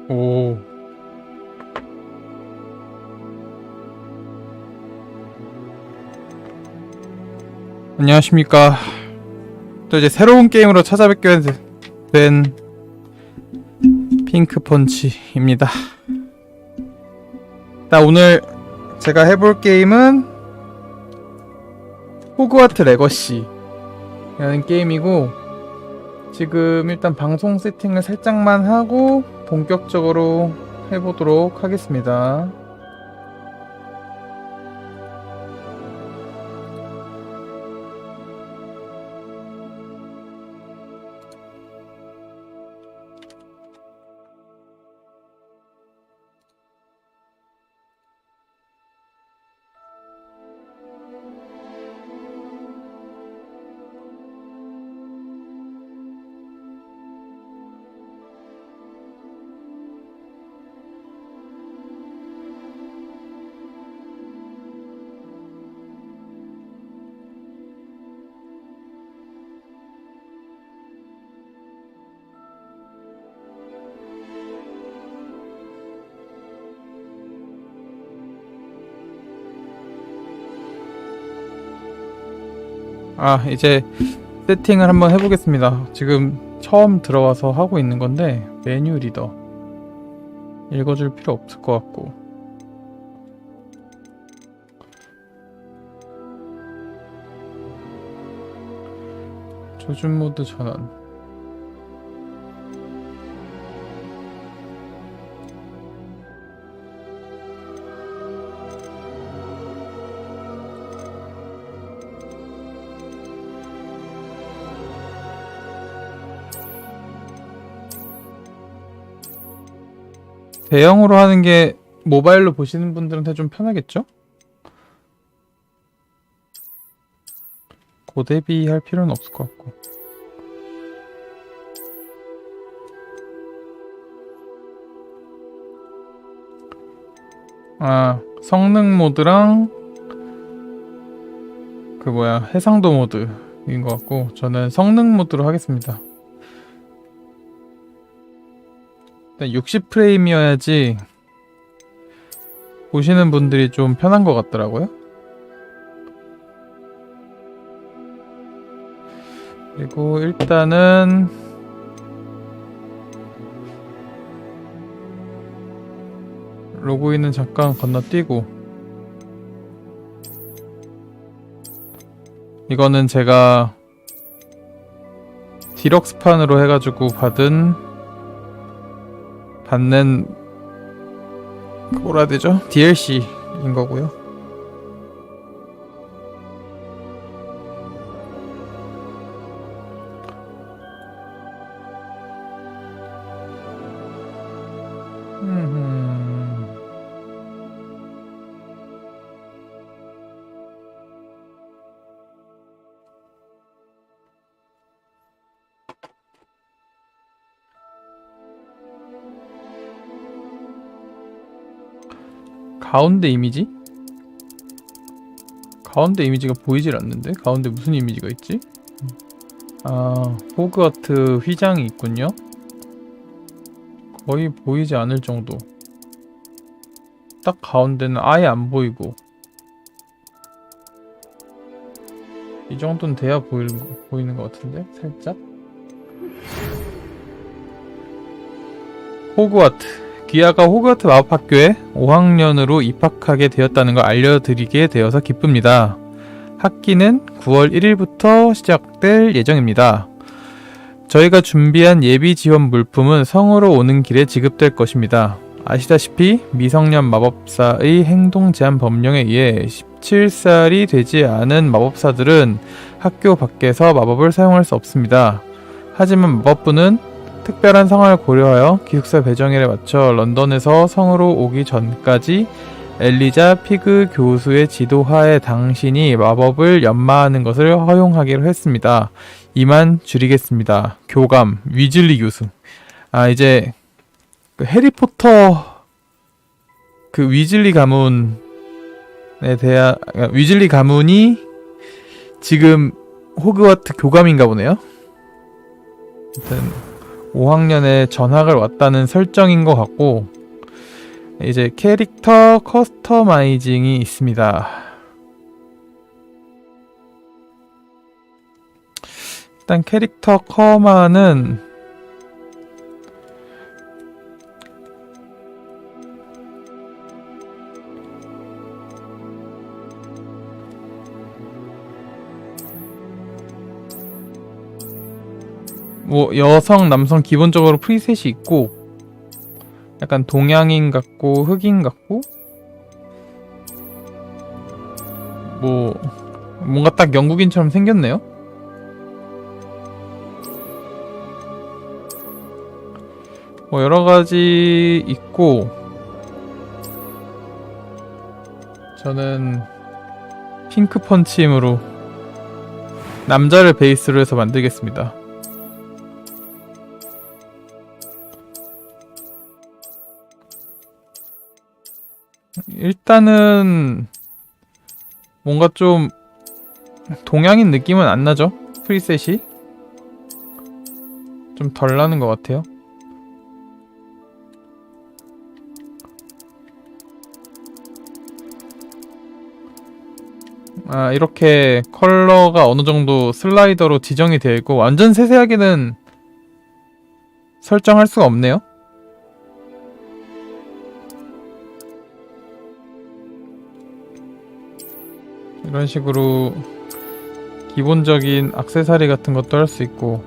오. 안녕하십니까. 또 이제 새로운 게임으로 찾아뵙게 된 핑크펀치입니다. 오늘 제가 해볼 게임은 호그와트 레거시라는 게임이고, 지금 일단 방송 세팅을 살짝만 하고 본격적으로 해보도록 하겠습니다. 이제 세팅을 한번 해보겠습니다. 지금 처음 들어와서 하고 있는 건데 메뉴 리더 읽어줄 필요 없을 것 같고, 조준 모드 전환, 대형으로 하는 게 모바일로 보시는 분들한테 좀 편하겠죠? 고대비 할 필요는 없을 것 같고. 성능 모드랑 해상도 모드인 것 같고, 저는 성능 모드로 하겠습니다. 60프레임이어야지 보시는 분들이 좀 편한 것 같더라고요. 그리고 일단은 로그인은 잠깐 건너뛰고, 이거는 제가 디럭스판으로 해가지고 받는 뭐라 해야 되죠? DLC인 거고요. 가운데 이미지? 가운데 이미지가 보이질 않는데? 가운데 무슨 이미지가 있지? 호그와트 휘장이 있군요. 거의 보이지 않을 정도. 딱 가운데는 아예 안 보이고, 이 정도는 돼야 보이는 것 같은데? 살짝? 호그와트. 귀하가 호그와트 마법학교에 5학년으로 입학하게 되었다는 걸 알려드리게 되어서 기쁩니다. 학기는 9월 1일부터 시작될 예정입니다. 저희가 준비한 예비 지원 물품은 성으로 오는 길에 지급될 것입니다. 아시다시피 미성년 마법사의 행동 제한 법령에 의해 17살이 되지 않은 마법사들은 학교 밖에서 마법을 사용할 수 없습니다. 하지만 마법부는 특별한 상황을 고려하여 기숙사 배정일에 맞춰 런던에서 성으로 오기 전까지 엘리자 피그 교수의 지도하에 당신이 마법을 연마하는 것을 허용하기로 했습니다. 이만 줄이겠습니다. 교감 위즐리 교수. 이제 해리포터 위즐리 가문에 대한 위즐리 가문이 지금 호그와트 교감인가 보네요. 일단 5학년에 전학을 왔다는 설정인 것 같고, 이제 캐릭터 커스터마이징이 있습니다. 일단 캐릭터 커마는 뭐 여성, 남성 기본적으로 프리셋이 있고, 약간 동양인 같고 흑인 같고, 뭐 뭔가 딱 영국인처럼 생겼네요. 뭐 여러가지 있고, 저는 핑크 펀치임으로 남자를 베이스로 해서 만들겠습니다. 일단은 뭔가 좀 동양인 느낌은 안 나죠? 프리셋이 좀 덜 나는 것 같아요. 아, 이렇게 컬러가 어느 정도 슬라이더로 지정이 되어 있고, 완전 세세하게는 설정할 수가 없네요. 이런 식으로 기본적인 액세서리 같은 것도 할 수 있고,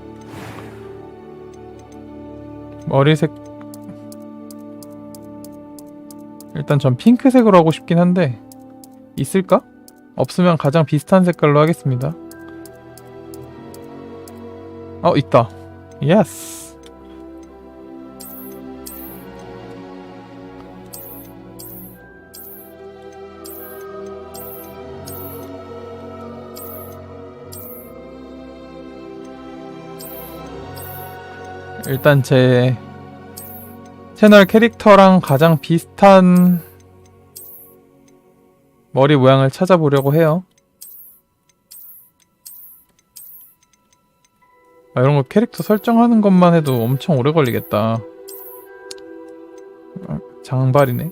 머리색 일단 전 핑크색으로 하고 싶긴 한데 있을까? 없으면 가장 비슷한 색깔로 하겠습니다. 있다. 예스. 일단 제 채널 캐릭터랑 가장 비슷한 머리 모양을 찾아보려고 해요. 이런 거 캐릭터 설정하는 것만 해도 엄청 오래 걸리겠다. 장발이네.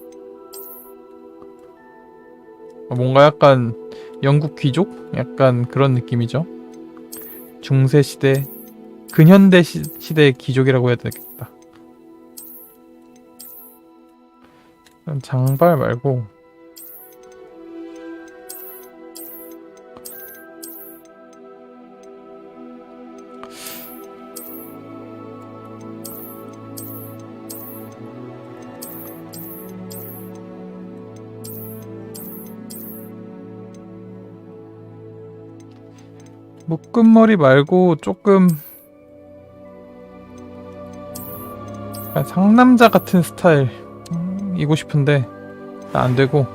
뭔가 약간 영국 귀족? 약간 그런 느낌이죠. 중세시대, 근현대 시대의 귀족이라고 해야 되겠다. 장발 말고 묶음머리 말고 조금 상남자 같은 스타일이고 싶은데 안되고,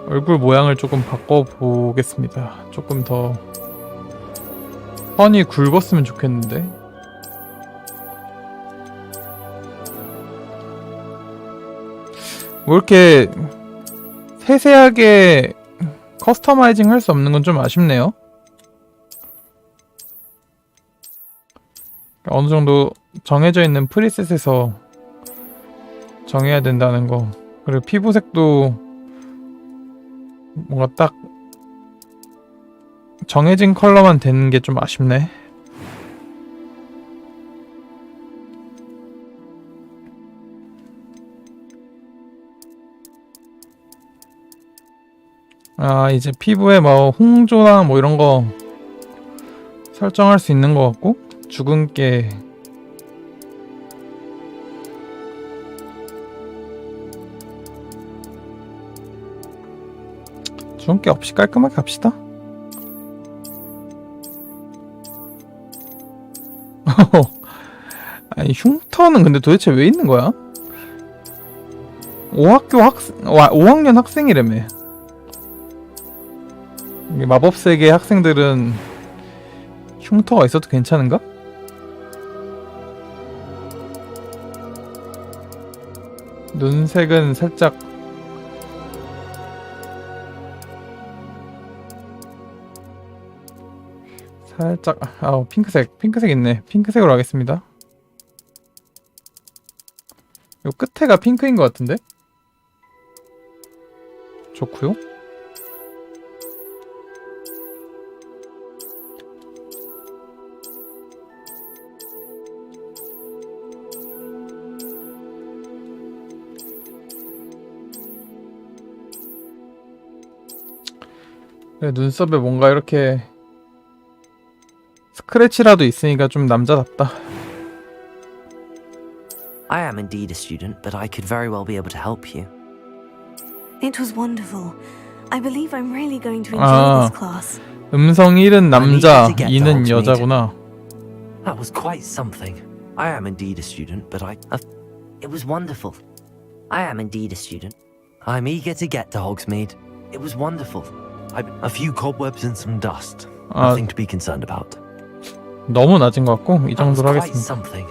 얼굴 모양을 조금 바꿔보겠습니다. 조금 더 선이 굵었으면 좋겠는데. 뭐 이렇게 세세하게 커스터마이징 할 수 없는 건 좀 아쉽네요. 어느 정도 정해져 있는 프리셋에서 정해야 된다는 거. 그리고 피부색도 뭔가 딱 정해진 컬러만 되는 게 좀 아쉽네. 이제 피부에 뭐 홍조나 뭐 이런 거 설정할 수 있는 것 같고, 주근깨 없이 깔끔하게 갑시다. 아니, 흉터는 근데 도대체 왜 있는 거야? 5학년 학생이라며. 마법세계 학생들은 흉터가 있어도 괜찮은가? 눈색은 살짝 살짝 핑크색 있네. 핑크색으로 하겠습니다. 요 끝에가 핑크인 것 같은데? 좋구요. 눈썹에 뭔가 이렇게 스크래치라도 있으니까 좀 남자답다. I am indeed a student, but I could very well be able to help you. It was wonderful. I believe I'm really going to enjoy this class. 음성 1은 남자, 2는 여자구나. That was quite something. I am indeed a student, but it was wonderful. I am indeed a student. I'm eager to get to Hogsmeade. It was wonderful. A few cobwebs and some dust. Nothing to be concerned about. 너무 낮은 것 같고 이 정도로 하겠습니다. Something.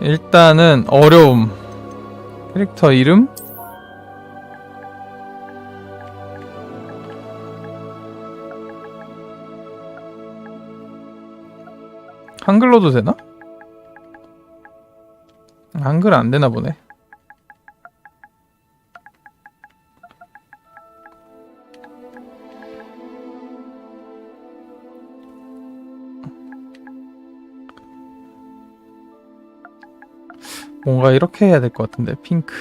일단은 어려움. 캐릭터 이름? 한글로도 되나? 한글 안 되나 보네. 뭔가 이렇게 해야 될 것 같은데. 핑크.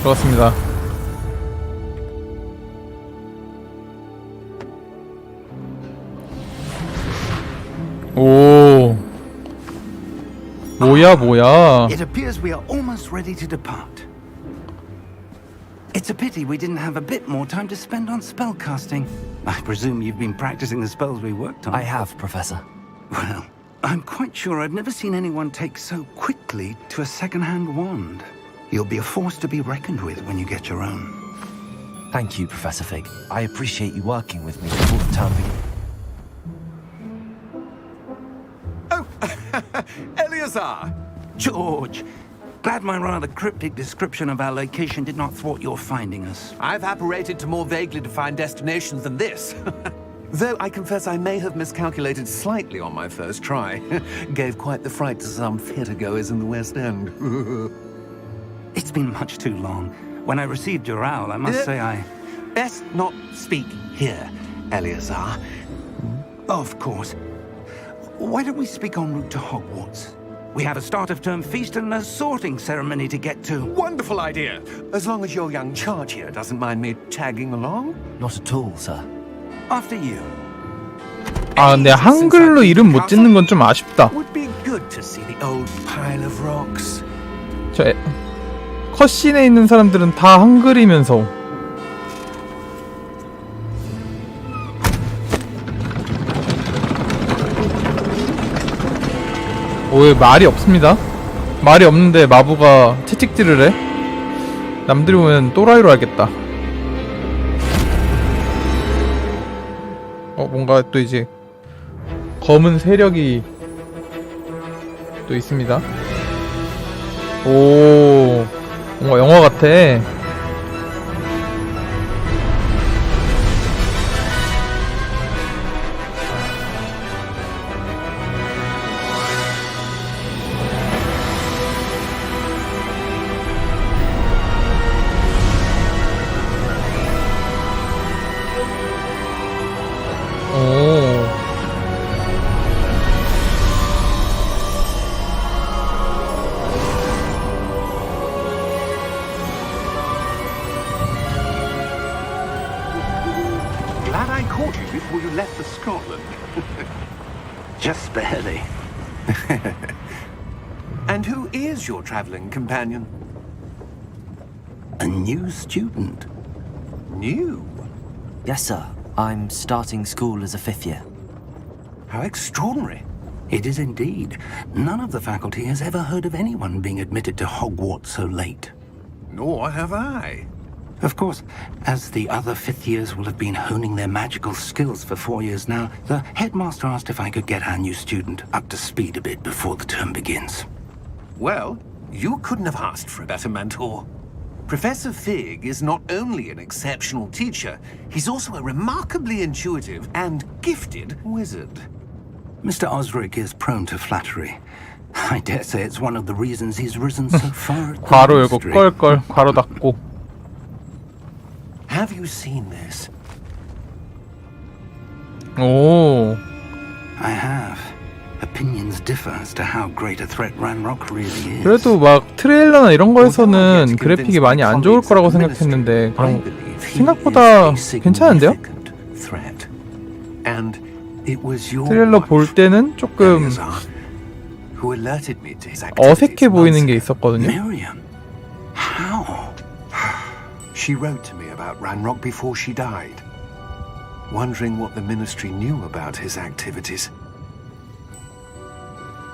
들어갔습니다. 오. 뭐야. It appears we are almost ready to depart. It's a pity we didn't have a bit more time to spend on spellcasting. I presume you've been practicing the spells we worked on. I have, Professor. Well, I'm quite sure I've never seen anyone take so quickly to a second-hand wand. You'll be a force to be reckoned with when you get your own. Thank you, Professor Fig. I appreciate you working with me before the term begins. Eleazar! George! Glad my rather cryptic description of our location did not thwart your finding us. I've apparated to more vaguely defined destinations than this. Though I confess I may have miscalculated slightly on my first try. Gave quite the fright to some theatre-goers in the West End. It's been much too long. When I received your owl, I must say I... Best not speak here, Eleazar. Of course. Why don't we speak en route to Hogwarts? We have a start-of-term feast and a sorting ceremony to get to. Wonderful idea! As long as your young charge here doesn't mind me tagging along. Not at all, sir. After you. 근데 한글로 이름 못 짓는 건 좀 아쉽다. Would be good to see the old pile of rocks. 컷신에 있는 사람들은 다 한글이면서 왜 말이 없습니다. 말이 없는데 마부가 채찍질을 해? 남들이 보면 또라이로 알겠다. 뭔가 또 이제 검은 세력이 또 있습니다. 오, 뭔가 영화 같아. Glad I caught you before you left for Scotland. Just barely. And who is your travelling companion? A new student. New? Yes, sir. I'm starting school as a 5th year. How extraordinary. It is indeed. None of the faculty has ever heard of anyone being admitted to Hogwarts so late. Nor have I. Of course, as the other fifth years will have been honing their magical skills for 4 years now, the headmaster asked if I could get our new student up to speed a bit before the term begins. Well, you couldn't have asked for a better mentor. Professor Fig is not only an exceptional teacher, he's also a remarkably intuitive and gifted wizard. Mr. Osric is prone to flattery. I dare say it's one of the reasons he's risen so far at the 괄호 열고 ministry. 껄껄 괄호 닫고. Have you seen this? 오. I have. Opinions differ as to how great a threat Ranrock really is. 그래도 막 트레일러나 이런 거에서는 그래픽이 많이 안 좋을 거라고 생각했는데 그럼 생각보다 괜찮은데요? 트레일러 볼 때는 조금 어색해 보이는 게 있었거든요. Miriam, how? She wrote to me about Ranrock before she died, wondering what the ministry knew about his activities.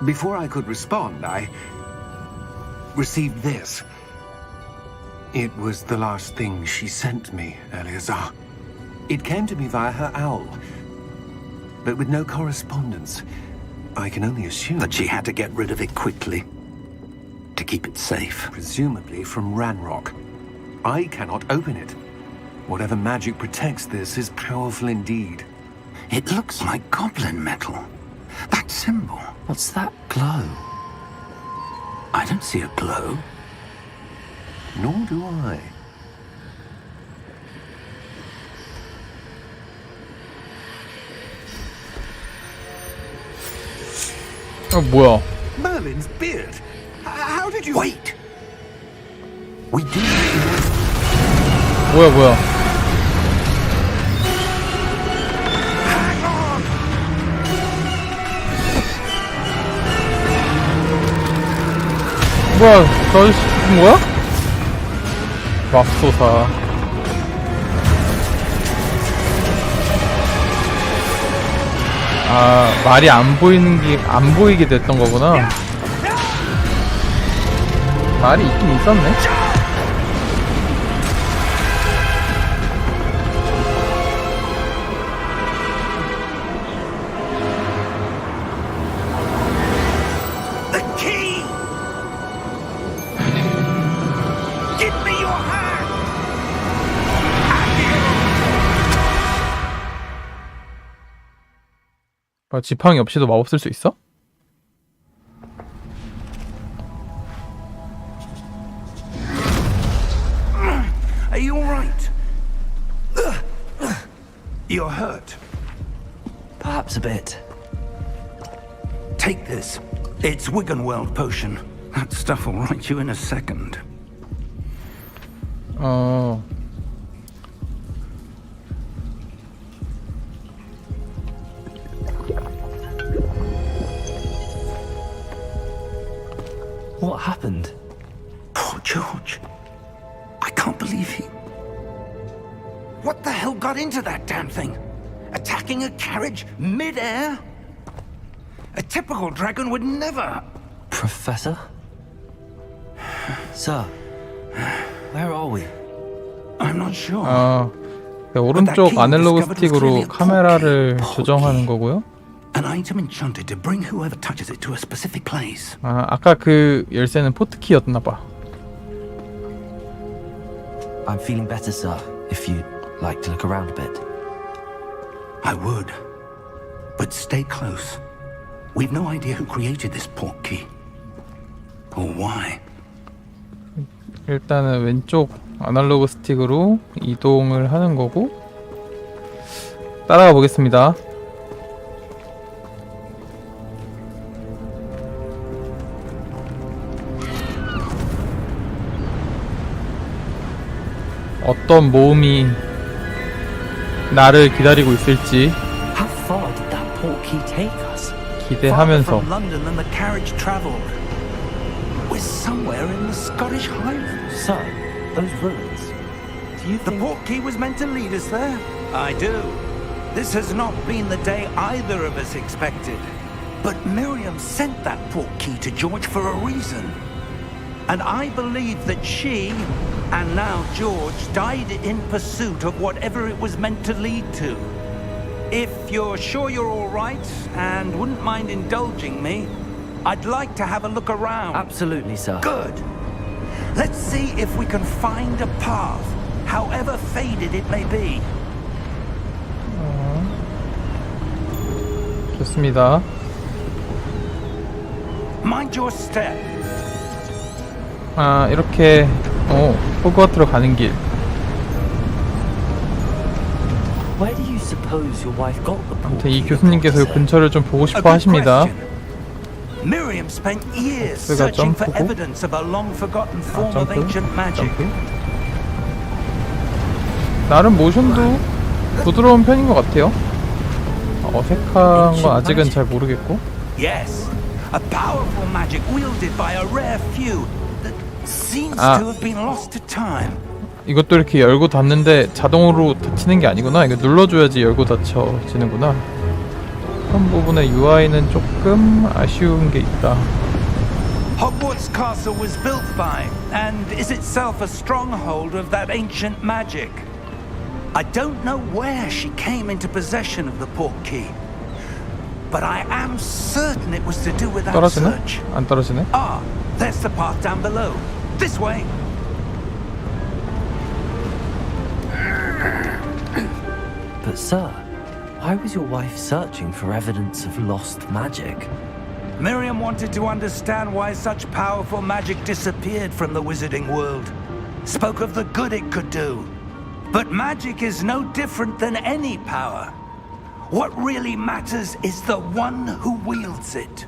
Before I could respond, I received this. It was the last thing she sent me, Eleazar. It came to me via her owl, but with no correspondence. I can only assume That she had to get rid of it quickly to keep it safe. presumably from Ranrock. I cannot open it. Whatever magic protects this is powerful indeed. It looks like goblin metal. That symbol. What's that glow? I don't see a glow. Nor do I. 뭐야? Merlin's beard! How did you... Wait! We do. 뭐야? 뭐야? 저 아저씨 죽은 거야? 맙소사. 아, 말이 안 보이게 됐던 거구나. 말이 있긴 있었네. The key! Give me your hand! 지팡이 없이도 마법 쓸 수 있어? Are you alright? You're hurt. Perhaps a bit. Take this. It's Wiggenweld potion. That stuff will right you in a second. What happened? Poor George. I can't believe he... What the hell got into that damn thing? Attacking a carriage mid-air? A typical dragon would never... Professor? Sir, where are we? I'm not sure. 오른쪽 아날로그 스틱으로 카메라를 조정하는 거고요. An item enchanted to bring whoever touches it to a specific place. 아까 그 열쇠는 포트키였나 봐. I'm feeling better, sir, if you'd like to look around a bit. I would. But stay close. We've no idea who created this portkey. Or why. 일단은 왼쪽 아날로그 스틱으로 이동을 하는 거고 따라가 보겠습니다. 어떤 모험이 나를 기다리고 있을지 How far did that portkey take us? 기대하면서 Farther from London than the carriage travelled. We're somewhere in the Scottish Highlands. Sir, those ruins. Do you The think... portkey was meant to lead us there? I do. This has not been the day either of us expected. But Miriam sent that portkey to George for a reason. And I believe that she, and now George, died in pursuit of whatever it was meant to lead to. If you're sure you're all right and wouldn't mind indulging me, I'd like to have a look around. Absolutely, sir. Good. Let's see if we can find a path, however faded it may be. 좋습니다. Mind your step. 아, 이렇게 호그와트로 가는 길. Where do you suppose your wife got the 아무튼 이 교수님께서 이 근처를 좀 보고 싶어 하십니다. Miriam spent years 호그가 searching for 점프고. evidence of a long-forgotten form of 점프, ancient magic. 점프. 나름 모션도 부드러운 편인 것 같아요. 어색한 건 아직은 잘 모르겠고. Yes, a powerful magic wielded by a rare few that seems 아. to have been lost to time. 이것도 이렇게 열고 닫는데 자동으로 닫히는 게 아니구나. 이거 눌러줘야지 열고 닫혀지는구나. 그런 부분의 UI는 조금 아쉬운 게 있다. Hogwarts Castle was built by, and is itself a stronghold of that ancient magic. I don't know where she came into possession of the portkey, but I am certain it was to do with that 떨어지나? search. 안 떨어지네? Ah, there's the path down below. This way. But sir, why was your wife searching for evidence of lost magic? Miriam wanted to understand why such powerful magic disappeared from the wizarding world. Spoke of the good it could do. But magic is no different than any power. What really matters is the one who wields it.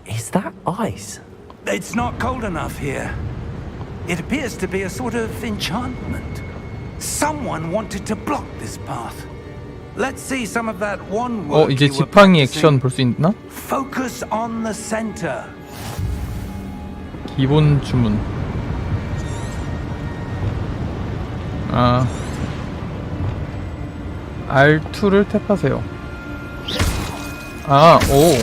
Is that ice? It's not cold enough here. It appears to be a sort of enchantment. Someone wanted to block this path. Let's see some of that one work 이제 you were 지팡이 액션 practicing. 볼 수 있나? Focus on the center. 기본 주문. 아, R2를 탭하세요. 아, 오.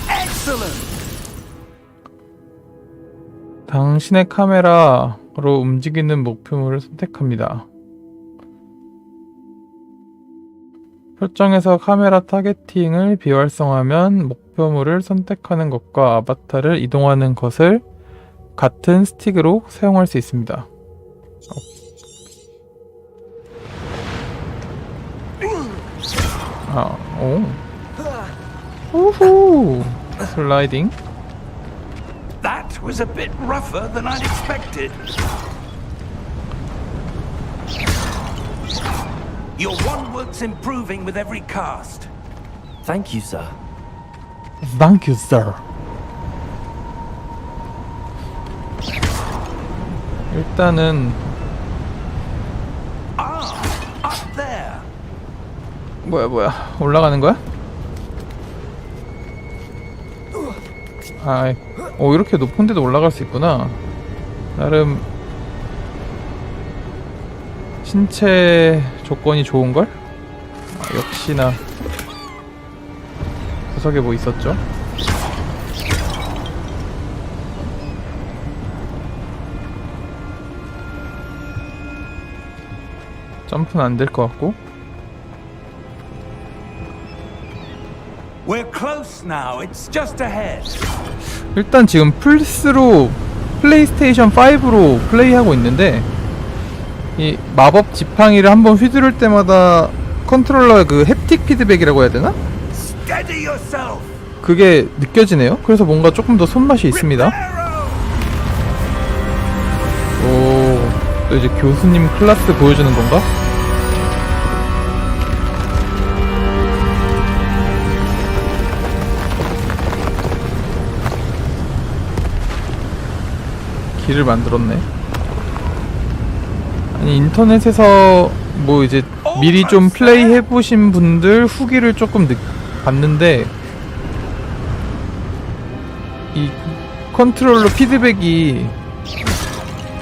Excellent. 당신의 카메라로 움직이는 목표물을 선택합니다. 설정에서 카메라 타겟팅을 비활성화하면 목표물을 선택하는 것과 아바타를 이동하는 것을 같은 스틱으로 사용할 수 있습니다. 우후. 슬라이딩. That was a bit rougher than I'd expected. Your wand work's improving with every cast. Thank you, sir. Thank you, sir. 일단은 Up there. 뭐야 올라가는 거야? 아, 이렇게 높은 데도 올라갈 수 있구나. 나름 신체 조건이 좋은걸? 역시나 구석에 뭐 있었죠? 점프는 안 될 것 같고. We're close now. It's just ahead. 일단 지금 플스로 플레이스테이션 5로 플레이하고 있는데 이 마법 지팡이를 한번 휘두를 때마다 컨트롤러의 그 햅틱 피드백이라고 해야 되나? Steady yourself. 그게 느껴지네요. 그래서 뭔가 조금 더 손맛이 있습니다. 오, 또 이제 교수님 클래스 보여주는 건가? 길을 만들었네. 아니, 인터넷에서 뭐 이제 미리 좀 플레이 해보신 분들 후기를 조금 봤는데 이 컨트롤러 피드백이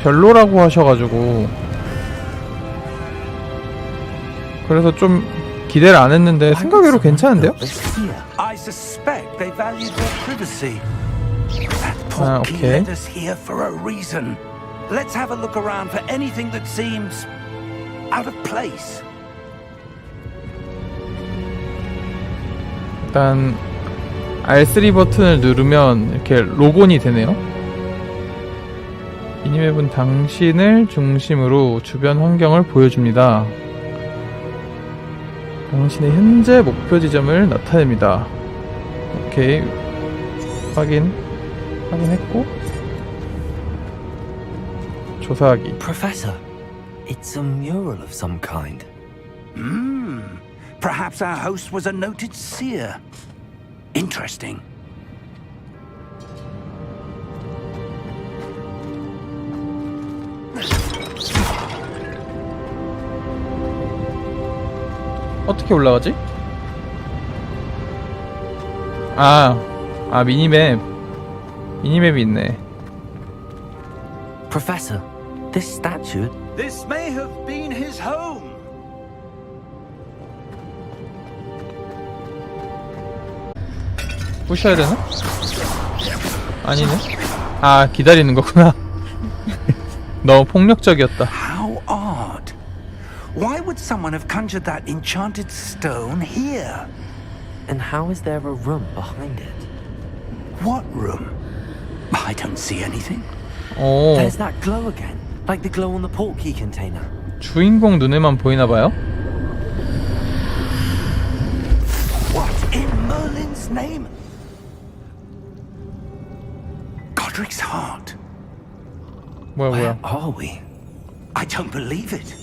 별로라고 하셔가지고 그래서 좀 기대를 안 했는데 생각외로 괜찮은데요? I suspect they valued their privacy. That Ah, portkey okay. led us here for a reason. Let's have a look around for anything that seems out of place. 일단 R3 버튼을 누르면 이렇게 로곤이 되네요. 미니맵은 당신을 중심으로 주변 환경을 보여줍니다. 당신의 현재 목표 지점을 나타냅니다. 오케이. 확인했고 조사하기. Professor, it's a mural of some kind. Perhaps our host was a noted seer. Interesting. 어떻게 올라가지? 미니맵이 있네. Professor, this statue. This may have been his home. 부셔야 되나? 아니네. 기다리는 거구나. 너무 폭력적이었다. How odd. Why would someone have conjured that enchanted stone here? And how is there a room behind it? What room? I don't see anything. 오, There's that glow again, like the glow on the portkey container. 주인공 눈에만 보이나봐요? What in Merlin's name? Godric's heart. 뭐야. Where are we? I don't believe it.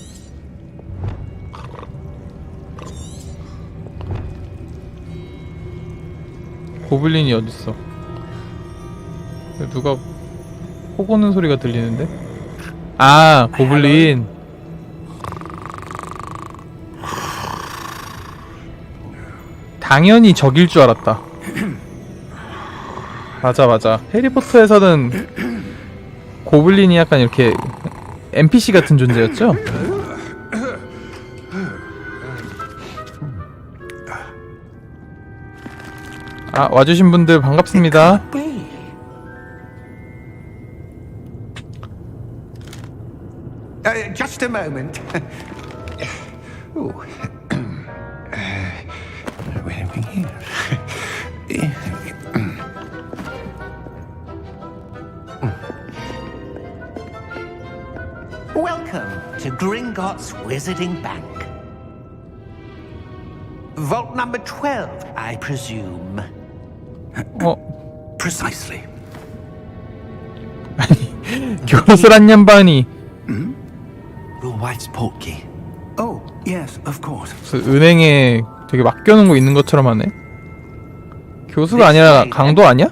고블린이 어딨어? 누가 코 고는 소리가 들리는데? 고블린. 당연히 적일 줄 알았다. 맞아. 해리포터에서는 고블린이 약간 이렇게 NPC 같은 존재였죠? 와주신 분들 반갑습니다. Just a moment. Ooh. Where are we here? Welcome to Gringotts Wizarding Bank. Vault number 12, I presume. Precisely. 교수란 년반이 Your wife's portkey. Oh, yes, of course. 은행에 되게 맡겨놓은 거 있는 것처럼 하네. 교수가 아니라 강도 아니야?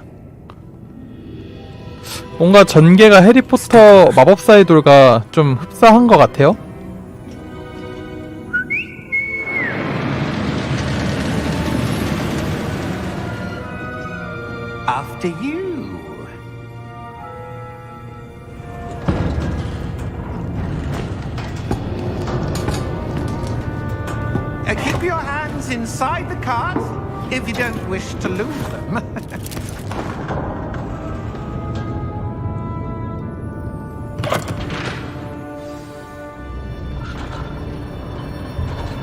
뭔가 전개가 해리포터 마법사의 돌과 좀 흡사한 것 같아요. After you. Keep your hands inside the cards if you don't wish to lose them.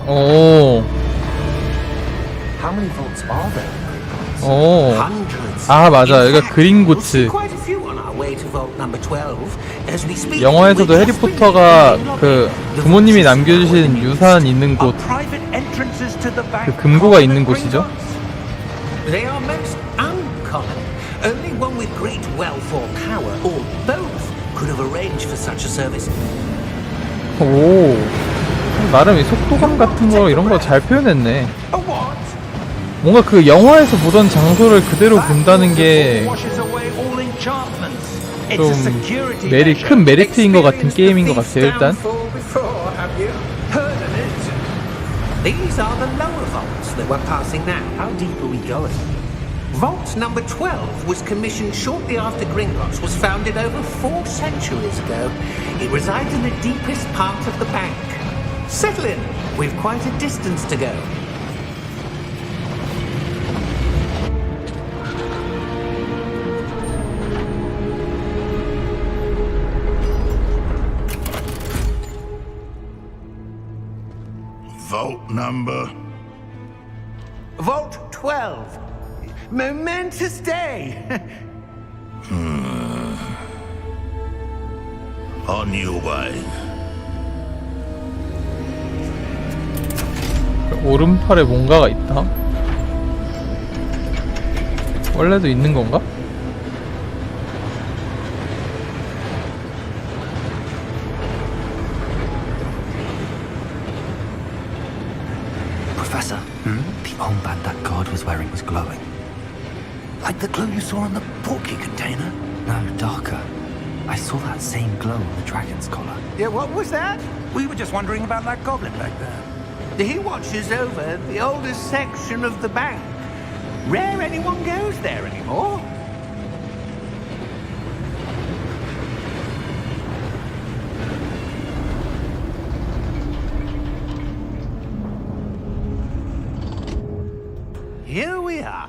오. How many vaults are there? 오. Hundreds. 맞아. In 여기가 fact, 그린고츠. we'll see quite a few on our way to vault number 12. As we speak, 영화에서도 we're just 해리포터가 beginning 그 the 부모님이 vaults 남겨주신 유산 있는 곳, Are private entrances to the bank 그 금고가 있는 common, 곳이죠. Gringotts? They are most uncommon. Only one with great wealth or power, or both, could have arranged for such a service. 오. 나름 이 속도감 같은 거 이런 거 잘 표현했네. A what? 뭔가 그 영화에서 보던 장소를 그대로 본다는 게 Washes away all enchantments. It's a 좀 security 큰 메리트인 것 같은 게임인 것 같아요. 일단 Before, have you heard of it? These are the lower vaults that we're passing now. How deep are we going? Vault number 12 was commissioned shortly after Gringotts was founded over 4 centuries ago. It resides in the deepest part of the bank. Settle in. We've quite a distance to go. Vault number? Vault 12. Momentous day. On your way. 오른팔에 뭔가가 있다? 원래도 있는 건가? Professor, the armband that guard was wearing was glowing. Like the glue you saw on the porky container? No, darker. I saw that same glow on the dragon's collar. Yeah, what was that? We were just wondering about that goblin back there. He watches over the oldest section of the bank. Rare anyone goes there anymore. Here we are.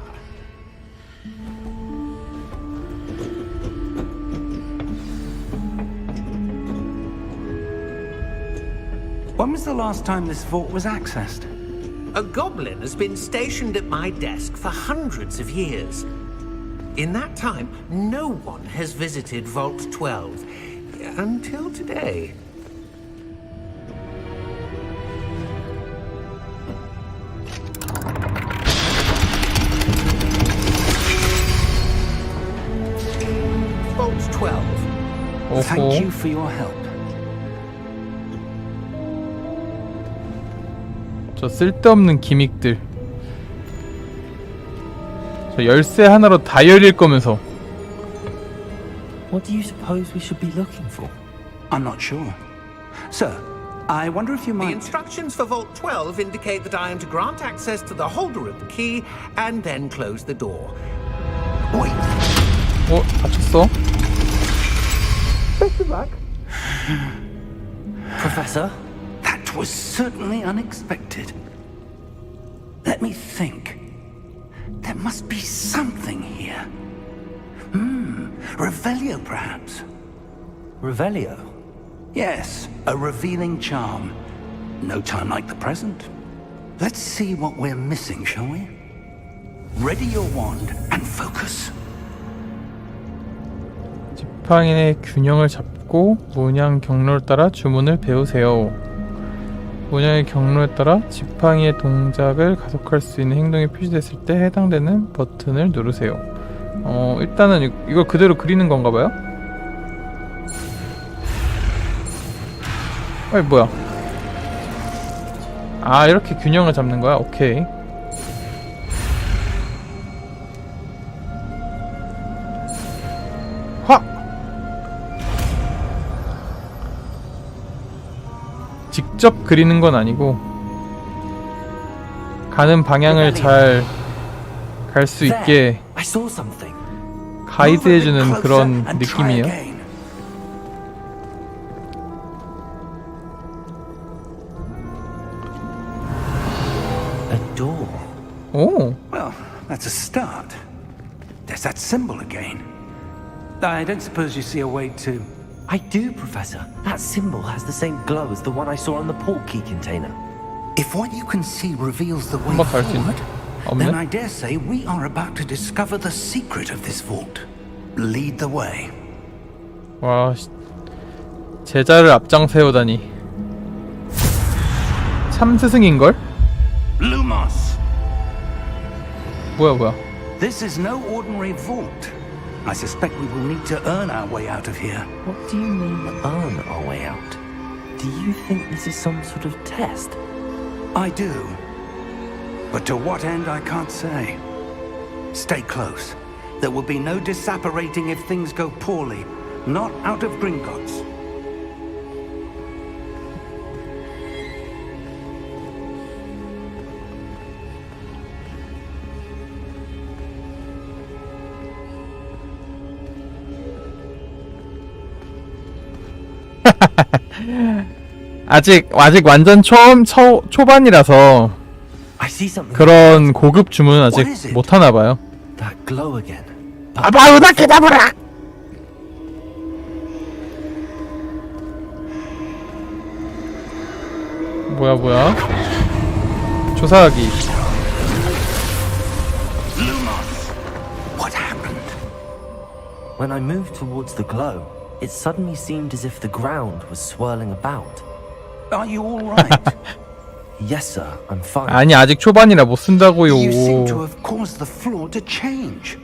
When was the last time this vault was accessed? A goblin has been stationed at my desk for hundreds of years. In that time, no one has visited Vault 12 until today. Vault 12. Thank you 오호. for your help. 저 쓸데없는 기믹들. 저 열쇠 하나로 다 열릴 거면서. What do you suppose we should be looking for? I'm not sure. Sir, I wonder if you The might... instructions for Vault 12 indicate that I am to grant access to the holder of the key and then close the door. Wait, 다쳤어? Professor? that was certainly unexpected. Let me think. There must be something here. Revelio, perhaps. Revelio? Yes, a revealing charm. No time like the present. Let's see what we're missing, shall we? Ready your wand and focus. 지팡이의 균형을 잡고 문양 경로를 따라 주문을 배우세요. 문양의 경로에 따라 지팡이의 동작을 가속할 수 있는 행동이 표시됐을 때 해당되는 버튼을 누르세요. 일단은 이걸 그대로 그리는 건가봐요? 아이 뭐야. 아 이렇게 균형을 잡는 거야? 오케이. 확! 직접 그리는 건 아니고 가는 방향을 잘 갈 수 있게 I saw something. 가이드해주는 그런 느낌이에요. A door. 오, Well, that's a start. There's that symbol again. I don't suppose you see a way to... I do, Professor. That symbol has the same glow as the one I saw on the port key container. If what you can see reveals the way 한번 갈 수 있나? forward, then 없네? I dare say we are about to discover the secret of this vault. Lead the way. 와, 제자를 앞장 세우다니. 참 스승인걸? Lumos! 뭐야. This is no ordinary vault. I suspect we will need to earn our way out of here. What do you mean, earn our way out? Do you think this is some sort of test? I do. But to what end, I can't say. Stay close. There will be no disapparating if things go poorly. Not out of Gringotts. 아직 완전 초반이라서 I see something. 그런 고급 주문은 What is 아직 it? 못 하나 봐요. That glow again. 아바우다 케다브라! 뭐야. 조사하기. What happened? When I moved towards the glow, it suddenly seemed as if the ground was swirling about. Are you all right? Yes, sir, I'm fine. 아니 아직 초반이라 못 쓴다고요. You seem to have caused the floor to change.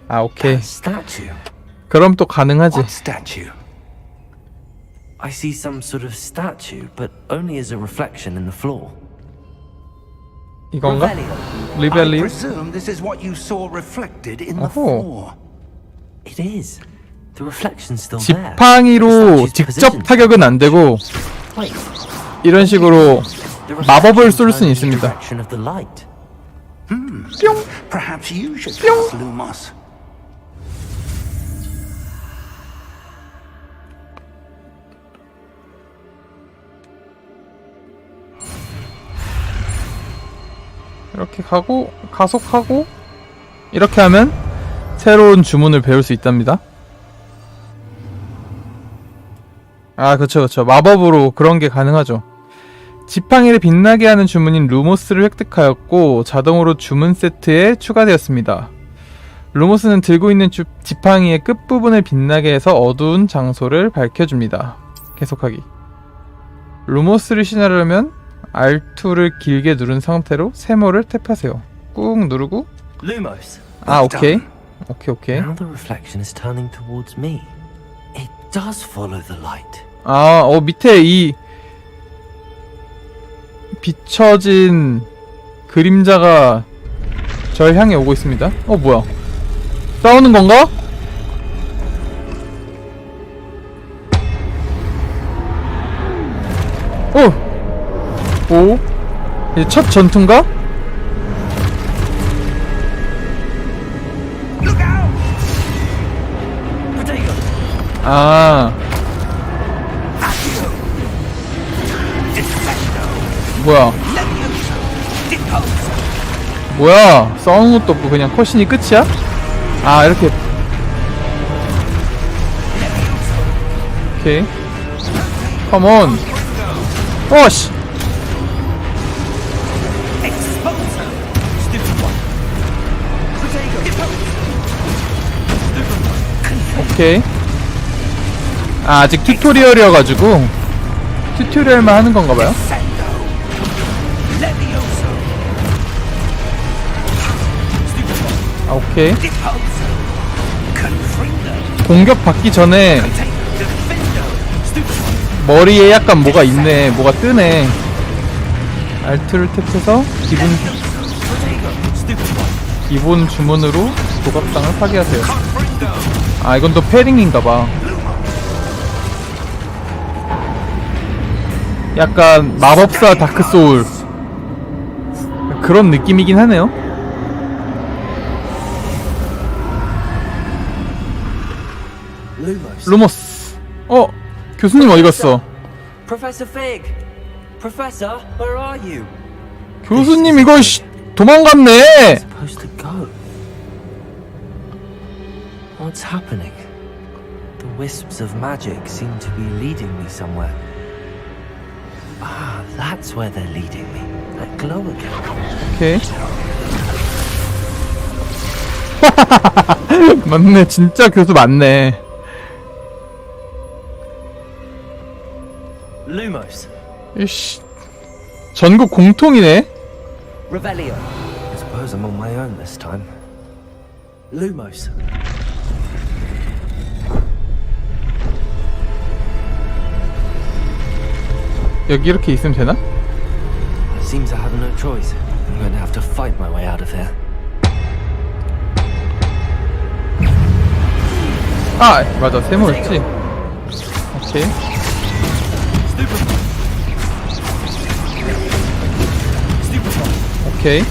아 오케이. Statue. 그럼 또 가능하지. What statue? I see some sort of statue, but only as a reflection in the floor. 이건가? I 리벨리. presume this is what you saw reflected in the 어허. floor. It is. The reflection's still there. 지팡이로 The statue's 직접 positioned. 타격은 안 되고 Wait. 이런 식으로 The 마법을 reflection 쏠 수는 turned in the 있습니다. direction of the light. 뿅. Perhaps you should cast Lumos. 이렇게 가고 가속하고 이렇게 하면 새로운 주문을 배울 수 있답니다. 아 그쵸 그쵸 마법으로 그런 게 가능하죠. 지팡이를 빛나게 하는 주문인 루모스를 획득하였고 자동으로 주문 세트에 추가되었습니다. 루모스는 들고 있는 지팡이의 끝부분을 빛나게 해서 어두운 장소를 밝혀줍니다. 계속하기. 루모스를 신하려면 R2를 길게 누른 상태로 세모를 탭하세요. 꾹 누르고 Lumos. 아 오케이 오케이 Now the reflection is turning towards me. It does follow the light. 아 밑에 이 비춰진 그림자가 절 향해 오고 있습니다. 뭐야 싸우는 건가? 오 이제 첫 전투인가? 아 뭐야 싸우는 것도 없고 그냥 컷신이 끝이야? 아 이렇게 오케이 컴온 오씨 오케이 아 아직 튜토리얼이어가지고 튜토리얼만 하는 건가봐요. 아 오케이 공격 받기 전에 머리에 약간 뭐가 있네 뭐가 뜨네. 알트를 탭해서 기본 주문으로 조각상을 파괴하세요. 아 이건 또 패링인가봐. 약간 마법사 다크소울 그런 느낌이긴 하네요. 루모스. 교수님 어디 갔어? Professor Fig. Professor, where are you? 교수님 이거 도망갔네. Supposed to go. What's happening? The wisps of magic seem to be leading me somewhere. Ah, that's where they're leading me. That glow again. 오케이. 맞네 진짜 교수 맞네. Lumos. 이씨 전국 공통이네. Revelio. I suppose I'm on my own this time. Lumos. 여기 이렇게 있으면 되나? Seems I have no choice. I'm going to have to fight my way out of here. 아 맞아 세모였지. 오케이. 오케이.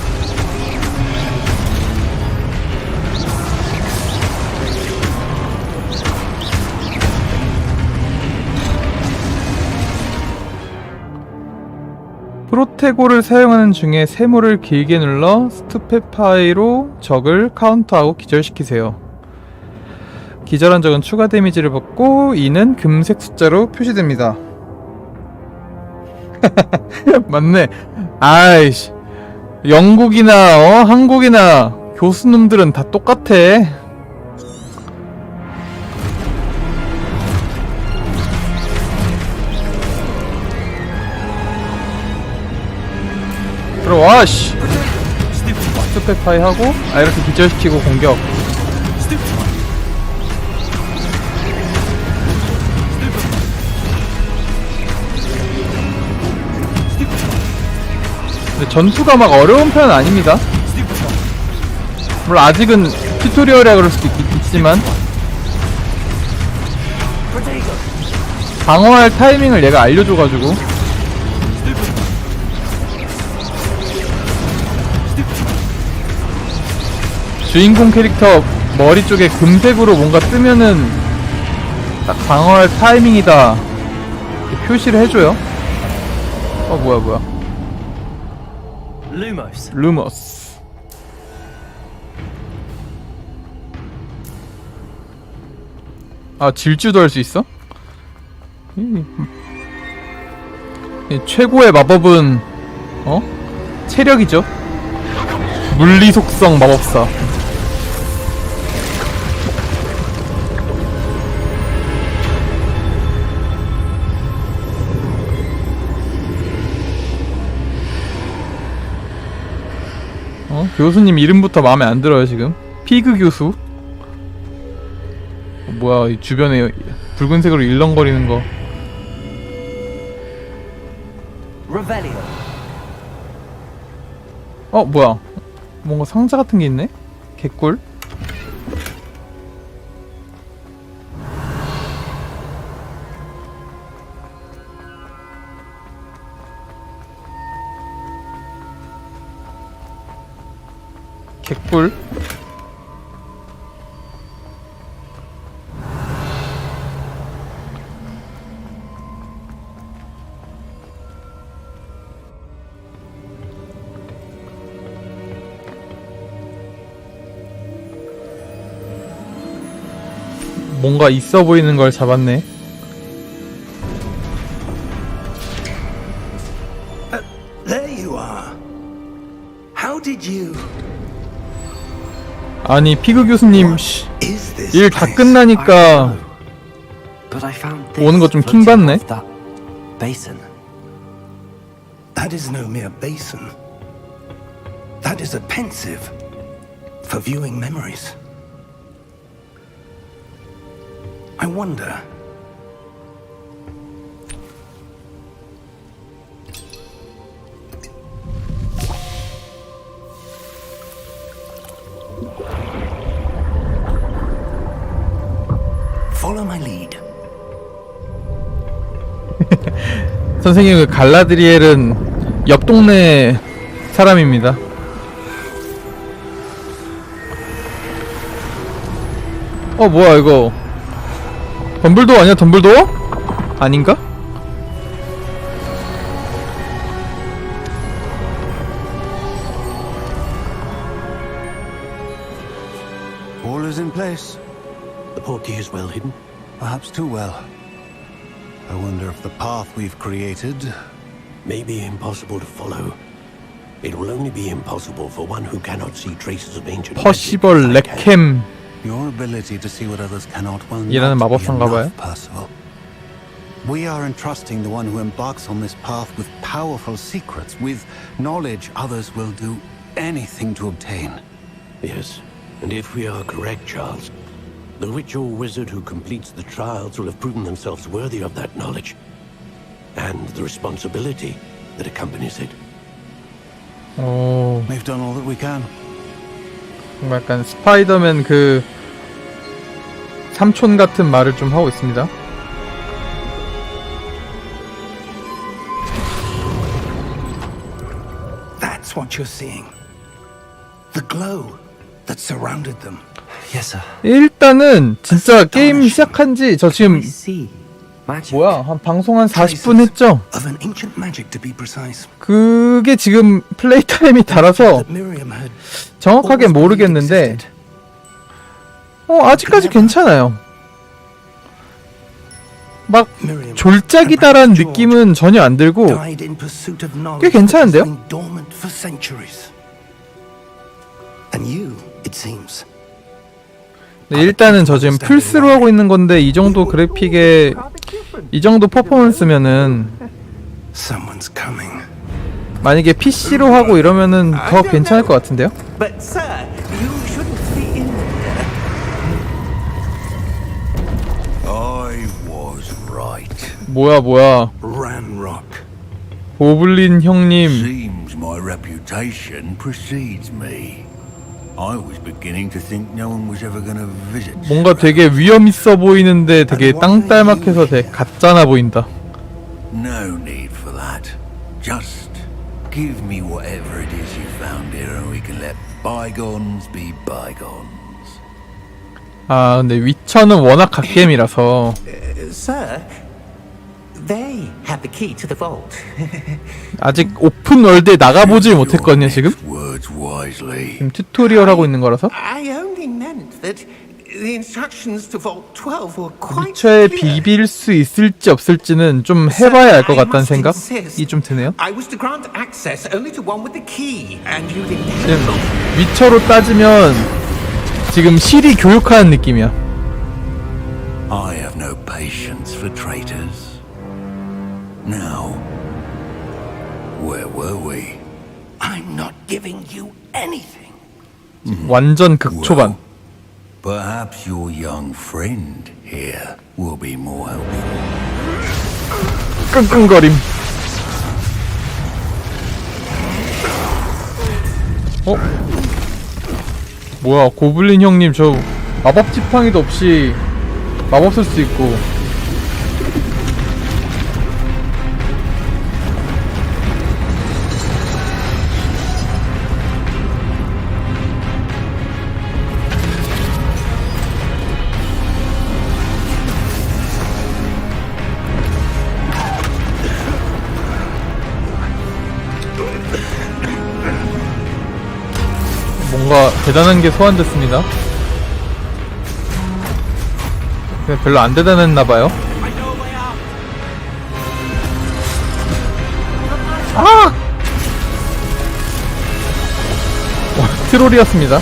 프로테고를 사용하는 중에 세모를 길게 눌러 스투페파이로 적을 카운터하고 기절시키세요. 기절한 적은 추가 데미지를 받고 이는 금색 숫자로 표시됩니다. 맞네. 아이씨 영국이나 한국이나 교수놈들은 다 똑같아. 들어와 씨. 스펙파이 하고 이렇게 기절시키고 공격. 근데 전투가 막 어려운 편은 아닙니다. 물론 아직은 튜토리얼이라 그럴 수도 있지만 방어할 타이밍을 얘가 알려줘가지고. 주인공 캐릭터 머리 쪽에 금색으로 뭔가 뜨면은 딱 방어할 타이밍이다 이렇게 표시를 해줘요. 뭐야 Lumos. 루머스. 질주도 할 수 있어? 이 최고의 마법은 체력이죠. 물리 속성 마법사. 교수님 이름부터 마음에 안 들어요 지금. 피그 교수. 뭐야 이 주변에 붉은색으로 일렁거리는 거. Revelio. 뭐야 뭔가 상자 같은 게 있네? 개꿀. 개꿀. 뭔가 있어 보이는 걸 잡았네. There you are. How did you? 아니 피그 교수님 Is this 일 다 place? 끝나니까 But I found 오는 거 좀 this floating 킹받네. off that basin. That is no mere basin. That is a pensive for viewing memories. I wonder. Follow my lead. 선생님 그 갈라드리엘은 옆 동네 사람입니다. 뭐야 이거 덤블도어 아니야? 덤블도어? 아닌가? All is in place. The portkey is well hidden. Perhaps too well. I wonder if the path we've created... May be impossible to follow. It will only be impossible for one who cannot see traces of ancient 퍼시벌 magic like 레캠. Your ability to see what others cannot will 이라는 not be 마법사인가 봐요. enough, Percival. We are entrusting the one who embarks on this path with powerful secrets, with knowledge others will do anything to obtain. Yes, and if we are correct, Charles, the witch or wizard who completes the trials will have proven themselves worthy of that knowledge, and the responsibility that accompanies it. We've done all that we can. 뭔가 약간 스파이더맨 그 삼촌 같은 말을 좀 하고 있습니다. That's what you're seeing. The glow that surrounded them. Yes, sir. 일단은 진짜 게임 시작한지 저 지금 I see. Magic. 뭐야 한 방송 한 40분 했죠? Of an ancient magic, to be precise. 그게 지금 플레이 타임이 달아서 That Miriam had 정확하게 always believed 모르겠는데 existed. 아직까지 괜찮아요. 막 Miriam 졸작이다라는 느낌은 전혀 안 들고 died in pursuit of knowledge 꽤 괜찮은데요? that has been dormant for centuries. And you, it seems. 네, 일단은 저 지금 플스로 하고 있는 건데 이 정도 그래픽에 이 정도 퍼포먼스면은 Someone's coming. 만약에 PC로 하고 이러면은 더 괜찮을 것 같은데요? But, sir, you shouldn't be in there. I was right. 뭐야 Ranrock. 고블린 형님. Seems my reputation precedes me. I was beginning to think no one was ever going to visit. 뭔가 되게 위험 있어 보이는데 되게 땅딸막해서 되게 가짜나 보인다. No need for that. Just give me whatever it is you found here and we can let bygones be bygones. 아 근데 위쳐는 워낙 갓겜이라서 Sir, they have the key to the vault. 아직 오픈 월드에 나가보질 못했거든요 지금. Words wisely. 지금 튜토리얼 하고 있는 거라서. I only meant that the instructions to Vault 12 were quite 위쳐에 clear. 비빌 수 있을지 없을지는 좀 해봐야 알 것 같다는 생각이 좀 드네요. I was to grant access only to one with the key, and you didn't 지금 have 위쳐로 따지면 지금 시리 교육하는 느낌이야. I have no patience for traitors. Now, where were we? I'm not giving you anything. 완전 극초반. Perhaps your young friend here will be more helpful. 끙끙거림. 어? 뭐야 고블린 형님 저 마법 지팡이도 없이 마법 쓸 수 있고. 뭔가 대단한 게 소환됐습니다. 근데 별로 안 대단했나봐요. 아! 와, 트롤이었습니다.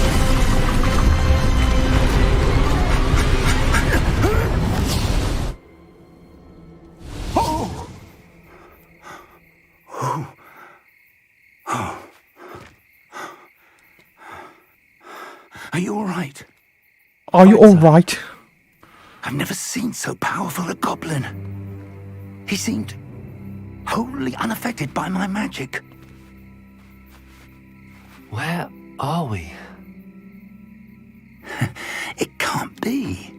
Are you all right? Are you alright? I've never seen so powerful a goblin. He seemed wholly unaffected by my magic. Where are we? It can't be.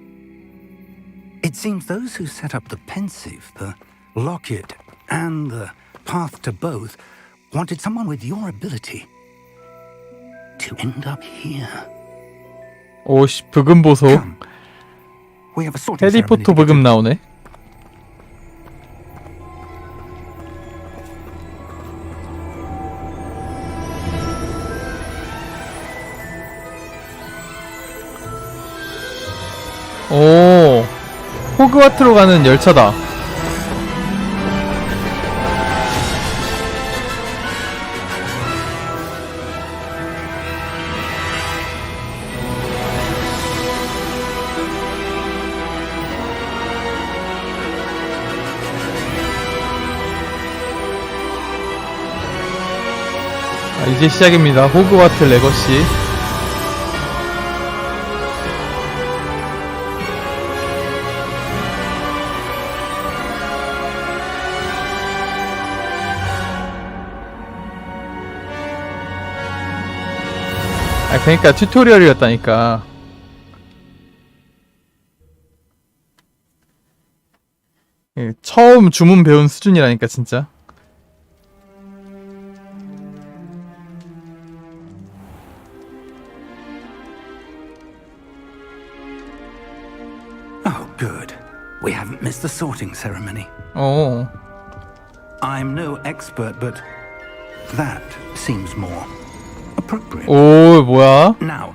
It seems those who set up the pensive, the locket, and the path to both wanted someone with your ability to end up here. 오씨 브금 보소. Come. We have a sorting ceremony 해리포터 to get 브금 나오네. 오, 호그와트로 가는 열차다. 아, 이제 시작입니다. 호그와트 레거시. 아, 그러니까 튜토리얼이었다니까. 예, 처음 주문 배운 수준이라니까 진짜. Oh, good. We haven't missed the sorting ceremony. 어. I'm no expert, but that seems more appropriate. 오, 뭐야? Now,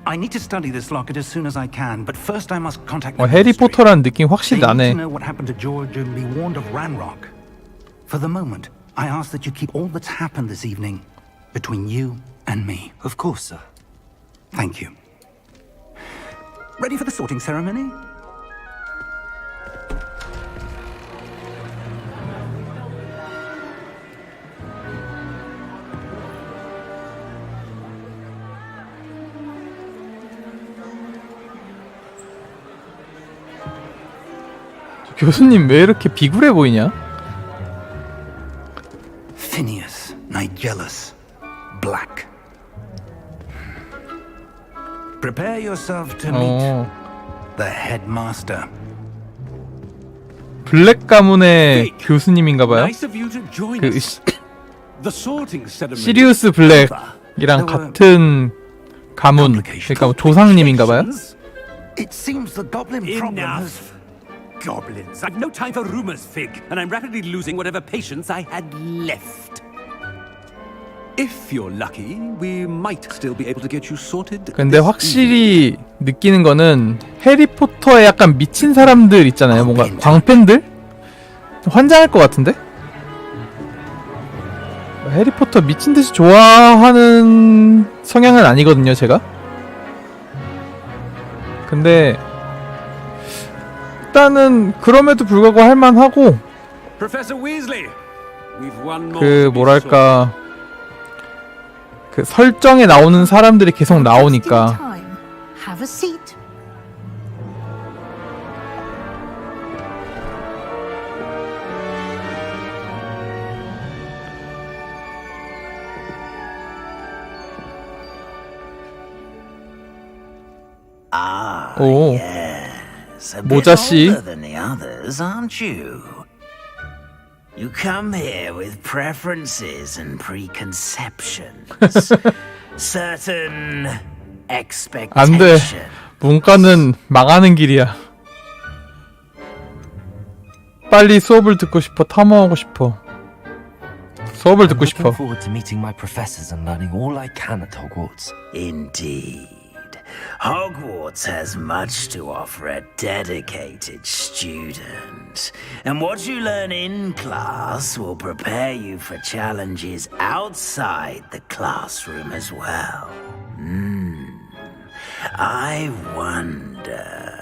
I need to study this locket as soon as I can, but first I must contact the 해리포터라는 느낌 They 확실히 need 나네. to know what happened to George and be warned of Ranrock. For the moment, I ask that you keep all that's happened this evening between you and me. Of course, sir. Thank you. Ready for the sorting ceremony? 교수님 왜 이렇게 비굴해 보이냐? Phineas, Nigellus, Black. Prepare yourself to meet the headmaster. 블랙 가문의 교수님인가봐요. Nice of you to join 그 us. The sorting ceremony. 시리우스 블랙이랑 같은 가문, 그러니까 뭐 조상님인가봐요. It seems the goblin problem has... Enough. Goblins. I've no time for rumors, Fig, and I'm rapidly losing whatever patience I had left. If you're lucky, we might still be able to get you sorted. 근데 확실히 느끼는 거는 해리포터에 약간 미친 사람들 있잖아요. 뭔가 광팬들? 환장할 것 같은데? 해리포터 미친 듯이 좋아하는 성향은 아니거든요, 제가. 근데 일단은 그럼에도 불구하고 할만하고 Professor Weasley, we've one more 그 to be 뭐랄까 그 설정에 나오는 사람들이 계속 나오니까 Have a seat. 오 Yes, a bit 모자씨. older than the others, aren't you? You come here with preferences and preconceptions. Certain 안돼. expectations. 문과는 망하는 길이야. 빨리 수업을 듣고 싶어. 탐험하고 싶어. 수업을 듣고 싶어. Looking forward to meeting my professors and learning all I can at Hogwarts. Indeed. Hogwarts has much to offer a dedicated student. And what you learn in class will prepare you for challenges outside the classroom as well. I wonder...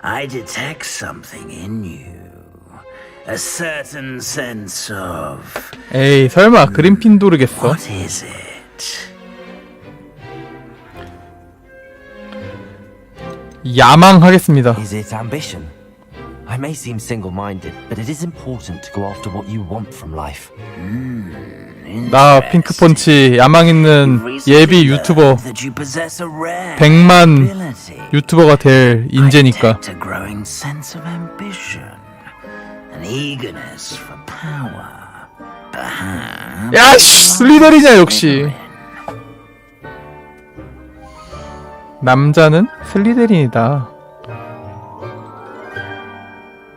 I detect something in you. A certain sense of... 에이 설마 그린핀도르겠어? What is it? 야망하겠습니다. Is it ambition? I may seem single-minded, but it is important to go after what you want from life. 나 핑크펀치 야망 있는 예비 유튜버 100만 유튜버가 될 인재니까. A growing sense of ambition, an eagerness for power. Perhaps 야씨 슬리더리냐 역시. 남자는 슬리데린이다.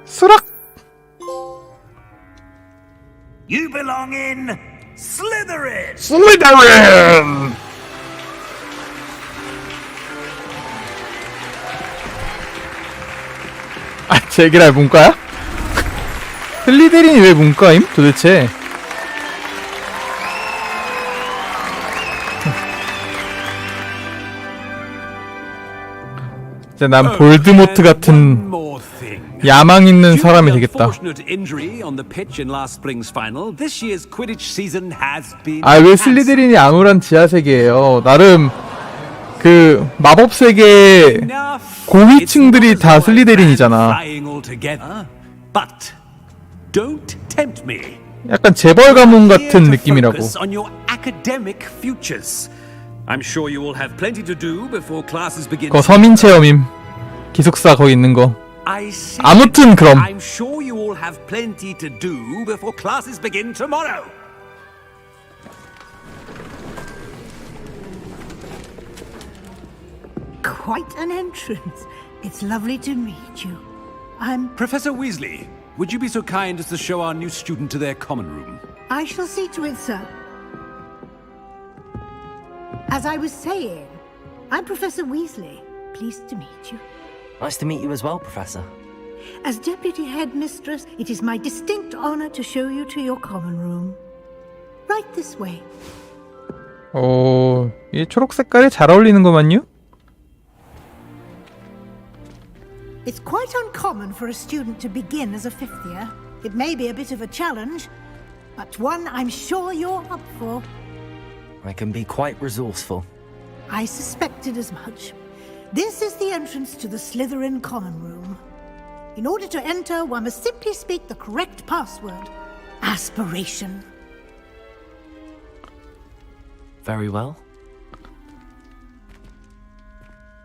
수락. you belong in Slytherin. 슬리데린. 아, 제기랄 문과야? 슬리데린이 왜 문과임? 도대체. 이제 난 볼드모트 같은 야망 있는 사람이 되겠다. 아, 왜 슬리데린이 암울한 지하세계예요? 나름 그 마법 세계 고위층들이 다 슬리데린이잖아. 약간 재벌 가문 같은 느낌이라고. 거 서민 체험임. 기숙사 거기 있는 거. 아무튼 그럼. I'm sure you all have plenty to do before classes begin tomorrow. Quite an entrance. It's lovely to meet you. Professor Weasley, would you be so kind as to show our new student to their common room? I shall see to it, sir. As I was saying, I'm Professor Weasley. Pleased to meet you. Nice to meet you as well, Professor. As Deputy Headmistress, it is my distinct honor to show you to your common room. Right this way. 오, 이 초록 색깔이 잘 어울리는구만요. It's quite uncommon for a student to begin as a fifth year. It may be a bit of a challenge, but one I'm sure you're up for. I can be quite resourceful. I suspected as much. This is the entrance to the Slytherin common room. In order to enter, one must simply speak the correct password. Aspiration. Very well.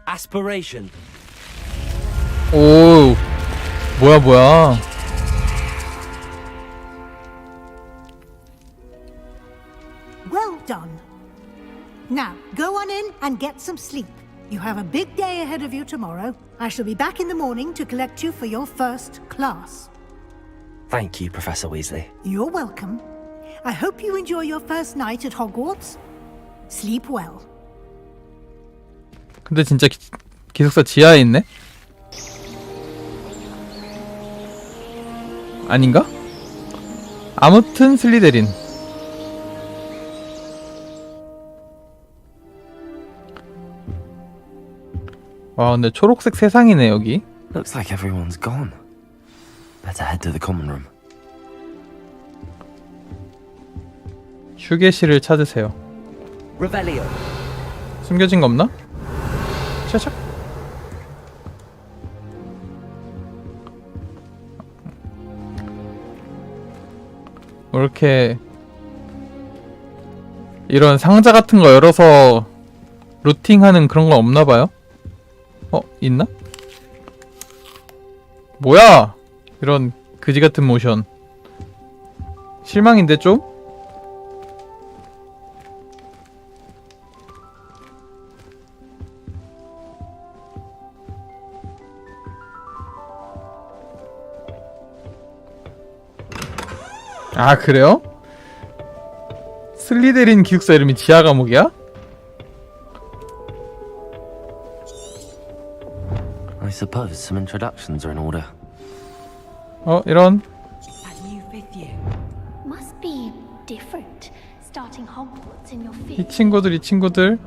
Aspiration. 오, 뭐야. Well done. Now, go on in and get some sleep. You have a big day ahead of you tomorrow. I shall be back in the morning to collect you for your first class. Thank you, Professor Weasley. You're welcome. I hope you enjoy your first night at Hogwarts. Sleep well. 근데 진짜 기숙사 지하에 있네? 아닌가? 아무튼 슬리데린. 와, 근데 초록색 세상이네 여기. Looks like everyone's gone. Better head to the common room. 휴게실을 찾으세요. Revelio. 숨겨진 거 없나? 차착. 뭐 이렇게 이런 상자 같은 거 열어서 루팅하는 그런 거 없나 봐요? 있나? 뭐야! 이런 그지 같은 모션. 실망인데 좀? 아, 그래요? 슬리데린 기숙사 이름이 지하 감옥이야? I suppose some introductions are in order. 이런. That new fifth year must be different. Starting Hogwarts in your 이 fifth. 친구들.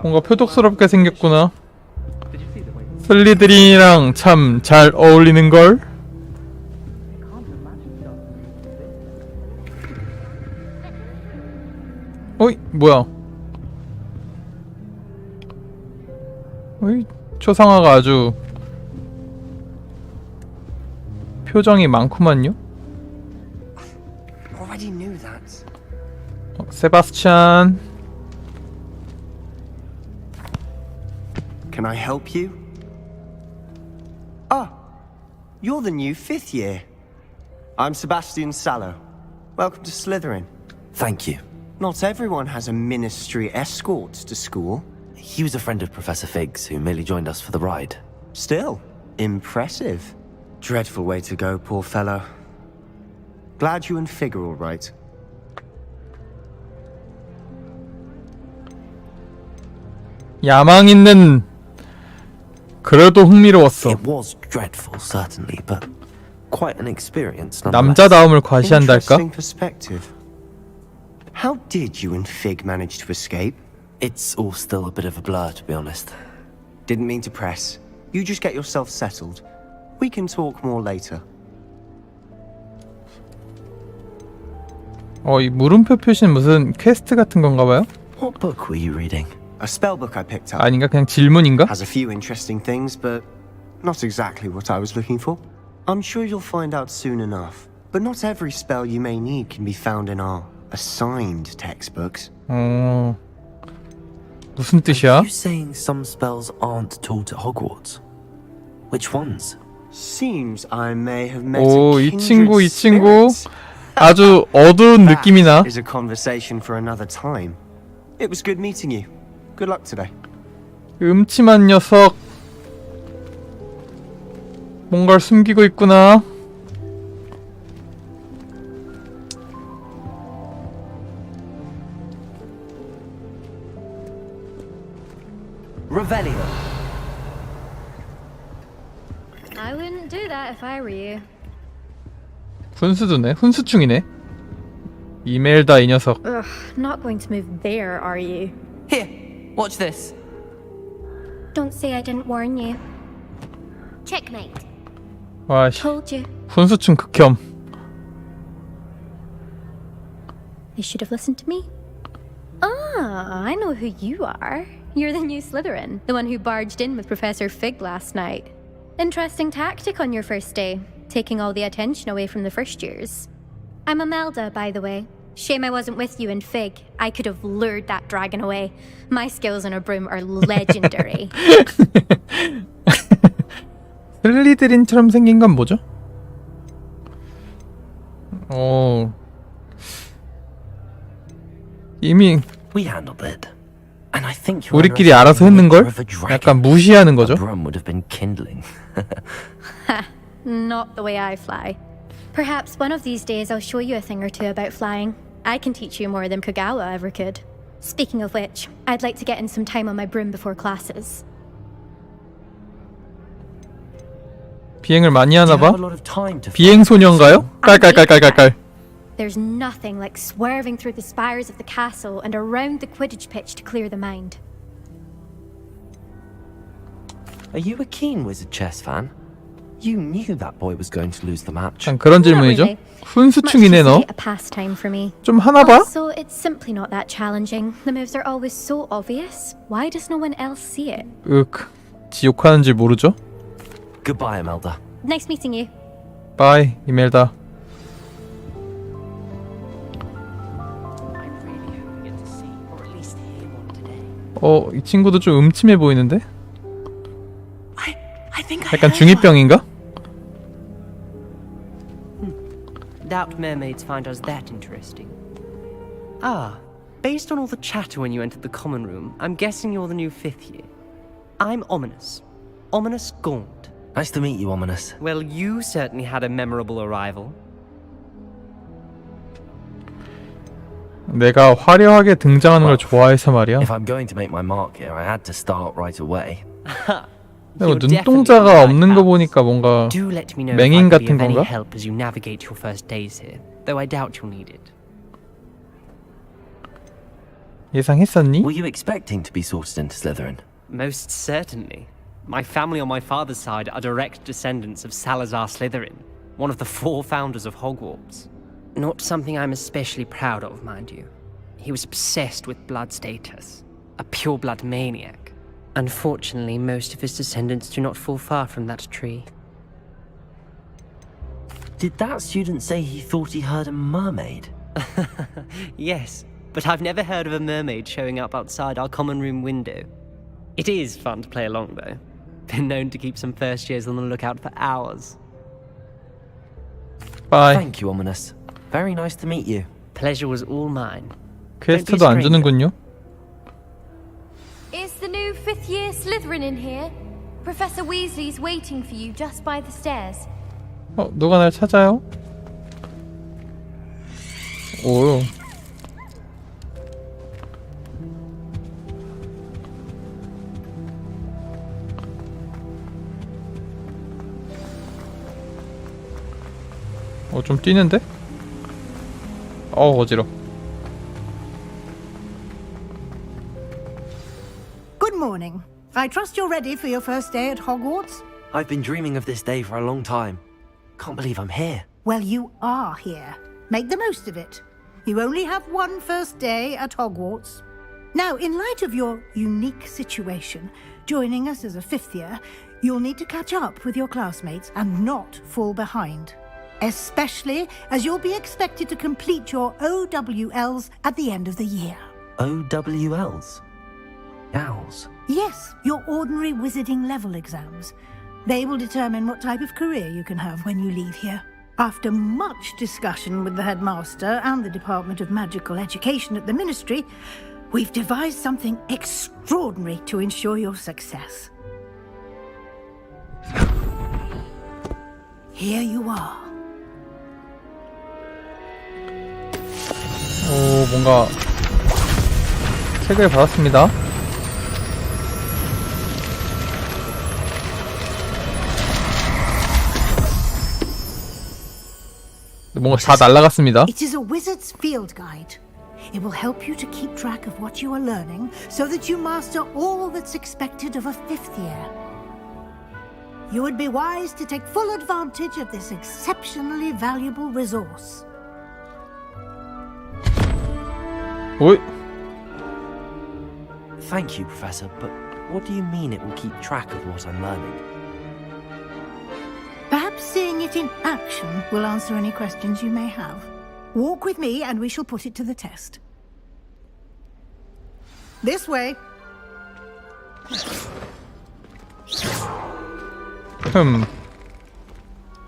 뭔가 표독스럽게 생겼구나. 슬리데린이랑 참 잘 어울리는걸? 어이, 뭐야? 어이, 초상화가 아주 표정이 많구만요. Already knew that. 세바스찬. Can I help you? Ah, you're the new fifth year. I'm Sebastian Sallow. Welcome to Slytherin. Thank you. Not everyone has a ministry escort to school. He was a friend of Professor Fig's who merely joined us for the ride. Still, impressive. Dreadful way to go, poor fellow. Glad you and Fig are all right. 야망 있는. 그래도 흥미로웠어. It was dreadful, certainly, but quite an experience nonetheless. 남자다움을 과시한달까? Interesting perspective. How did you and Fig manage to escape? It's all still a bit of a blur, to be honest. Didn't mean to press. You just get yourself settled. We can talk more later. 이 물음표 표시는 무슨 퀘스트 같은 건가 봐요? What book were you reading? A spellbook I picked up. 아닌가? 그냥 질문인가? Has a few interesting things, but not exactly what I was looking for. I'm sure you'll find out soon enough. But not every spell you may need can be found in our assigned textbooks. 무슨 뜻이야? Are you saying some spells aren't taught at Hogwarts? Which ones? Seems I may have met 오, a 이 kindred 친구 spirit. 아주 어두운 느낌이 나. That is a conversation for another time. It was good meeting you. Good luck today. 음침한 녀석. 뭔가를 숨기고 있구나. Revelio. I wouldn't do that if I were you. 훈수두네. 훈수충이네. 이멜다 이 녀석. Ugh, not going to move there, are you? Here, watch this. Don't say I didn't warn you. Checkmate. 와씨. Told you. 훈수충 극혐. You should have listened to me. Ah, I know who you are. You're the new Slytherin, the one who barged in with Professor Fig last night. Interesting tactic on your first day, taking all the attention away from the first years. I'm Imelda, by the way. Shame I wasn't with you in Fig. I could have lured that dragon away. My skills on a broom are legendary. 슬리드린처럼 생긴 건 뭐죠? 이미 We handled it. And I think 우리끼리 알아서 했는 걸 약간 무시하는 거죠. broom would have been kindling. Not the way I fly. Perhaps one of these days I'll show you a thing or two about flying. I can teach you more than Kogawa ever could. Speaking of which, I'd like to get in some time on my broom before classes. 비행을 많이 Do you 하나 have 봐? a lot of time to 비행 소녀인가요? 깔깔깔깔깔깔. There's nothing like swerving through the spires of the castle and around the Quidditch pitch to clear the mind. Are you a keen wizard chess fan? You knew that boy was going to lose the match. 참 그런 질문이죠. Not really. 훈수충이네 너. A pastime for me. 좀 하나 봐? Also, it's simply not that challenging. The moves are always so obvious. Why does no one else see it? 지옥하는 줄 모르죠? Goodbye, Imelda. Nice meeting you. 바이 이멜다. 이 친구도 좀 음침해 보이는데? I think 약간 중2병인가? Doubt mermaids find us that interesting. Ah, based on all the chatter when you entered the common room, I'm guessing you're the new 5th year. I'm Ominous. Ominous Gaunt. Nice to meet you, Ominous. Well, you certainly had a memorable arrival. 내가 화려하게 등장하는 걸 좋아해서 말이야. If I'm going to make my mark here, I had to start right away. 눈동자가 없는 거 보니까 뭔가 Do let me know 맹인 if I can be 같은 of any 건가? help as you navigate your first days here, though I doubt you'll need it. 예상했었니? Were you expecting to be sorted into Slytherin? Most certainly. My family on my father's side are direct descendants of Salazar Slytherin, one of the 4 founders of Hogwarts. Not something I'm especially proud of, mind you. He was obsessed with blood status, a pure-blood maniac. Unfortunately, most of his descendants do not fall far from that tree. Did that student say he thought he heard a mermaid? Yes, but I've never heard of a mermaid showing up outside our common room window. It is fun to play along, though. Been known to keep some first years on the lookout for hours. 바이. Thank you, Ominous. Very nice to meet you. Pleasure was all mine. 퀘스트도 안 주는군요. Is the new 5th year Slytherin in here? Professor Weasley's waiting for you just by the stairs. 누가 날 찾아요? 오. 좀 뛰는데? 어지러. Good morning. I trust you're ready for your first day at Hogwarts? I've been dreaming of this day for a long time. Can't believe I'm here. Well, you are here. Make the most of it. You only have one first day at Hogwarts. Now, in light of your unique situation, joining us as a 5th year, you'll need to catch up with your classmates and not fall behind. Especially as you'll be expected to complete your OWLs at the end of the year. OWLs? Owls? Yes, your ordinary wizarding level exams. They will determine what type of career you can have when you leave here. After much discussion with the headmaster and the Department of Magical Education at the Ministry, we've devised something extraordinary to ensure your success. Here you are. 뭔가 책을 받았습니다. 뭔가 다 날라갔습니다. It is a wizard's field guide. It will help you to keep track of what you are learning so that you master all that's expected of a 5th year. You would be wise to take full advantage of this exceptionally valuable resource. 오이. Thank you, Professor, but what do you mean it will keep track of what I'm learning? Perhaps seeing it in action will answer any questions you may have. Walk with me and we shall put it to the test. This way.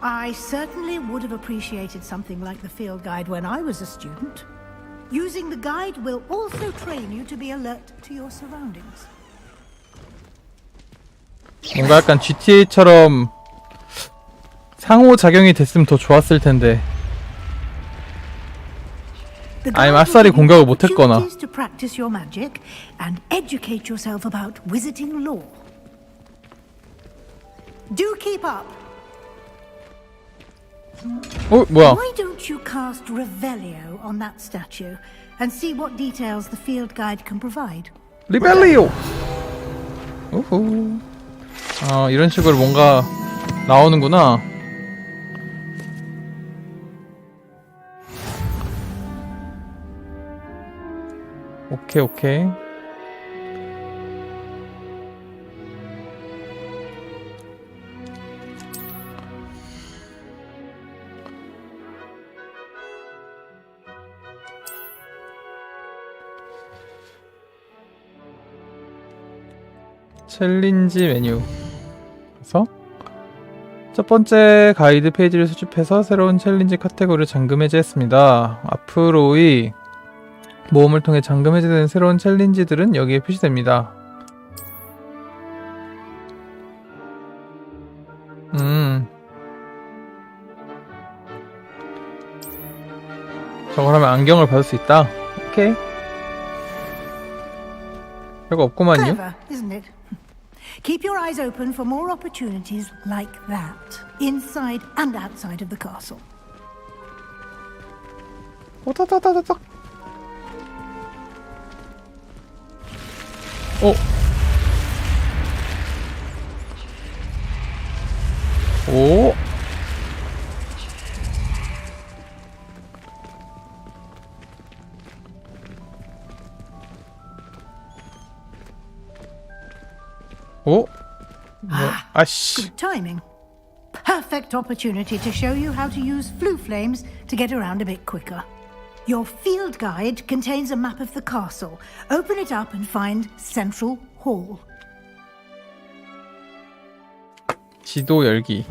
I certainly would have appreciated something like the field guide when I was a student. Using the guide will also train you to be alert to your surroundings. 뭔가 약간 GTA처럼 상호작용이 됐으면 더 좋았을 텐데. 아니면 아싸리 공격을 못했거나. To practice your magic and educate yourself about wizarding lore. Do keep up. 뭐야? Why don't you cast Revelio on that statue and see what details the field guide can provide? 리벨리오. 우후. 이런 식으로 뭔가 나오는구나. 오케이. 챌린지 메뉴. 그래서 첫 번째 가이드 페이지를 수집해서 새로운 챌린지 카테고리를 잠금 해제했습니다. 앞으로의 모험을 통해 잠금 해제되는 새로운 챌린지들은 여기에 표시됩니다. 저걸 하면 안경을 받을 수 있다. 오케이. 별거 없구만요. Clever, isn't it? Keep your eyes open for more opportunities like that, inside and outside of the castle. 오다다다다닥. 오. 아씨. Good timing. Perfect opportunity to show you how to use flue flames to get around a bit quicker. Your field guide contains a map of the castle. Open it up and find Central Hall. 지도 열기.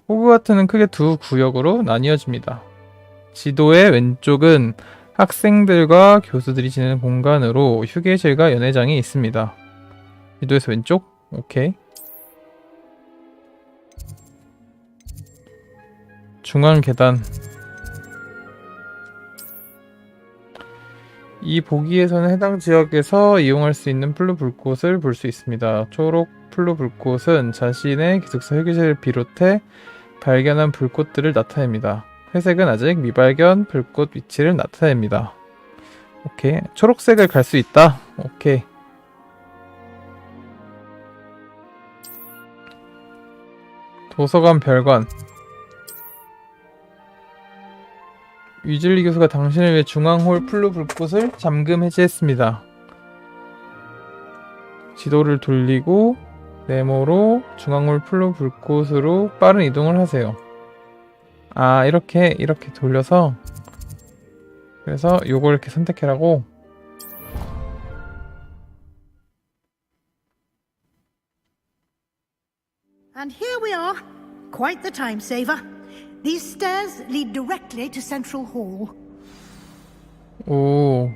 호그와트는 크게 두 구역으로 나뉘어집니다. 지도의 왼쪽은 학생들과 교수들이 지내는 공간으로 휴게실과 연회장이 있습니다. 지도에서 왼쪽? 오케이. 중앙 계단. 이 보기에서는 해당 지역에서 이용할 수 있는 플루 불꽃을 볼 수 있습니다. 초록 플루 불꽃은 자신의 기숙사 휴게실을 비롯해 발견한 불꽃들을 나타냅니다. 회색은 아직 미발견 불꽃 위치를 나타냅니다. 오케이. 초록색을 갈 수 있다. 오케이. 도서관 별관. 위즐리 교수가 당신을 위해 중앙홀 플루 불꽃을 잠금 해제했습니다. 지도를 돌리고 네모로 중앙홀 플루 불꽃으로 빠른 이동을 하세요. 이렇게 돌려서, 그래서 요걸 이렇게 선택해라고. And here we are. Quite the time saver. These stairs lead directly to Central Hall. 오,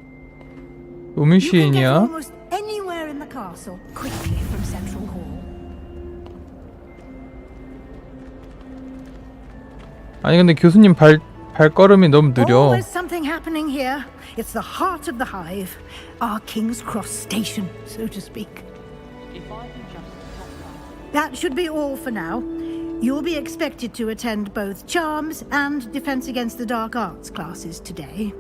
You can get 음유시인이야? almost anywhere in the castle quickly from Central Hall. 아니 근데 교수님 발걸음이 너무 느려. Always something happening here. It's the heart of the hive, our King's Cross station, so to speak. That should be all for now. You'll be expected to attend both Charms and Defense Against the Dark Arts classes today.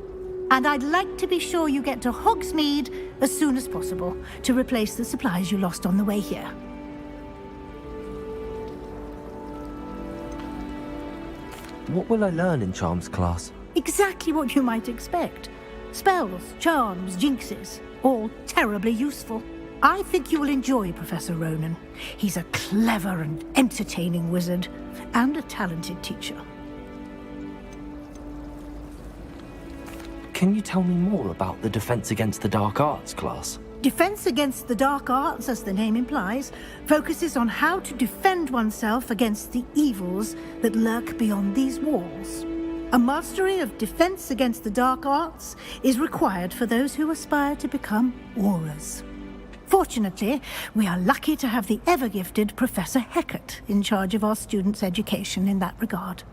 And I'd like to be sure you get to Hogsmeade as soon as possible to replace the supplies you lost on the way here. What will I learn in Charms class? Exactly what you might expect. Spells, charms, jinxes, all terribly useful. I think you will enjoy Professor Ronan. He's a clever and entertaining wizard, and a talented teacher. Can you tell me more about the Defense Against the Dark Arts class? Defense Against the Dark Arts, as the name implies, focuses on how to defend oneself against the evils that lurk beyond these walls. A mastery of Defense Against the Dark Arts is required for those who aspire to become auras. Fortunately, we are lucky to have the ever-gifted Professor Hecat in charge of our students' education in that regard.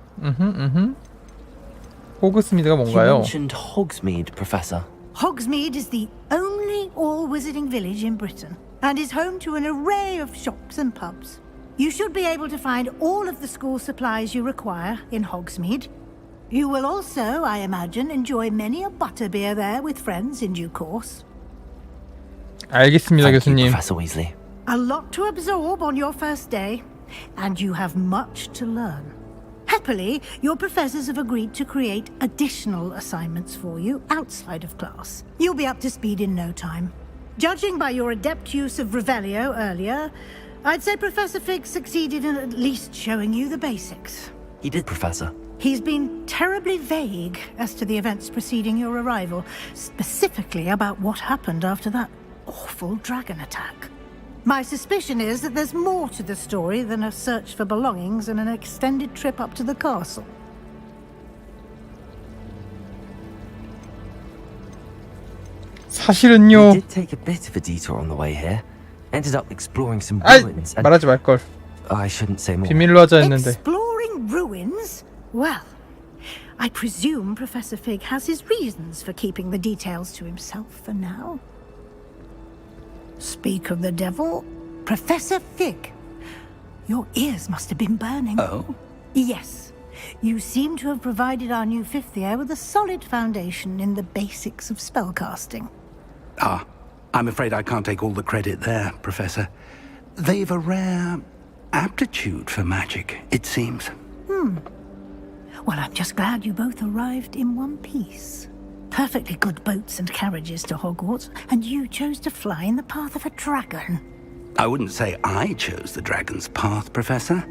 호그스미드가 You 뭔가요? mentioned Hogsmeade, Professor. Hogsmeade is the only all-wizarding village in Britain, and is home to an array of shops and pubs. You should be able to find all of the school supplies you require in Hogsmeade. You will also, I imagine, enjoy many a butterbeer there with friends in due course. 알겠습니다, Thank you, 교수님. Professor Weasley. A lot to absorb on your first day, and you have much to learn. Happily, your professors have agreed to create additional assignments for you outside of class. You'll be up to speed in no time. Judging by your adept use of Revelio earlier, I'd say Professor Fig succeeded in at least showing you the basics. He did, Professor. He's been terribly vague as to the events preceding your arrival, specifically about what happened after that awful dragon attack. My suspicion is that there's more to the story than a search for belongings and an extended trip up to the castle. 사실은요. We did take a bit of a detour on the way here. Ended up exploring some 아이, ruins and... 말하지 말걸. I shouldn't say more. 비밀로 하자 했는데. Exploring ruins? Well, I presume Professor Fig has his reasons for keeping the details to himself for now. Speak of the devil, Professor Fig. Your ears must have been burning. Oh? Yes. You seem to have provided our new fifth year with a solid foundation in the basics of spellcasting. Ah, I'm afraid I can't take all the credit there, Professor. They've a rare aptitude for magic, it seems. Well, I'm just glad you both arrived in one piece. Perfectly good boats and carriages to Hogwarts, and you chose to fly in the path of a dragon. I wouldn't say I chose the dragon's path, Professor.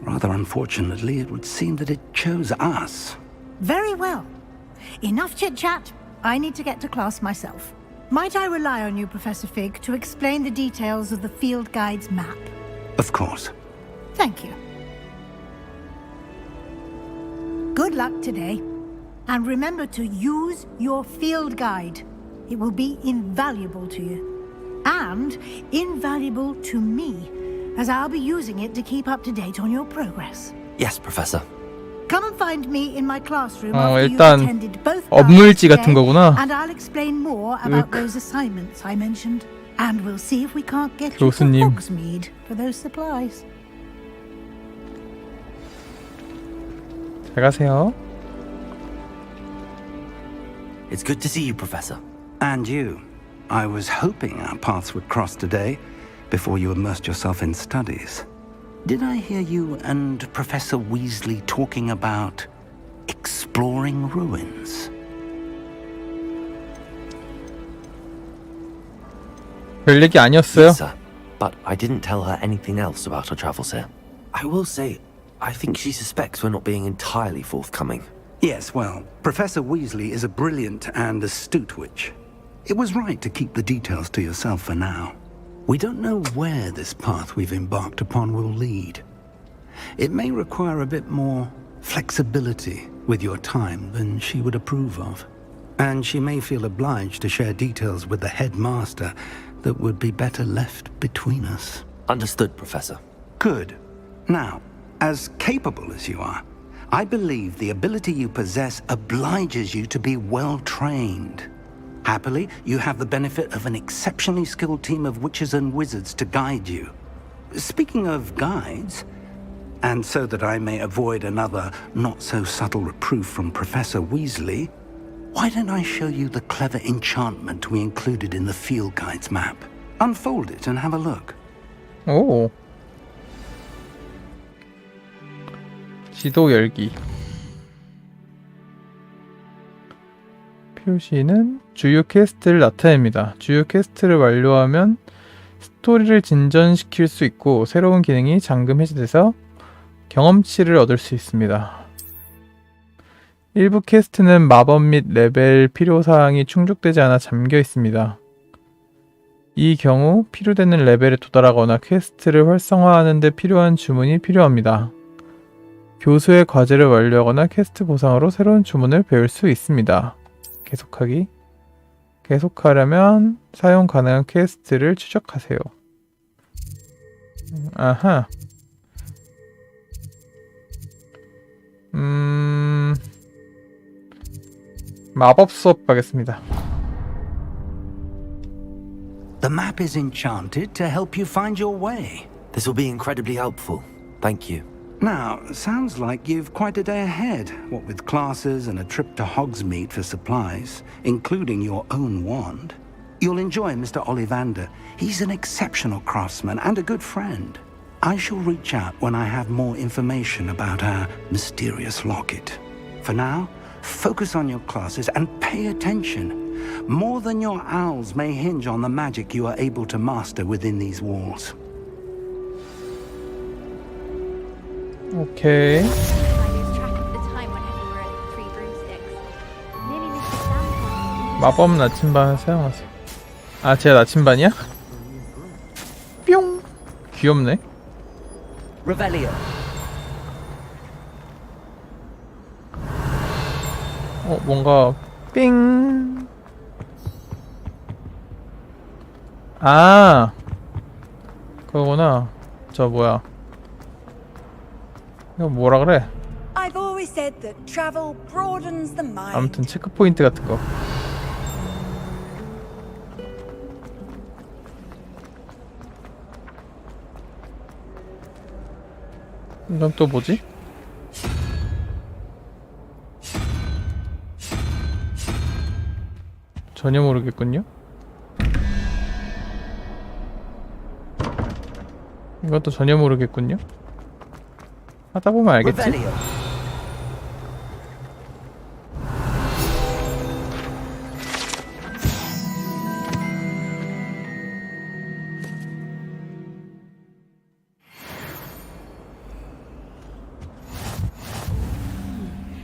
Rather unfortunately, it would seem that it chose us. Very well. Enough chit-chat. I need to get to class myself. Might I rely on you, Professor Fig, to explain the details of the field guide's map? Of course. Thank you. Good luck today. And remember to use your field guide. It will be invaluable to you. And invaluable to me, as I'll be using it to keep up to date on your progress. Yes, Professor. Come and find me in my classroom after you've 일단 attended both 업무일지 classes 같은 today, 거구나. and I'll explain more about those assignments I mentioned. And we'll see if we can't get you to 교수님. Hogsmeade for those supplies. 잘 가세요. It's good to see you, Professor. And you. I was hoping our paths would cross today, before you immersed yourself in studies. Did I hear you and Professor Weasley talking about exploring ruins? 별 얘기 아니었어요. Yes, sir. But I didn't tell her anything else about our travels here. I will say, I think she suspects we're not being entirely forthcoming. Yes, well, Professor Weasley is a brilliant and astute witch. It was right to keep the details to yourself for now. We don't know where this path we've embarked upon will lead. It may require a bit more flexibility with your time than she would approve of. And she may feel obliged to share details with the headmaster that would be better left between us. Understood, Professor. Good. Now, as capable as you are, I believe the ability you possess obliges you to be well-trained. Happily, you have the benefit of an exceptionally skilled team of witches and wizards to guide you. Speaking of guides, And so that I may avoid another not-so-subtle reproof from Professor Weasley, why don't I show you the clever enchantment we included in the field guide's map? Unfold it and have a look. 오. 지도 열기. 표시는 주요 퀘스트를 나타냅니다. 주요 퀘스트를 완료하면 스토리를 진전시킬 수 있고 새로운 기능이 잠금 해제돼서 경험치를 얻을 수 있습니다. 일부 퀘스트는 마법 및 레벨 필요사항이 충족되지 않아 잠겨 있습니다. 이 경우 필요되는 레벨에 도달하거나 퀘스트를 활성화하는 데 필요한 주문이 필요합니다. 교수의 과제를 완료하거나 퀘스트 보상으로 새로운 주문을 배울 수 있습니다. 계속하기. 계속하려면 사용 가능한 퀘스트를 추적하세요. 아하. 마법 수업 가겠습니다. The map is enchanted to help you find your way. This will be incredibly helpful. Thank you. Now, sounds like you've quite a day ahead, what with classes and a trip to Hogsmeade for supplies, including your own wand. You'll enjoy Mr. Ollivander. He's an exceptional craftsman and a good friend. I shall reach out when I have more information about our mysterious locket. For now, focus on your classes and pay attention. More than your owls may hinge on the magic you are able to master within these walls. 오케이. 마법 나침반을 사용하세요. 아, 제가 나침반이야? 뿅. 귀엽네. Revelio. 뭔가 삥. 아, 그거구나. 저 뭐야? 이거 뭐라 그래? I've always said that travel broadens the mind. 아무튼 체크 포인트 같은 거. 이건 또 뭐지? 전혀 모르겠군요. 이것도 전혀 모르겠군요. 하다 보면 알겠지?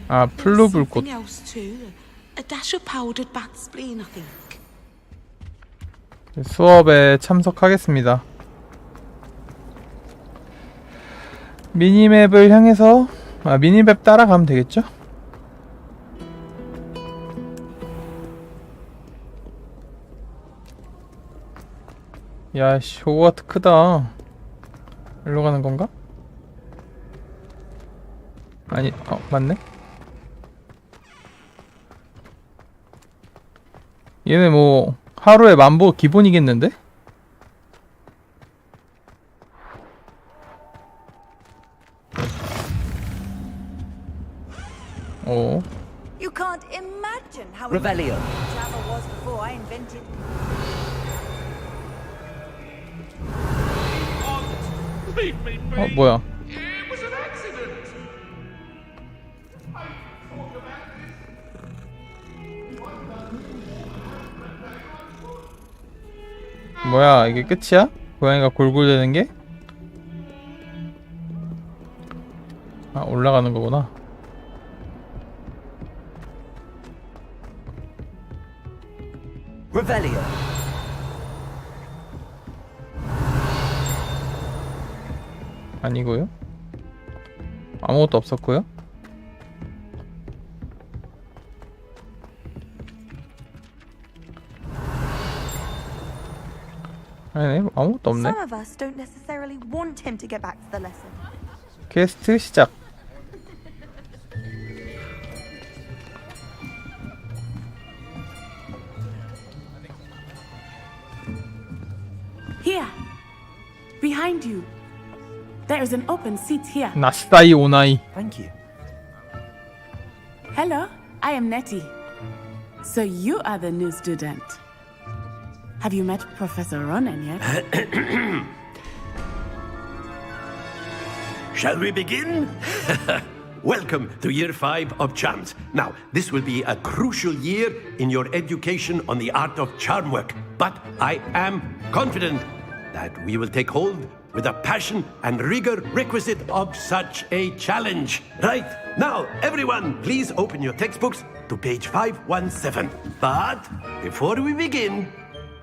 아, 플루불꽃. Something else too. A dash of powdered bat spleen, I think. 수업에 참석하겠습니다. 미니맵을 향해서 미니맵 따라가면 되겠죠? 야씨, 호그와트 크다. 일로 가는 건가? 아니, 맞네. 얘네 뭐 하루에 만보 기본이겠는데? 오. You can't imagine how Revelio. travel was before I invented. 뭐야? 뭐야, 이게 끝이야? 고양이가 골골대는 게? 아, 올라가는 거구나. Revelio. 아니고요. 아무것도 없었고요. 아니네, 아무것도 없네. Some of us don't necessarily want him to get back to the lesson. 퀘스트 시작. Here, behind you. There is an open seat here. 나스다이 오나이. Thank you. Hello, I am Nettie. So you are the new student. Have you met Professor Ronan yet? Shall we begin? Welcome to Year 5 of Charms. Now, this will be a crucial year in your education on the art of charm work. But I am confident that we will take hold with the passion and rigor requisite of such a challenge. Right, now, everyone, please open your textbooks to page 517. But before we begin,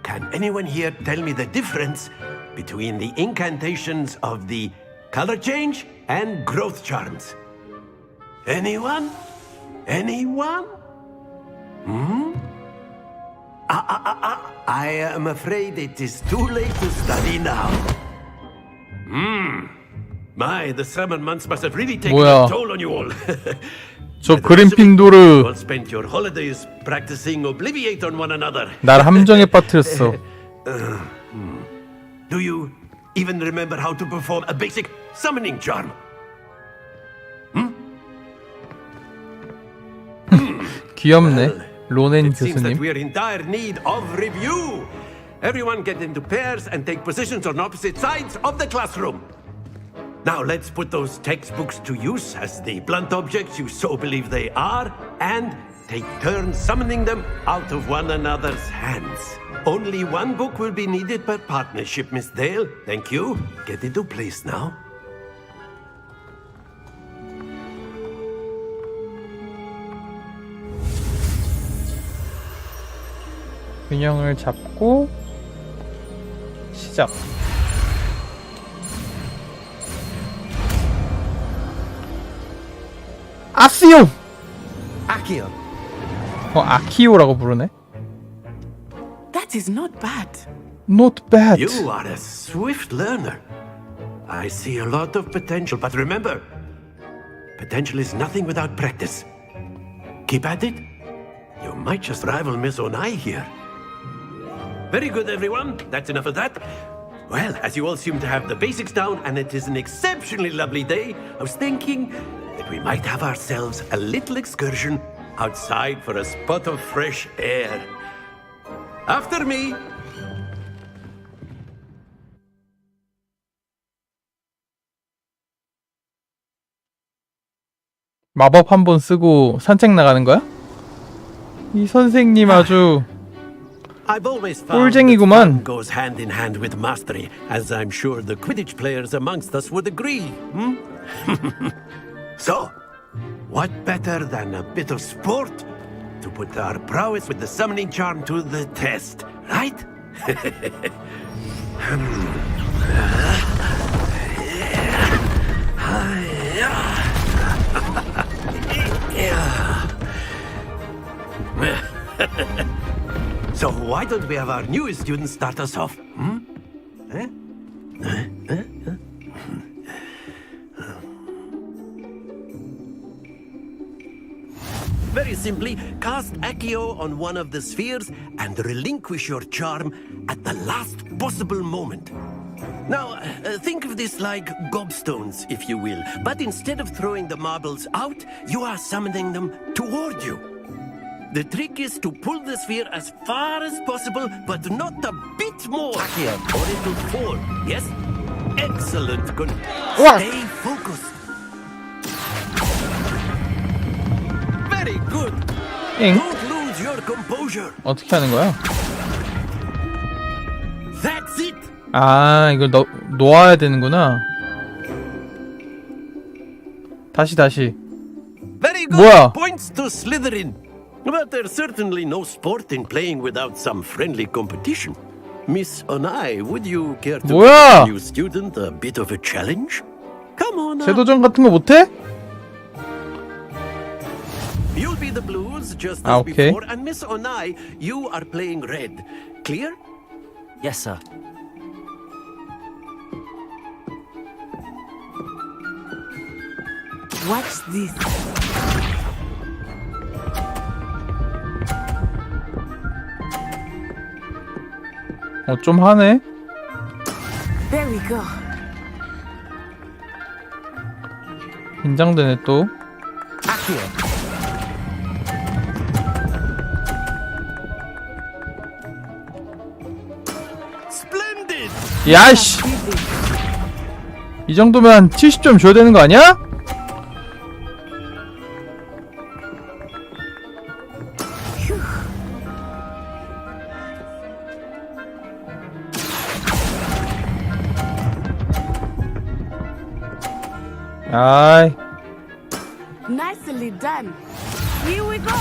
can anyone here tell me the difference between the incantations of the color change and growth charms? Anyone? Anyone? I am afraid it is too late to study now. My, the summer months must have really taken 뭐야. a toll on you all. 저 그린핀도르 You all spent your holidays practicing Obliviate on one another. 날 함정에 빠뜨렸어. Do you even remember how to perform a basic summoning charm? 귀엽네. 로넨 It seems that 교수님. we are in dire need of review. Everyone get into pairs and take positions on opposite sides of the classroom. Now let's put those textbooks to use as the blunt objects you so believe they are, and take turns summoning them out of one another's hands. Only one book will be needed per partnership, Miss Dale. Thank you. Get into place now. 균형을 잡고 시작. 아시오! Akio. 아키오라고 부르네. That is not bad. Not bad. You are a swift learner. I see a lot of potential, but remember, potential is nothing without practice. Keep at it. You might just rival Miss Onai here. Very good, everyone. That's enough of that. Well, as you all seem to have the basics down, and it is an exceptionally lovely day, I was thinking that we might have ourselves a little excursion outside for a spot of fresh air. After me. 마법 한 번 쓰고 산책 나가는 거야? 이 선생님 아주 I've always found that 꿀쟁이구만. fun goes hand in hand with mastery, as I'm sure the Quidditch players amongst us would agree. So, what better than a bit of sport to put our prowess with the summoning charm to the test, right? So why don't we have our newest student start us off? Very simply, cast Accio on one of the spheres and relinquish your charm at the last possible moment. Now, think of this like gobstones, if you will, but instead of throwing the marbles out, you are summoning them toward you. The trick is to pull the sphere as far as possible, but not a bit more. Accio, or it will fall. Yes? Excellent. Good. Stay focused. Very good. 엥? Don't lose your composure. 어떻게 하는 거야? That's it. 아, 이걸 놓아야 되는구나. 다시. Very good. 뭐야? Points to Slytherin. But there's certainly no sport in playing without some friendly competition. Miss Onai, would you care to 뭐야? give a new student a bit of a challenge? Come on now. 재도전 같은 거 못해? You'll be the blues just Ah, as okay. before, and Miss Onai, you are playing red. Clear? Yes, sir. Watch this. 좀 하네. There we go. 긴장되네 또. 야이씨! 이 정도면 70점 줘야 되는 거 아니야? 아이. Nicely done. Here we go.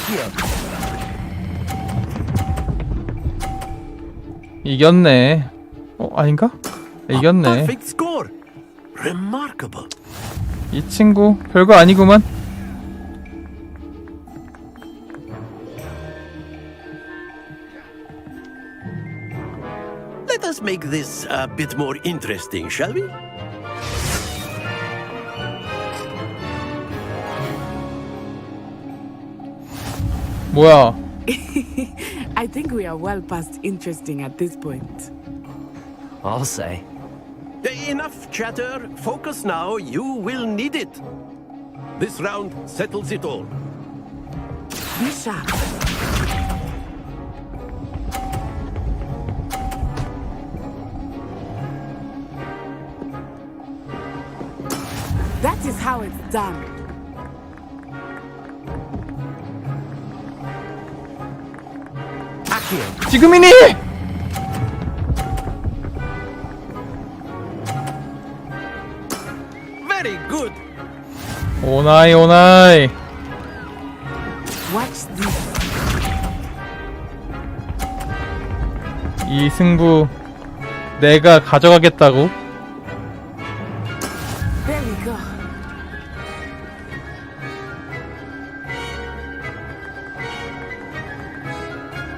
Yes. 이겼네. 아닌가? 이겼네. Perfect score. Remarkable. 이 친구 별거 아니구만. Let us make this a bit more interesting, shall we? 뭐야? I think we are well past interesting at this point. I'll say. Enough chatter. Focus now. You will need it. This round settles it all. Be sharp. That is how it's done. 지금이니! Very good. 오나이 오나이. Watch this. 이 승부 내가 가져가겠다고. There we go.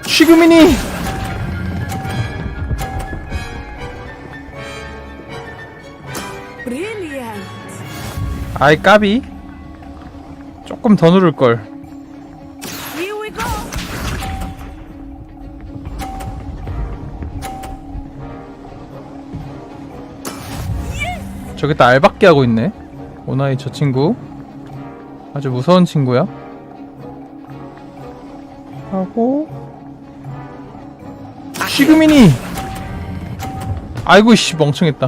지금이니! Brilliant. 아이 까비. 조금 더 누를걸. Here we go. 저기다 알박기 하고 있네. 오나이 저 친구 아주 무서운 친구야. 하고 지금이니. 아이고 씨 멍청했다.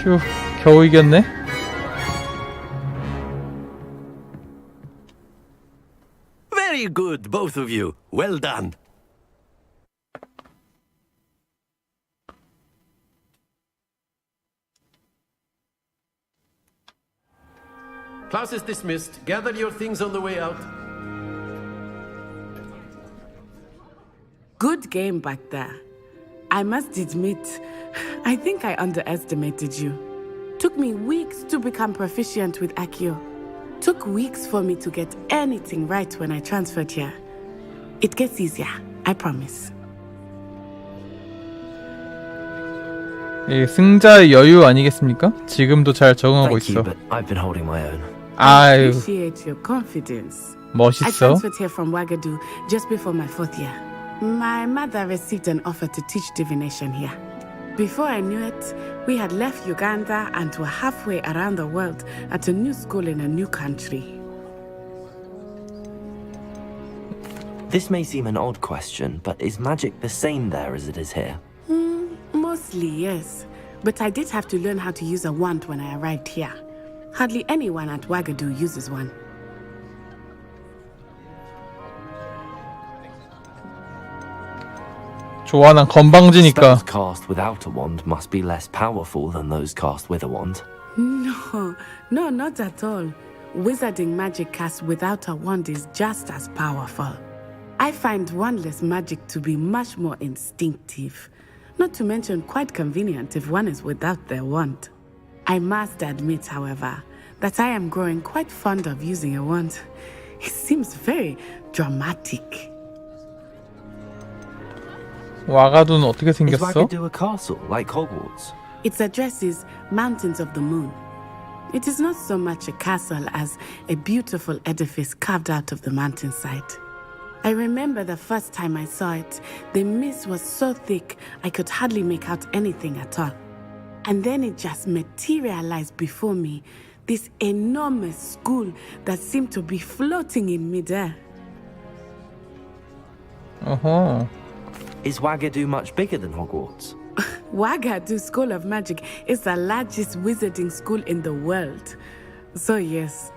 휴 겨우 이겼네. Very good, both of you. Well done. Class is dismissed. Gather your things on the way out. Good game back there. I must admit, I think I underestimated you. Took me weeks to become proficient with Accio. Took weeks for me to get anything right when I transferred here. It gets easier, I promise. 이 승자의 여유 아니겠습니까? 지금도 잘 적응하고 Thank you, 있어. but I've been holding my own. I 아유 appreciate your confidence. I 멋있어. transferred here from Wagadu just before my 4th year. My mother received an offer to teach divination here. Before I knew it, we had left Uganda and were halfway around the world at a new school in a new country. This may seem an odd question, but is magic the same there as it is here? Mostly, yes. But I did have to learn how to use a wand when I arrived here. Hardly anyone at Wagadu uses one. 좋아 난 건방지니까. Spells cast without a wand must be less powerful than those cast with a wand. No, not at all. Wizarding magic cast without a wand is just as powerful. I find wandless magic to be much more instinctive. Not to mention quite convenient if one is without their wand. I must admit, however, that I am growing quite fond of using a wand. It seems very dramatic. 와가두는 어떻게 Is 생겼어? Wagadu a castle like Hogwarts? Its address is Mountains of the Moon. It is not so much a castle as a beautiful edifice carved out of the mountainside. I remember the first time I saw it, the mist was so thick I could hardly make out anything at all. And then it just materialized before me, this enormous school that seemed to be floating in midair. 어허. Is Wagadu much bigger than Hogwarts? Wagadu School of Magic is the largest wizarding school in the world. So yes,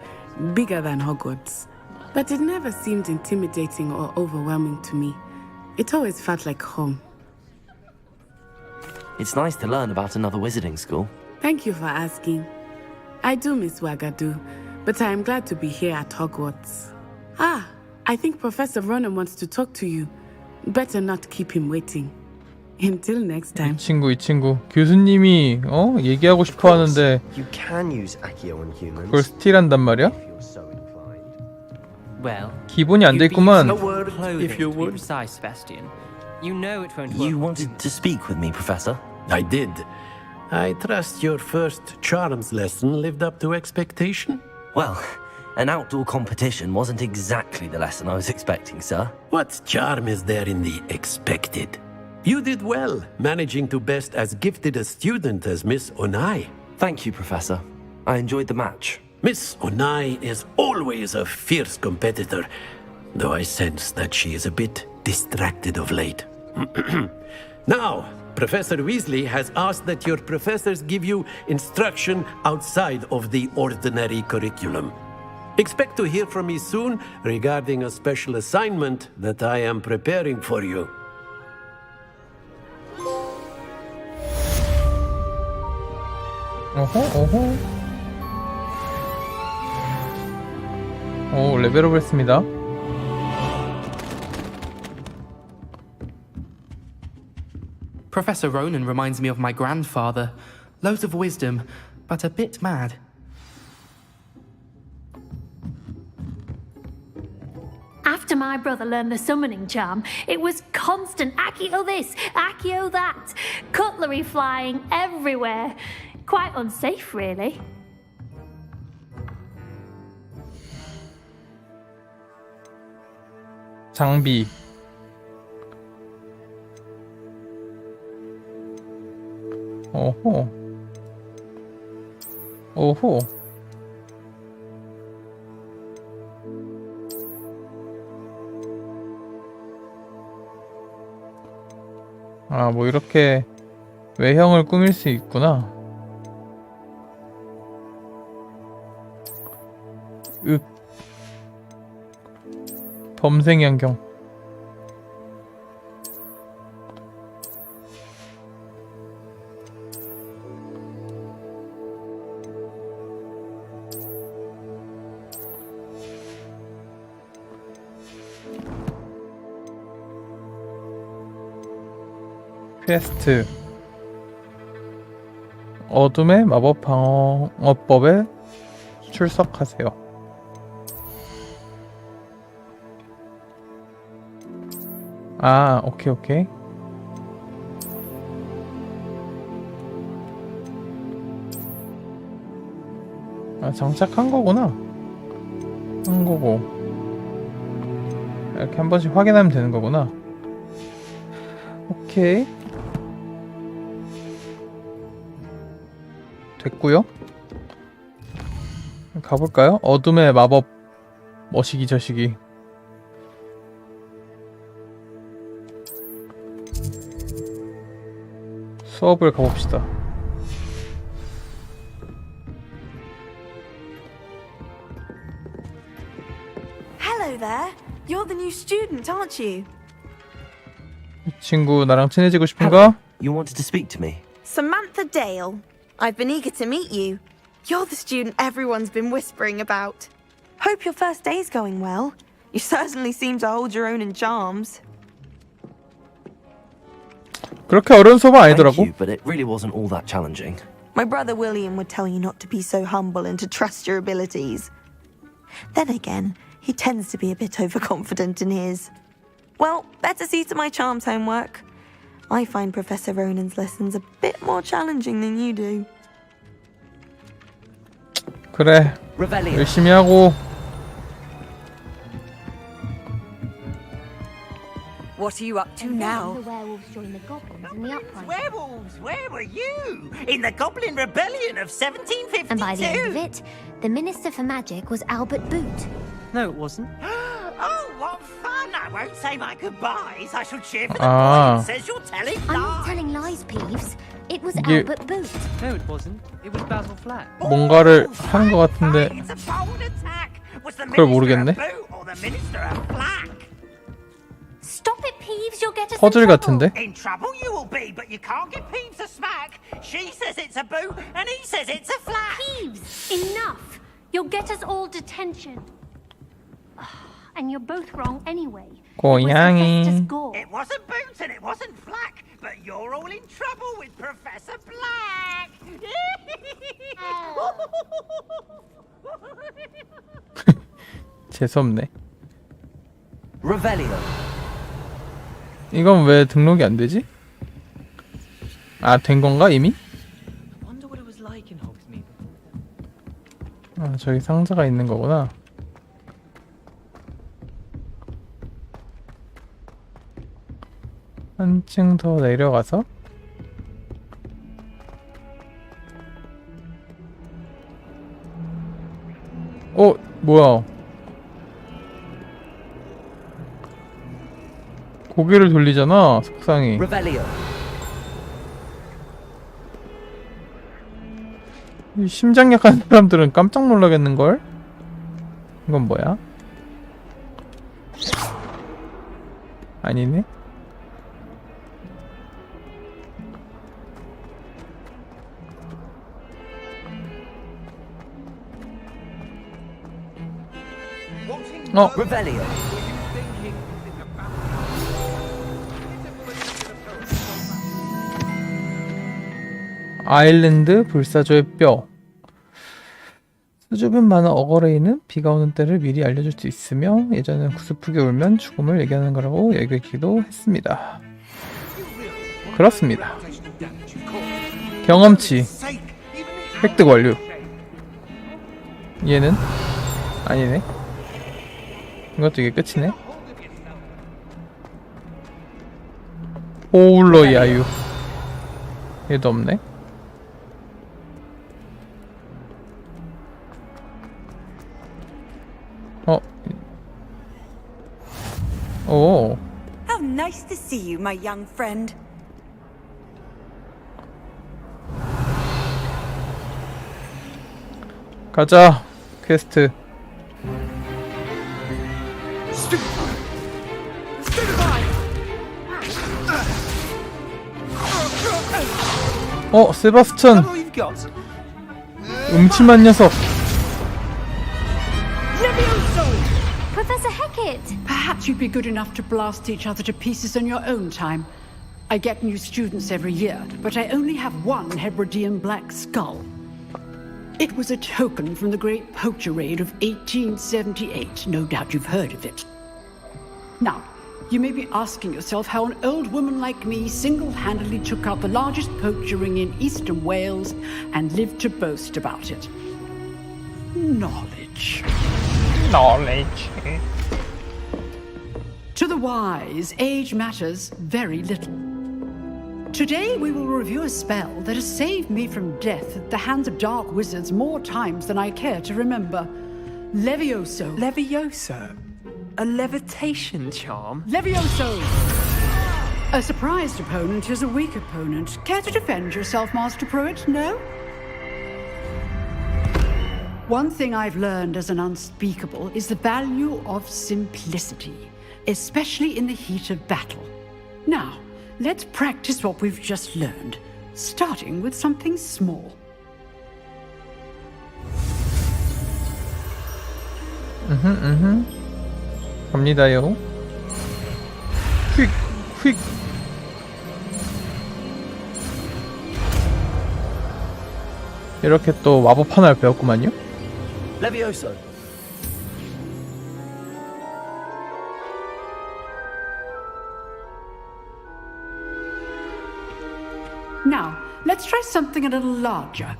bigger than Hogwarts. But it never seemed intimidating or overwhelming to me. It always felt like home. It's nice to learn about another wizarding school. Thank you for asking. I do miss Wagadu, but I am glad to be here at Hogwarts. Ah, I think Professor Ronan wants to talk to you. Better not keep him waiting. Until next time. 이 친구 교수님이 얘기하고 싶어 하는데 You can use Accio on humans. 그걸 스틸한단 말이야? Well, 기본이 안 돼 있구만. if you would. Precise, Sebastian. You know it won't work. You wanted to speak with me, Professor? I did. I trust your first charms lesson lived up to expectation? Well, an outdoor competition wasn't exactly the lesson I was expecting, sir. What charm is there in the expected? You did well, managing to best as gifted a student as Miss Onai. Thank you, Professor. I enjoyed the match. Miss Onai is always a fierce competitor, though I sense that she is a bit distracted of late. Now, Professor Weasley has asked that your professors give you instruction outside of the ordinary curriculum. Expect to hear from me soon regarding a special assignment that I am preparing for you. 어허. 오, 레벨업 했습니다. Professor Ronan reminds me of my grandfather. Loads of wisdom, but a bit mad. After my brother learned the summoning charm, it was constant Accio this, Accio that. Cutlery flying everywhere. Quite unsafe, really. 장비. 오호. 오호. 아, 뭐 이렇게 외형을 꾸밀 수 있구나. 범생 안경. 퀘스트. 어둠의 마법 방어법에 출석하세요. 아, 오케이. 아, 장착한 거구나. 한 거고. 이렇게 한 번씩 확인하면 되는 거구나. 오케이. 됐고요. 가볼까요? 어둠의 마법 머시기 저시기. 수업을 가봅시다. Hello there. You're the new student, aren't you? 이 친구 나랑 친해지고 싶은가? You wanted to speak to me? Samantha Dale. I've been eager to meet you. You're the student everyone's been whispering about. Hope your first day's going well. You certainly seem to hold your own in charms. 그렇게 어려운 수업은 아니더라고. Thank you, but it really wasn't all that challenging. My brother William would tell you not to be so humble and to trust your abilities. Then again, he tends to be a bit overconfident in his. Well, better see to my charms homework. I find Professor Ronan's lessons a bit more challenging than you do. 그래. Revelio. 열심히 하고. What are you up to now? The werewolves joined the goblins in the uprising. Werewolves, where were you? In the Goblin Rebellion of 1752? And by the end of it, the Minister for Magic was Albert Boot. No, it wasn't. Oh, what fun! I won't say my goodbyes. I shall cheer for the Ah. boy who says you're telling I'm not lies. telling lies, Peeves. It was 이게- Albert Boot. No, it wasn't. It was Basil Flack. 뭔가를 하는 것 같은데 It's a bold attack. Was the 그걸 minister 모르겠네. a boot or the minister a flack? Stop it, Peeves. You'll get us 퍼즐 in trouble. 같은데? In trouble you will be, but you can't give Peeves a smack. She says it's a boot, and he says it's a flack. Peeves, enough. You'll get us all detention. And you're both wrong anyway. 고양이. It wasn't boot and it wasn't flack, but you're all in trouble with Professor Black. 재수없네. Revelio. 이건 왜 등록이 안 되지? 아, 된 건가 이미? Wonder what it was like in Hogsmeade. 아, 저기 상자가 있는 거구나. 한층 더 내려가서 뭐야? 고개를 돌리잖아, 속상이. Revelio. 이 심장 약한 사람들은 깜짝 놀라겠는걸? 이건 뭐야? 아니네? Revelio. 아일랜드 불사조의 뼈. 수줍음 많은 어거레이는 비가 오는 때를 미리 알려줄 수 있으며 예전에는 구슬프게 울면 죽음을 얘기하는 거라고 얘기하기도 했습니다. 그렇습니다. 경험치 획득 완료. 얘는? 아니네. 이것도 이게 끝이네. 호울러의 아유. 얘도 없네. 오. How nice to see you, my young friend. 가자. 퀘스트. 세바스찬. 음침한 녀석. Professor Hecat! Perhaps you'd be good enough to blast each other to pieces on your own time. I get new students every year, but I only have one Hebridean black skull. It was a token from the Great Poacher Raid of 1878. No doubt you've heard of it. Now, you may be asking yourself how an old woman like me single-handedly took out the largest poacher ring in eastern Wales and lived to boast about it. Knowledge. To the wise, age matters very little. Today we will review a spell that has saved me from death at the hands of dark wizards more times than I care to remember. Levioso. Levioso? A levitation charm? Levioso! A surprised opponent is a weak opponent. Care to defend yourself, Master Pruitt? No? One thing I've learned as an unspeakable is the value of simplicity, especially in the heat of battle. Now, let's practice what we've just learned, starting with something small. 갑니다요. 휙. 이렇게 또 마법 하나를 배웠구만요. Levioso. Now, let's try something a little larger.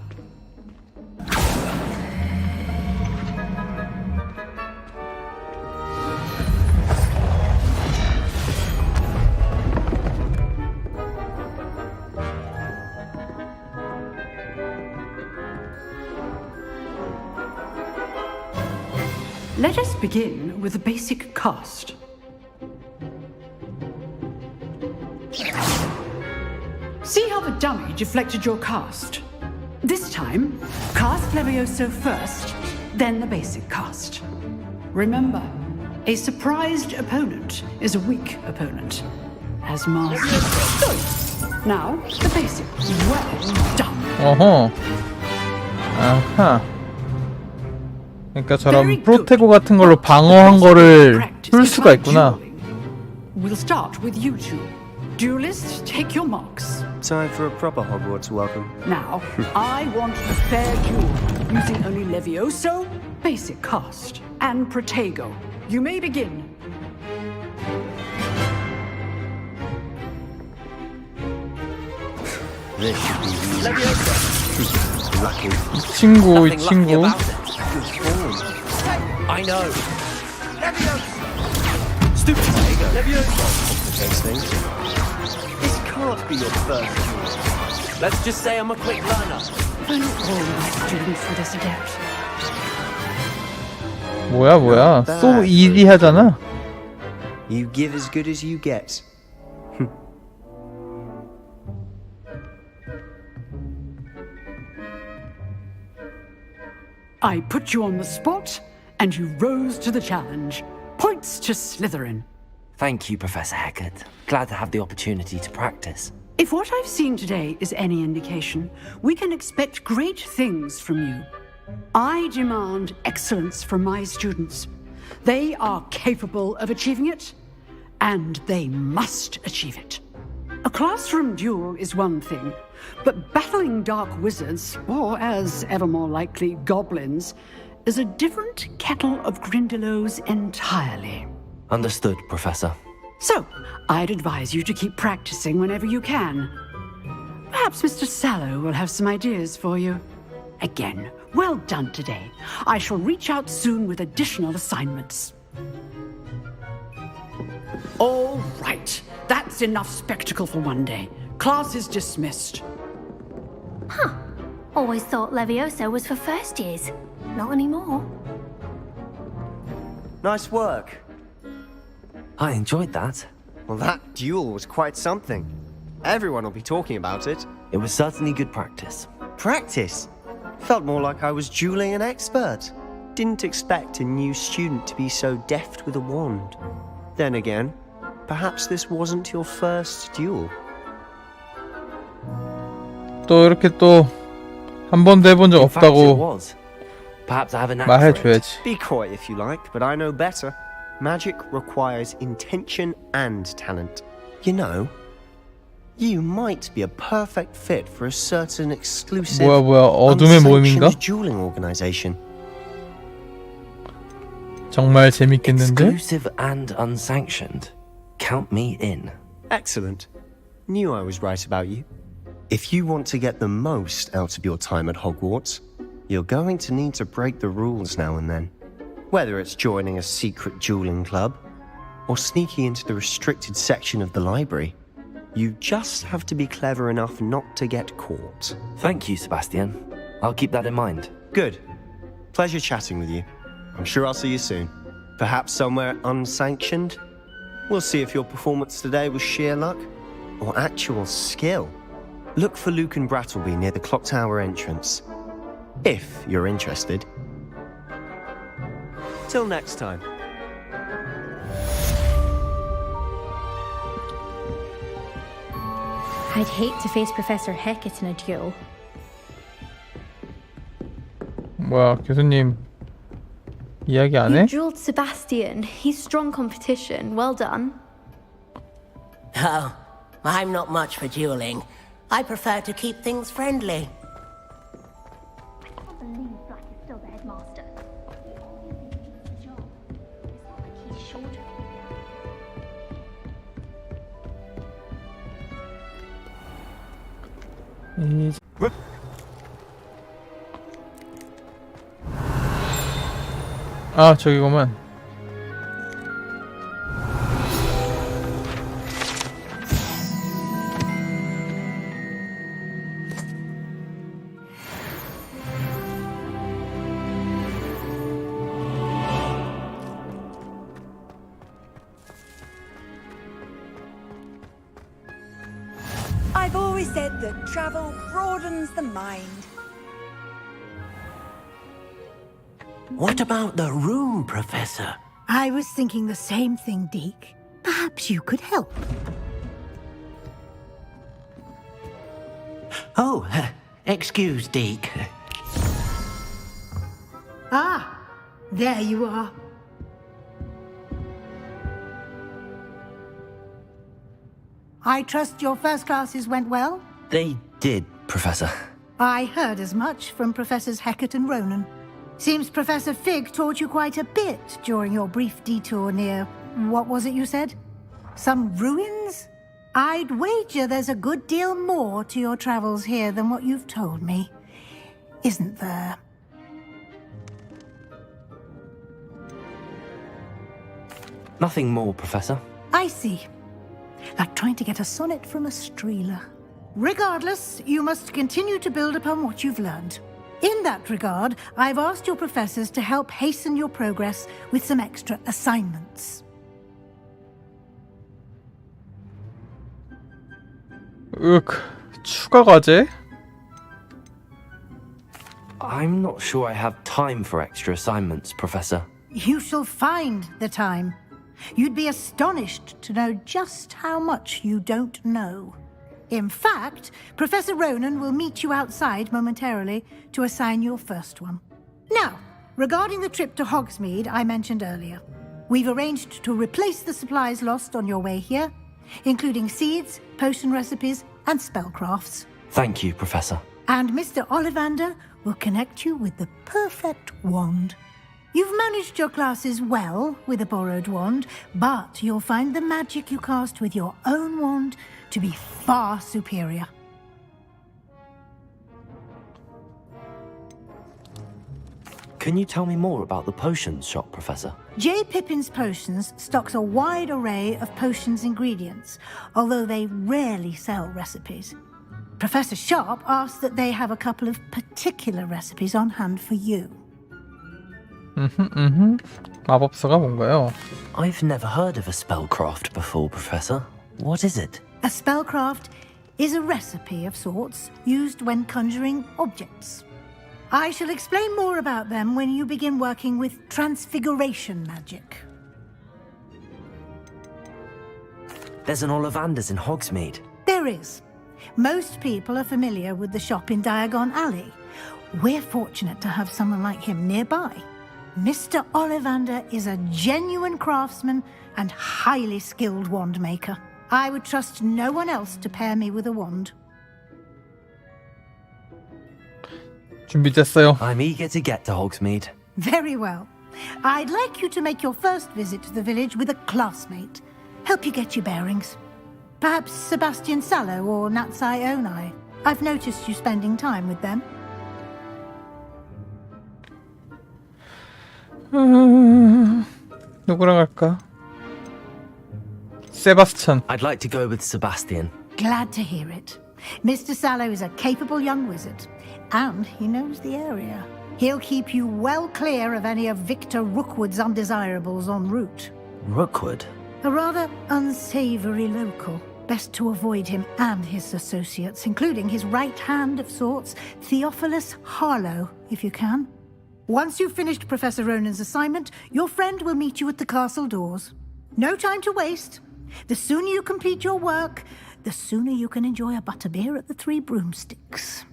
Let us begin with the basic cast. See how the dummy deflected your cast? This time, cast Levioso first, then the basic cast. Remember, a surprised opponent is a weak opponent. As master. Good. Now, the basic. Well done. 어허. 아하. 그러니까 저런 프로테고 같은 걸로 방어한 거를 풀 수가 있구나. We'll start with you two. Duelists, take your marks. Time for a proper Hogwarts welcome. Now, I want a fair duel, using only Levioso, basic cast, and Protego. You may begin. This should be Levioso. Lucky. 이 친구, 이 친구. I know. Stupid Protego. Levioso. Those things. This can't be your first duel. Let's just say I'm a quick learner. And all my students were this adept. 뭐야. So easy 하잖아. You give as good as you get. I put you on the spot, and you rose to the challenge. Points to Slytherin. Thank you, Professor Hecat. Glad to have the opportunity to practice. If what I've seen today is any indication, we can expect great things from you. I demand excellence from my students. They are capable of achieving it, and they must achieve it. A classroom duel is one thing, but battling dark wizards, or as ever more likely, goblins, is a different kettle of Grindylows entirely. Understood, Professor. So, I'd advise you to keep practicing whenever you can. Perhaps Mr. Sallow will have some ideas for you. Again, well done today. I shall reach out soon with additional assignments. All right. That's enough spectacle for one day. Class is dismissed. Huh. Always thought Levioso was for first years. Not anymore. Nice work. I enjoyed that. Well, that duel was quite something. Everyone will be talking about it. It was certainly good practice. Practice? Felt more like I was dueling an expert. Didn't expect a new student to be so deft with a wand. Then again, perhaps this wasn't your first duel. 또 이렇게 또 한 번도 해본 적 In fact, it 없다고 was. Perhaps I have a knack for it. 말해줘야지. Be coy if you like, but I know better. Magic requires intention and talent. You know, you might be a perfect fit for a certain exclusive, 뭐야, 어둠의 모임인가? unsanctioned dueling organization. 정말 재밌겠는데? Exclusive and unsanctioned. Count me in. Excellent. Knew I was right about you. If you want to get the most out of your time at Hogwarts, you're going to need to break the rules now and then. Whether it's joining a secret dueling club or sneaking into the restricted section of the library, you just have to be clever enough not to get caught. Thank you, Sebastian. I'll keep that in mind. Good. Pleasure chatting with you. I'm sure I'll see you soon. Perhaps somewhere unsanctioned? We'll see if your performance today was sheer luck or actual skill. Look for Luke and Brattleby near the clock tower entrance. If you're interested. Till next time. I'd hate to face Professor Hecat in a duel. 뭐야, 교수님 이야기 안 You 해? dueled Sebastian. He's strong competition. Well done. Oh, I'm not much for dueling. I prefer to keep things friendly. I can't believe Black is still the headmaster. He obviously needs the job. It's not like he's short of 아, 저기구만. said that travel broadens the mind. What about the room, Professor? I was thinking the same thing, Deke. Perhaps you could help. Oh, excuse, Deke. Ah, there you are. I trust your first classes went well? They did, Professor. I heard as much from Professors Hecat and Ronan. Seems Professor Fig taught you quite a bit during your brief detour near... what was it you said? Some ruins? I'd wager there's a good deal more to your travels here than what you've told me. Isn't there? Nothing more, Professor. I see. Like trying to get a sonnet from a streeler. Regardless, you must continue to build upon what you've learned. In that regard, I've asked your professors to help hasten your progress with some extra assignments. 추가 과제? I'm not sure I have time for extra assignments, Professor. You shall find the time. You'd be astonished to know just how much you don't know. In fact, Professor Ronan will meet you outside momentarily to assign your first one. Now, regarding the trip to Hogsmeade I mentioned earlier, we've arranged to replace the supplies lost on your way here, including seeds, potion recipes, and spellcrafts. Thank you, Professor. And Mr. Ollivander will connect you with the perfect wand. You've managed your classes well with a borrowed wand, but you'll find the magic you cast with your own wand to be far superior. Can you tell me more about the potions shop, Professor? J. Pippin's Potions stocks a wide array of potions ingredients, although they rarely sell recipes. Professor Sharp asked that they have a couple of particular recipes on hand for you. 마법사가 뭔가요? I've never heard of a spellcraft before, Professor. What is it? A spellcraft is a recipe of sorts used when conjuring objects. I shall explain more about them when you begin working with transfiguration magic. There's an Ollivander's in Hogsmeade. There is. Most people are familiar with the shop in Diagon Alley. We're fortunate to have someone like him nearby. Mr. Ollivander is a genuine craftsman and highly skilled wand maker. I would trust no one else to pair me with a wand. 준비됐어요. I'm eager to get to Hogsmeade. Very well. I'd like you to make your first visit to the village with a classmate. Help you get your bearings. Perhaps Sebastian Sallow or Natsai Onai. I've noticed you spending time with them. 누구랑 할까? 세바스찬. I'd like to go with Sebastian. Glad to hear it. Mr. Sallow is a capable young wizard, and he knows the area. He'll keep you well clear of any of Victor Rookwood's undesirables en route. Rookwood? A rather unsavory local. Best to avoid him and his associates, including his right hand of sorts, Theophilus Harlow, if you can. Once you've finished Professor Ronan's assignment, your friend will meet you at the castle doors. No time to waste. The sooner you complete your work, the sooner you can enjoy a butterbeer at the Three Broomsticks.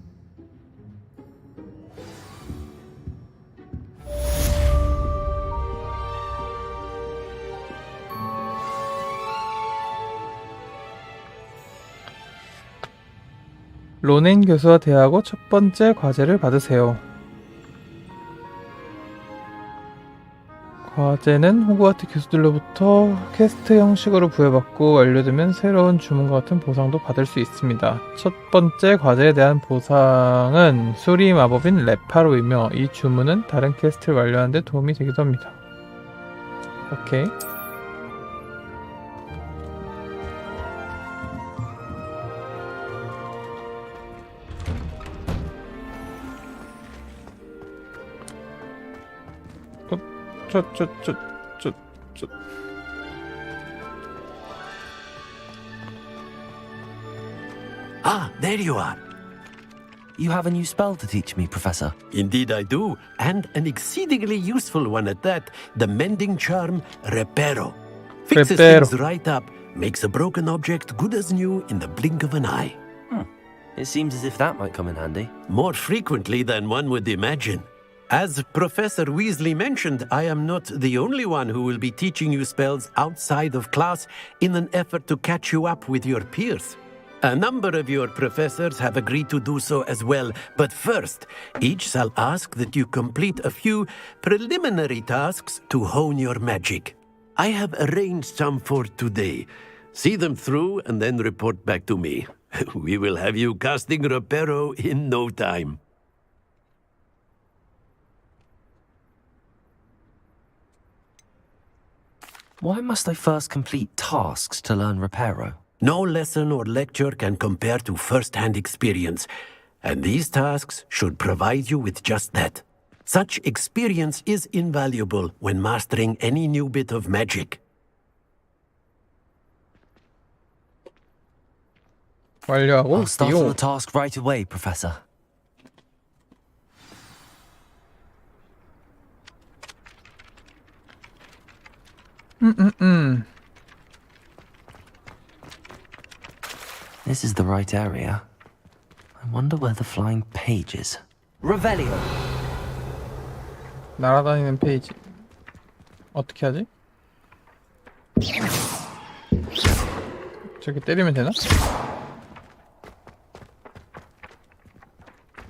로넨 교수와 대화하고 첫 번째 과제를 받으세요. 과제는 호그와트 교수들로부터 퀘스트 형식으로 부여받고 완료되면 새로운 주문과 같은 보상도 받을 수 있습니다. 첫 번째 과제에 대한 보상은 수리 마법인 레파로이며 이 주문은 다른 퀘스트를 완료하는 데 도움이 되기도 합니다. 오케이. Ah, there you are. You have a new spell to teach me, Professor. Indeed I do, and an exceedingly useful one at that. The mending charm, Reparo. Fixes Reparo. things right up, makes a broken object good as new in the blink of an eye. It seems as if that might come in handy. More frequently than one would imagine. As Professor Weasley mentioned, I am not the only one who will be teaching you spells outside of class in an effort to catch you up with your peers. A number of your professors have agreed to do so as well, but first, each shall ask that you complete a few preliminary tasks to hone your magic. I have arranged some for today. See them through and then report back to me. We will have you casting Reparo in no time. Why must I first complete tasks to learn Reparo? No lesson or lecture can compare to first-hand experience, and these tasks should provide you with just that. Such experience is invaluable when mastering any new bit of magic. I'll start on the task right away, Professor. This is the right area. I wonder where the flying page is. Revelio. 날아다니는 페이지. 어떻게 하지? 저기 때리면 되나?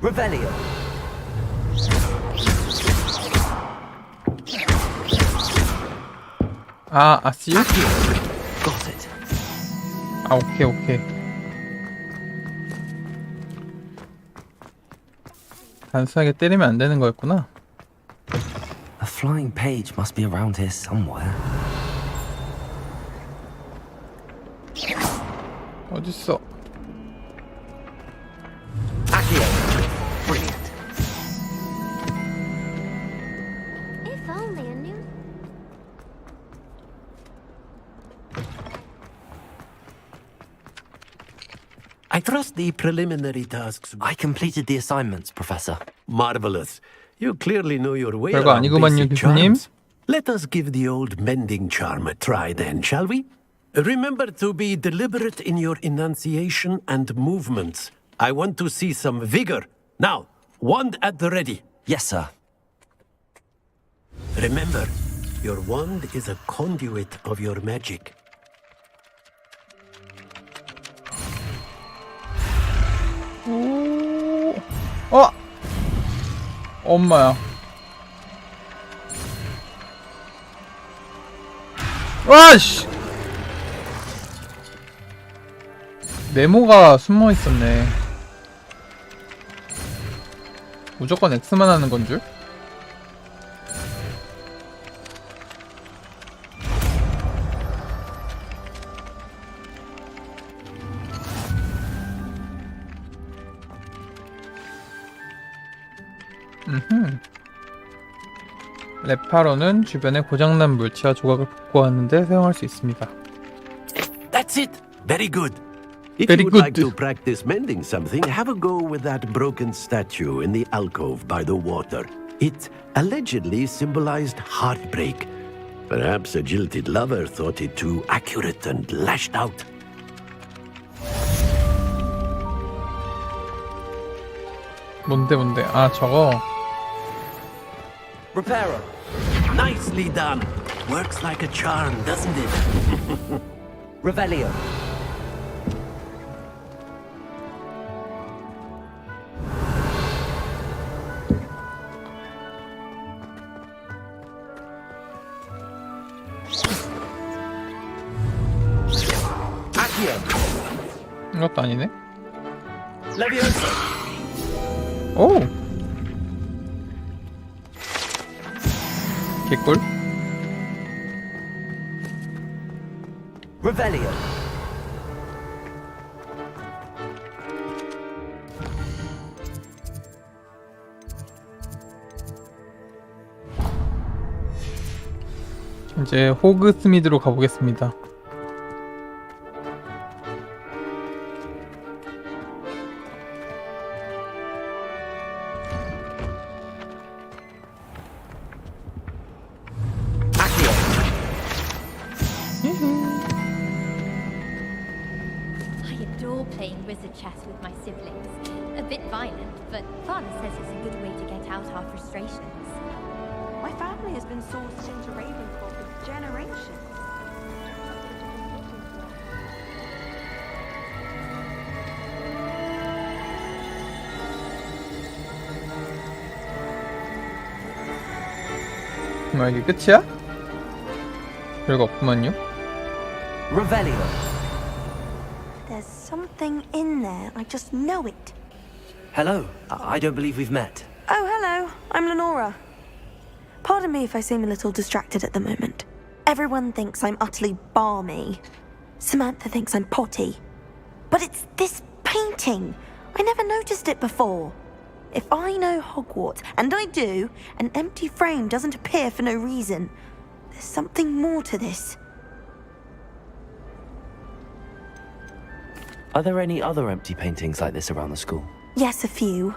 Revelio. 아, 아씨요? Got it. 아, 오케이, 오케이. 단순하게 때리면 안 되는 거였구나. A flying page must be around here somewhere. 어딨어? Accio. Brilliant. If only I knew. I trust the preliminary tasks. I completed the assignments, Professor. Marvelous. You clearly know your way 별거 around 아니구만요, basic 교수님. charms. Let us give the old mending charm a try then, shall we? Remember to be deliberate in your enunciation and movements. I want to see some vigor. Now, wand at the ready. Yes, sir. Remember, your wand is a conduit of your magic. 오. 어! 엄마야. 와씨! 네모가 숨어 있었네. 무조건 X만 하는 건 줄? 레파로는 주변에 고장난 물체와 조각을 복구하는 데 사용할 수 있습니다. That's it. Very good. If Very you would good. like to practice mending something, have a go with that broken statue in the alcove by the water. It allegedly symbolized heartbreak. Perhaps a jilted lover thought it too accurate and lashed out. 뭔데? 아, 저거. Reparo. Nicely done. Works like a charm, doesn't it? Revelio. Accio. 이것도 아니네. Leviosa. 오! 개꿀. Revelio. 이제 호그스미드로 가보겠습니다. playing wizard chess with my siblings. A bit violent, but Father says it's a good way to get out our frustrations. My family has been sourced into Ravenclaw for generations. 뭐야 이게 끝이야? 별거 없구만요. Revelio. There's something in there. I just know it. Hello. I don't believe we've met. Oh, hello. I'm Lenora. Pardon me if I seem a little distracted at the moment. Everyone thinks I'm utterly balmy. Samantha thinks I'm potty. But it's this painting. I never noticed it before. If I know Hogwarts, and I do, an empty frame doesn't appear for no reason. There's something more to this. Are there any other empty paintings like this around the school? Yes, a few.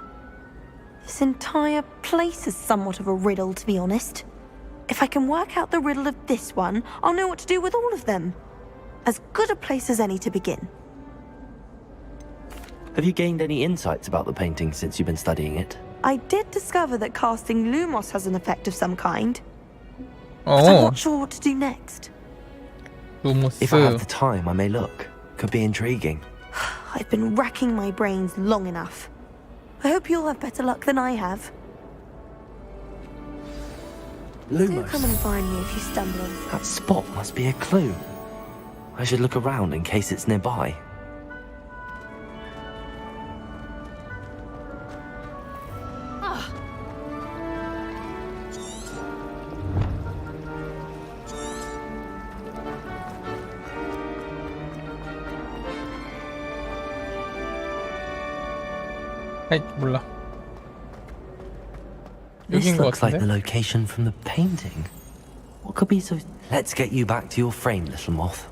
This entire place is somewhat of a riddle, to be honest. If I can work out the riddle of this one, I'll know what to do with all of them. As good a place as any to begin. Have you gained any insights about the painting since you've been studying it? I did discover that casting Lumos has an effect of some kind. Oh. But I'm not sure what to do next. Lumos. If I have the time, I may look. Could be intriguing. I've been racking my brains long enough. I hope you'll have better luck than I have. Do Lumos. come and find me if you stumble on That spot must be a clue. I should look around in case it's nearby. 아이 몰라. This 여긴 것 looks like 같은데? the location from the painting. What could be so... Let's get you back to your frame, little moth.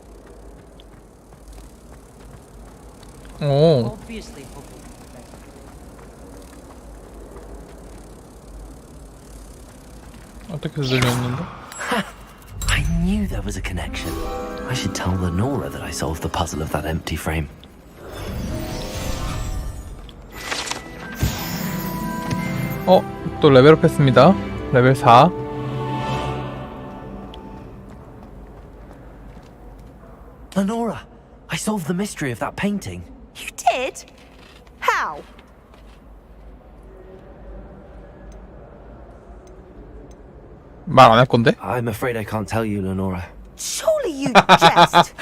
오. Obviously, 어떻게 들렸는데? I knew there was a connection. I should tell Lenora that I solved the puzzle of that empty frame. 또 레벨업 했습니다. 레벨 4. Lenora, I solved the mystery of that painting. You did? How? 말 안 할 건데? I'm afraid I can't tell you, Lenora. Surely you jest.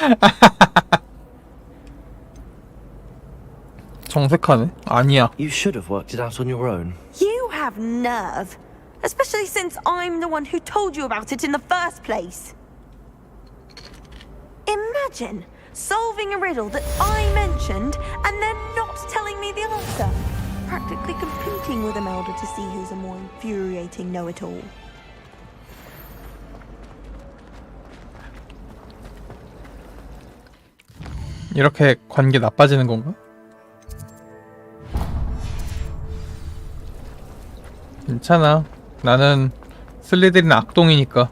정색하네. 아니야. You should have worked it out on your own. You have nerve. Especially since I'm the one who told you about it in the first place. Imagine solving a riddle that I mentioned and then not telling me the answer. Practically competing with Imelda to see who's a more infuriating know-it-all. 이렇게 관계 나빠지는 건가? 괜찮아. 나는 슬리드린 악동이니까.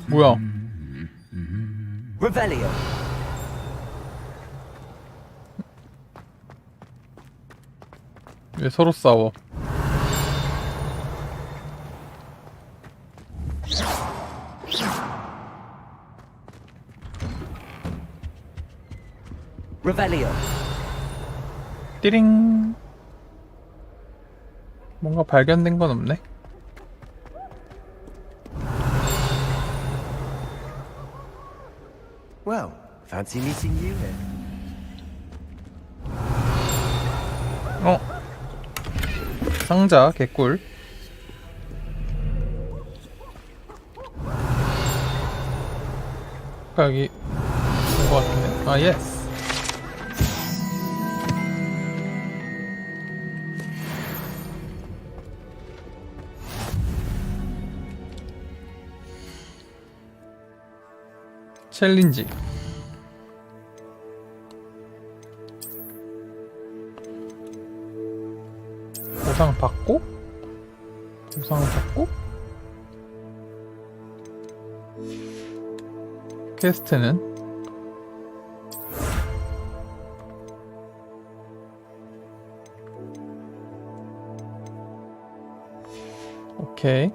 뭐야? Revelio. 왜 서로 싸워? Revelio. 띠링. 뭔가 발견된 건 없네. Well, fancy meeting you here. 상자 개꿀. 아까 여기 온 것 같은데. 아 예스. 챌린지. 보상 받고, 보상 받고, 퀘스트는 오케이.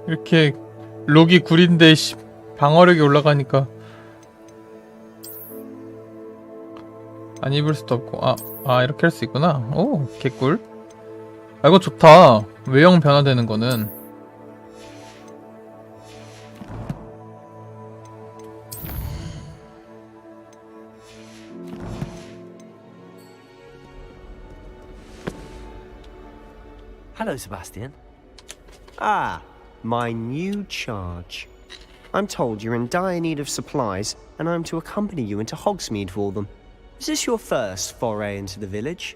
이렇게 록이 구린데 방어력이 올라가니까 안 입을 수도 없고. 이렇게 할 수 있구나. 오, 개꿀. 이거 좋다. 외형 변화되는 거는. Hello, Sebastian. Ah, my new charge. I'm told you're in dire need of supplies, and I'm to accompany you into Hogsmeade for them. Is this your first foray into the village?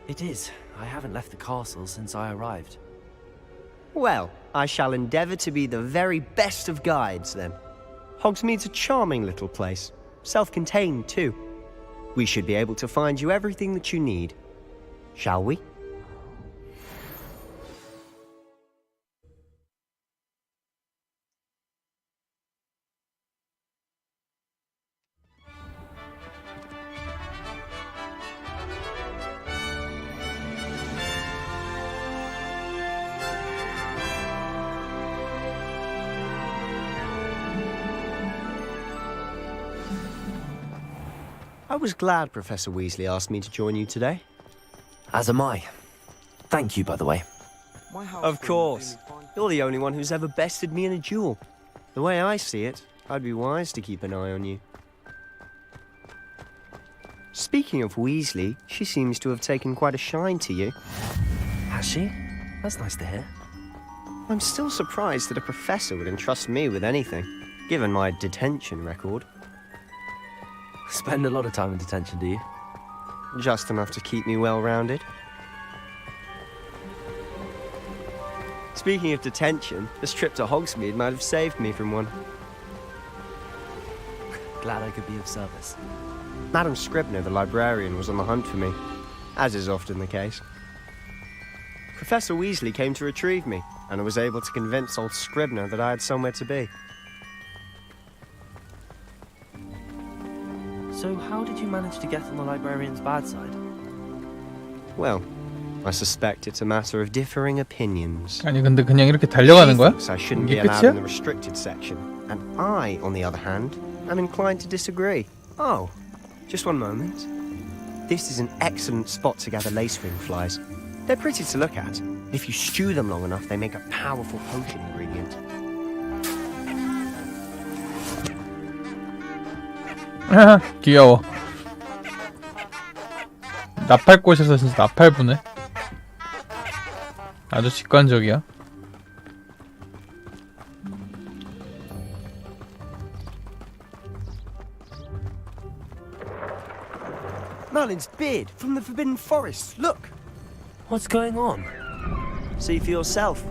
It is. I haven't left the castle since I arrived. Well, I shall endeavour to be the very best of guides, then. Hogsmeade's a charming little place, self-contained too. We should be able to find you everything that you need. Shall we? I was glad Professor Weasley asked me to join you today. As am I. Thank you, by the way. Of course. You're the only one who's ever bested me in a duel. The way I see it, I'd be wise to keep an eye on you. Speaking of Weasley, she seems to have taken quite a shine to you. Has she? That's nice to hear. I'm still surprised that a professor would entrust me with anything, given my detention record. Spend a lot of time in detention, do you? Just enough to keep me well-rounded. Speaking of detention, this trip to Hogsmeade might have saved me from one. Glad I could be of service. Madam Scribner, the librarian, was on the hunt for me, as is often the case. Professor Weasley came to retrieve me, and I was able to convince old Scribner that I had somewhere to be. So how did you manage to get on the librarian's bad side? Well, I suspect it's a matter of differing opinions. 아니 근데 그냥 이렇게 달려가는 거야? She thinks I shouldn't be 이게 allowed 끝이야? in the restricted section, and I, on the other hand, am inclined to disagree. Oh, just one moment. This is an excellent spot to gather lacewing flies. They're pretty to look at. If you stew them long enough, they make a powerful potion ingredient. 귀여워. 나팔꽃에서 진짜 나팔 부네. 아주 직관적이야. Merlin's beard from the Forbidden Forest. Look. What's going on? See for yourself.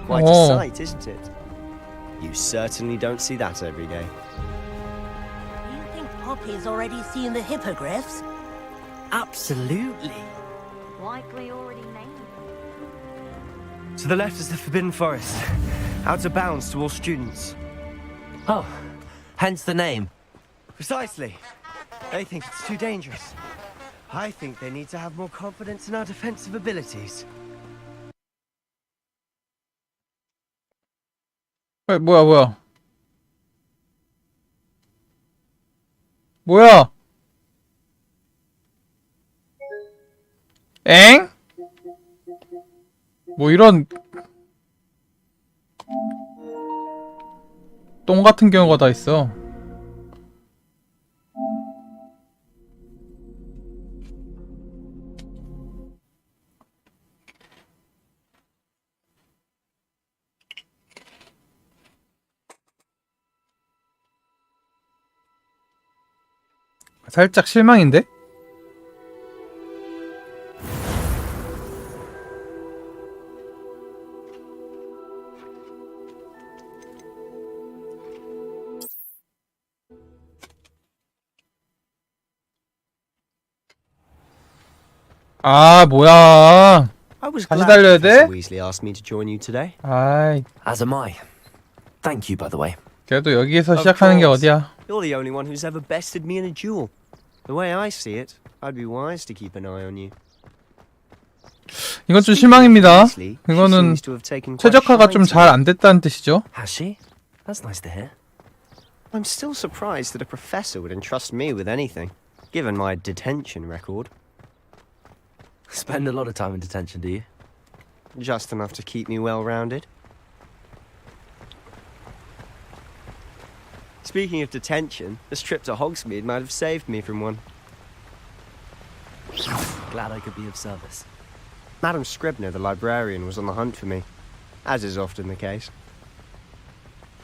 Quite a Oh. sight, isn't it? You certainly don't see that every day. You think Poppy's already seen the hippogriffs? Absolutely. Likely already named. To the left is the Forbidden Forest. Out of bounds to all students. Oh, hence the name. Precisely. They think it's too dangerous. I think they need to have more confidence in our defensive abilities. 뭐야? 뭐야? 엥? 뭐 이런 똥 같은 경우가 다 있어. 살짝 실망인데? 아 뭐야? I was 다시 glad 달려야 Professor 돼? Weasley asked me to join you today. 아이. As am I. Thank you, by the way. 그래도 여기에서 Of 시작하는 게 course. 어디야? You're the only one who's ever bested me in a duel. The way I see it, I'd be wise to keep an eye on you. 이건 좀 실망입니다. 이거는 최적화가 좀 잘 안 됐다는 뜻이죠. Has she? That's nice to hear. I'm still surprised that a professor would entrust me with anything, given my detention record. Spend a lot of time in detention, do you? Just enough to keep me well-rounded. Speaking of detention, this trip to Hogsmeade might have saved me from one. Glad I could be of service. Madam Scribner, the librarian, was on the hunt for me, as is often the case.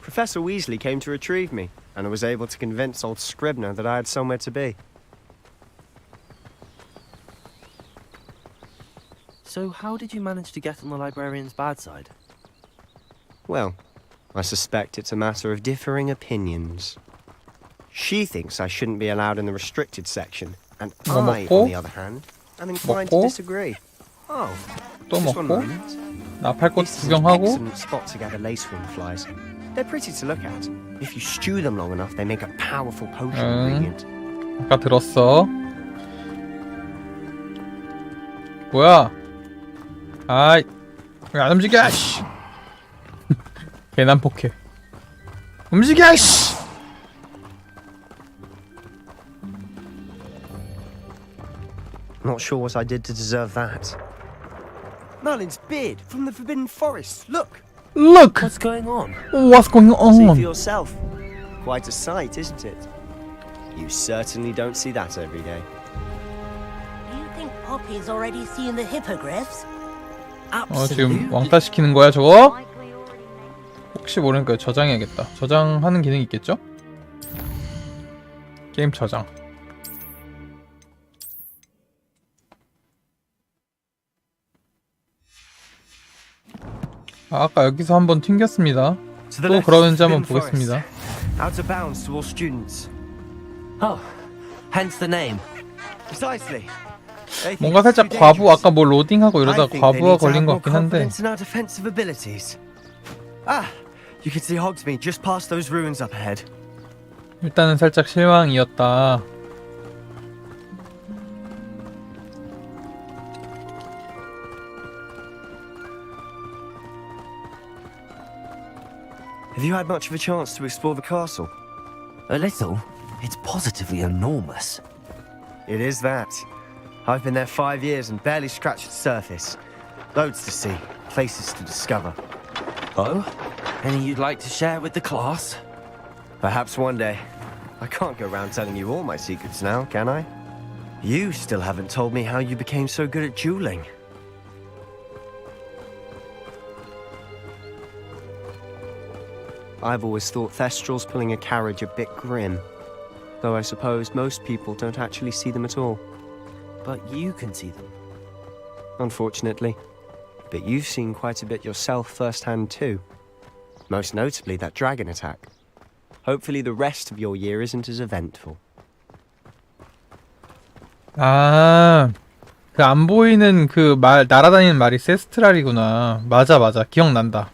Professor Weasley came to retrieve me, and I was able to convince old Scribner that I had somewhere to be. So how did you manage to get on the librarian's bad side? Well, I suspect it's a matter of differing opinions. She thinks I shouldn't be allowed in the restricted section, and I, on the other hand, am inclined to disagree. Oh, 또 just one 먹고 moment. 나팔꽃 This is an 구경하고. excellent spot to gather lacewing flies. They're pretty to look at. If you stew them long enough, they make a powerful potion ingredient. 아까 들었어. 뭐야? 아이, 왜 안 움직여? 씨. 개난폭해. 움직여! 씨. Not sure what I did to deserve that. Merlin's beard from the Forbidden Forest. Look. Look. What's going on? What's going See for on? yourself. Quite a sight, isn't it? You certainly don't see that every day. Do you think Poppy's already seen the hippogriffs? 지금 왕따 시키는 거야 저거? 혹시 모르니까 저장해야겠다. 저장하는 기능이 있겠죠? 게임 저장. 아까 여기서 한번 튕겼습니다. 또 그러는지 한번 보겠습니다. Out of bounds to all students. Oh, hence the name. Precisely. 뭔가 살짝 과부 아까 뭐 로딩하고 이러다 과부가 걸린 것 같긴 한데. In our defensive abilities. Ah, you can see Hogsmeade just past those ruins up ahead. 일단은 살짝 실망이었다. Have you had much of a chance to explore the castle? A little. It's positively enormous. It is that. I've been there 5 years and barely scratched the surface. Loads to see, places to discover. Oh? Any you'd like to share with the class? Perhaps one day. I can't go around telling you all my secrets now, can I? You still haven't told me how you became so good at dueling. I've always thought Thestrals pulling a carriage a bit grim. Though I suppose most people don't actually see them at all. But you can see them. Unfortunately. But you've seen quite a bit yourself firsthand too. Most notably that dragon attack. Hopefully the rest of your year isn't as eventful. 아, 그 안 보이는 그 말 날아다니는 말이 세스트랄이구나. 맞아 기억난다.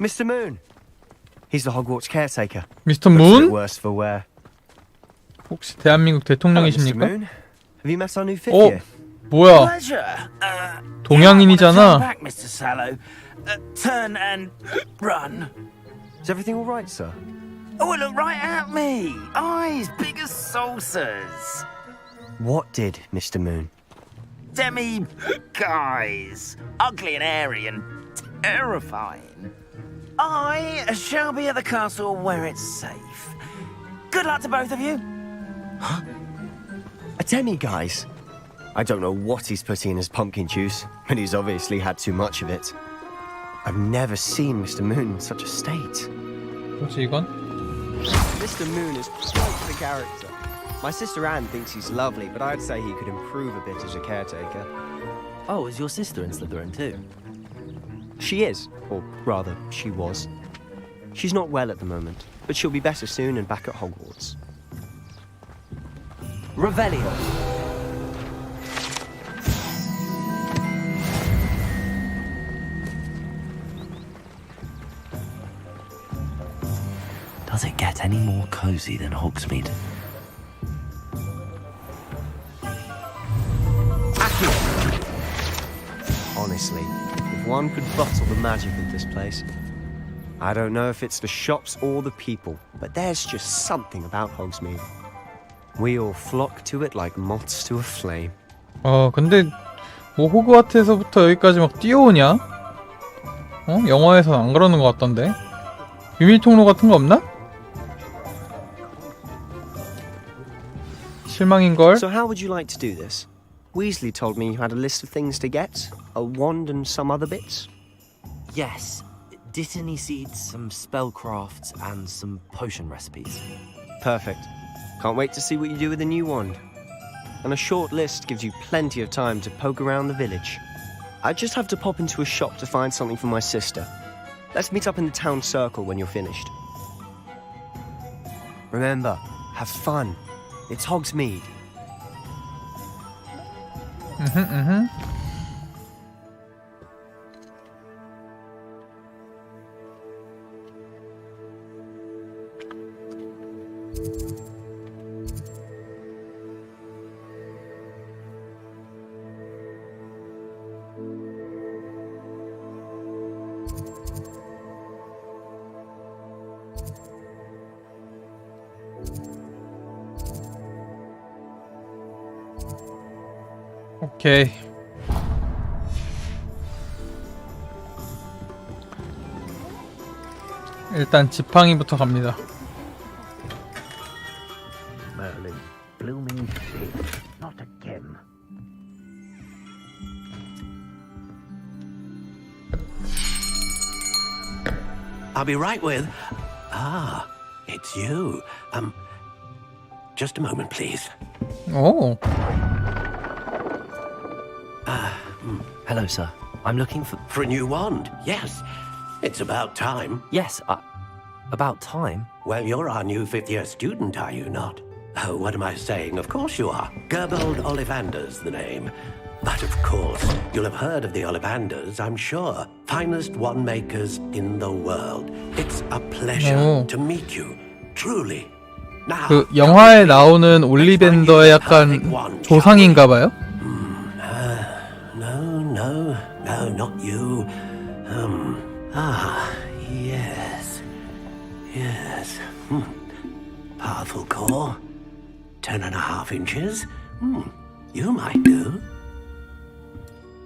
Mr. Moon. He's the Hogwarts caretaker. Mr. Moon? Worse for wear. 혹시 대한민국 대통령이십니까? Hello, Mr. Moon. Have you met our new fifth 어, year? 뭐야? Pleasure. Turn 동양인이잖아. back, Mr. Sallow. Turn and run. Is everything all right, sir? Oh, look right at me. Eyes big as saucers. What did, Mr. Moon? Demi guys. Ugly and airy and terrifying. I shall be at the castle where it's safe. Good luck to both of you. Huh? A demi-guise? I don't know what he's putting in his pumpkin juice, but he's obviously had too much of it. I've never seen Mr. Moon in such a state. 뭐지 이건? Mr. Moon is quite the character. My sister Anne thinks he's lovely, but I'd say he could improve a bit as a caretaker. Oh, is your sister in Slytherin too? She is, or rather, she was. She's not well at the moment, but she'll be better soon and back at Hogwarts. Revelio. Does it get any more cozy than Hogsmeade? Honestly, if one could bottle the magic of this place. I don't know if it's the shops or the people, but there's just something about Hogsmeade. We all flock to it like moths to a flame. 근데 뭐 호그와트에서부터 여기까지 막 뛰어오냐? 영화에선 안 그러는 것 같던데. 비밀 통로 같은 거 없나? 실망인걸? So how would you like to do this? Weasley told me you had a list of things to get, a wand and some other bits. Yes. Dittany seeds, some spellcrafts, and some potion recipes. Perfect. Can't wait to see what you do with the new wand. And a short list gives you plenty of time to poke around the village. I just have to pop into a shop to find something for my sister. Let's meet up in the town circle when you're finished. Remember, have fun. It's Hogsmeade. 오케이. 일단 지팡이부터 갑니다. Merlin, blooming shit, not again. I'll be right with... it's you. Just a moment, please. 오. Hello, sir. I'm looking for... For a new wand, yes. It's about time. Yes, about time? Well, you're our new fifth-year student, are you not? Oh, what am I saying? Of course you are. Gerbold Ollivander's the name. But of course, you'll have heard of the Ollivanders, I'm sure. Finest wand makers in the world. It's a pleasure to meet you, truly. Now, 그 영화에 나오는 올리벤더의 약간 조상인가봐요? No, not you. Yes. Powerful core. 10.5 inches. You might do.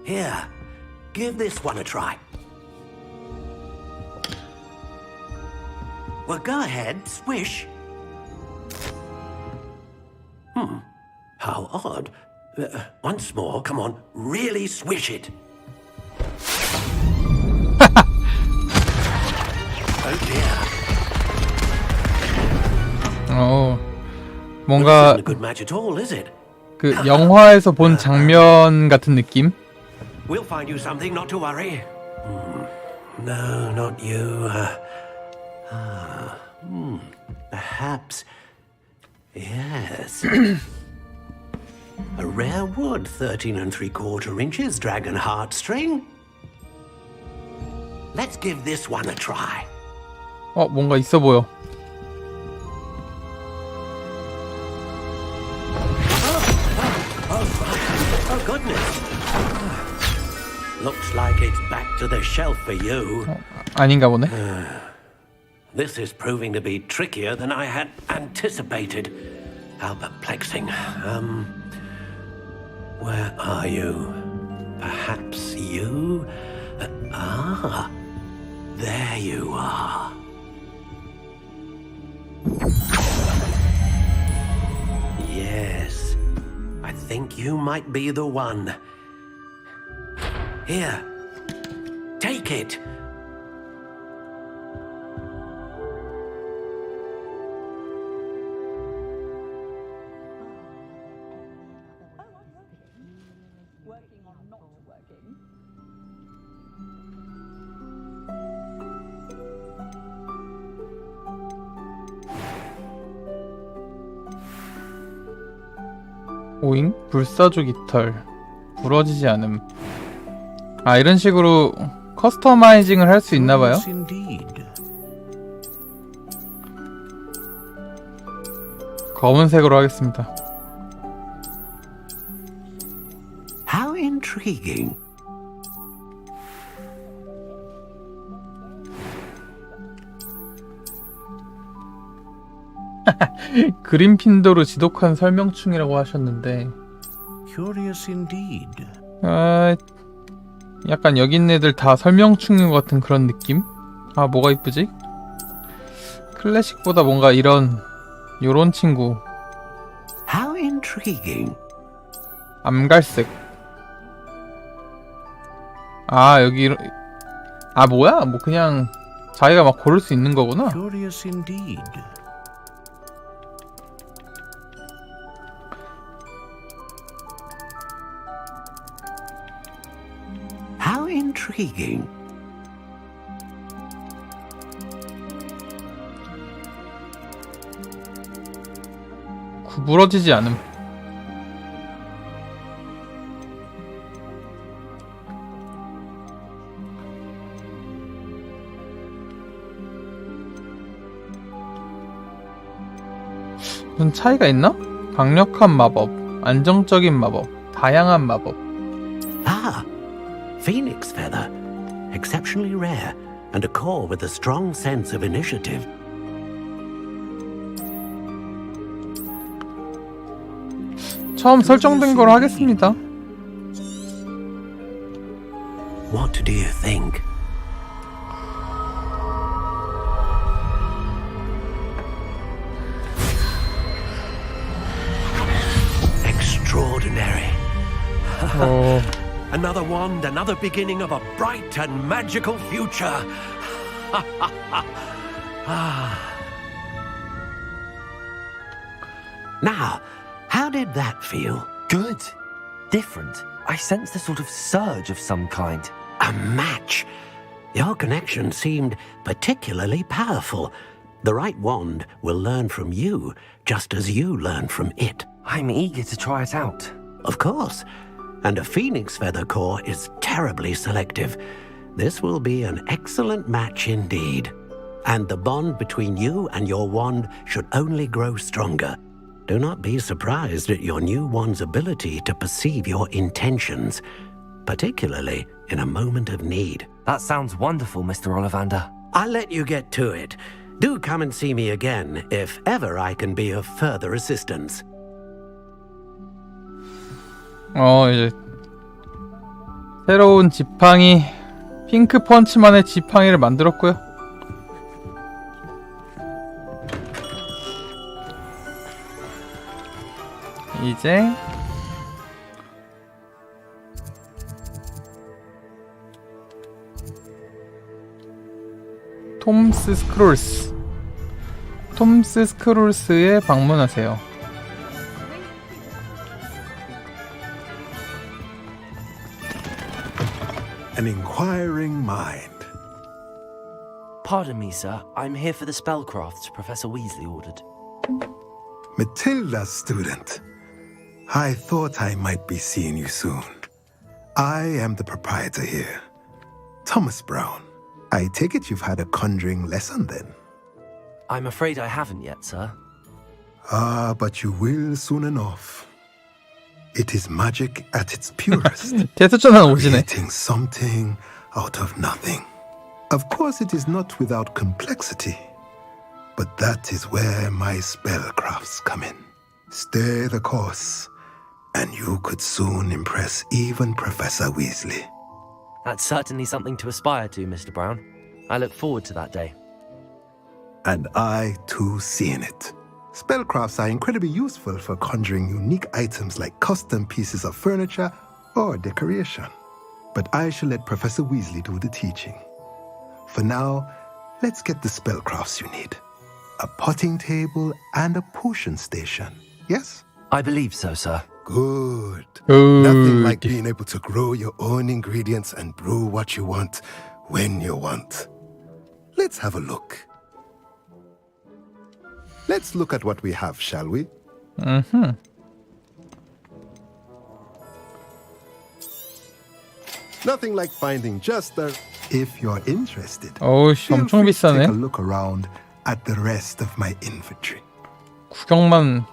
Here, give this one a try. Well, go ahead, swish. How odd. Once more, come on, really swish it. Oh dear. 뭔가 Isn't a good match at all, is it? 그 영화에서 본 장면 같은 느낌? We'll find you something, not to worry. No, not you. Perhaps. Yes. A rare wood, 13 3/4 inches, dragon heartstring. Let's give this one a try. 뭔가 있어 보여. Oh goodness. Looks like it's back to the shelf for you. 아닌가 보네. This is proving to be trickier than I had anticipated. How perplexing. Where are you? Perhaps you? There you are. Yes, I think you might be the one. Here, take it. 오잉? 불사조 깃털 부러지지 않음. 이런 식으로 커스터마이징을 할 수 있나봐요. 검은색으로 하겠습니다. How intriguing. 그린핀도르 지독한 설명충이라고 하셨는데 Curious indeed. 약간 여기 있는 애들 다 설명충인 것 같은 그런 느낌? 아, 뭐가 이쁘지? 클래식보다 뭔가 요런 친구. How intriguing. 암갈색. 아, 여기 뭐야? 뭐 그냥 자기가 막 고를 수 있는 거구나. Curious indeed. How intriguing. 구부러지지 않음. 무슨 차이가 있나? 강력한 마법, 안정적인 마법, 다양한 마법. Ah, phoenix feather. Exceptionally rare, and a core with a strong sense of initiative. 처음 설정된 걸 하겠습니다. What do you think? Extraordinary. Another wand, another beginning of a bright and magical future. Now, how did that feel? Good. Different. I sensed a sort of surge of some kind. A match. Your connection seemed particularly powerful. The right wand will learn from you, just as you learn from it. I'm eager to try it out. Of course. And a phoenix feather core is terribly selective. This will be an excellent match indeed. And the bond between you and your wand should only grow stronger. Do not be surprised at your new wand's ability to perceive your intentions, particularly in a moment of need. That sounds wonderful, Mr. Ollivander. I'll let you get to it. Do come and see me again if ever I can be of further assistance. 이제 새로운 지팡이 핑크 펀치만의 지팡이를 만들었고요. 이제 톰스 스크롤스에 방문하세요. An inquiring mind. Pardon me, sir. I'm here for the spellcrafts Professor Weasley ordered. Matilda, student. I thought I might be seeing you soon. I am the proprietor here, Thomas Brown. I take it you've had a conjuring lesson then? I'm afraid I haven't yet, sir. Ah, but you will soon enough. It is magic at its purest. Creating something out of nothing. Of course, it is not without complexity. But that is where my spellcrafts come in. Stay the course, and you could soon impress even Professor Weasley. That's certainly something to aspire to, Mr. Brown. I look forward to that day. And I, too, see in it. Spellcrafts are incredibly useful for conjuring unique items like custom pieces of furniture or decoration. But I shall let Professor Weasley do the teaching. For now, let's get the spellcrafts you need. A potting table and a potion station, yes? I believe so, sir. Good. Nothing like being able to grow your own ingredients and brew what you want when you want. Let's have a look. Let's look at what we have, shall we? Mm-hmm. Nothing like finding just the... If you're interested, 어우, feel 엄청 free to 비싸네. take a look around at the rest of my inventory. 구경만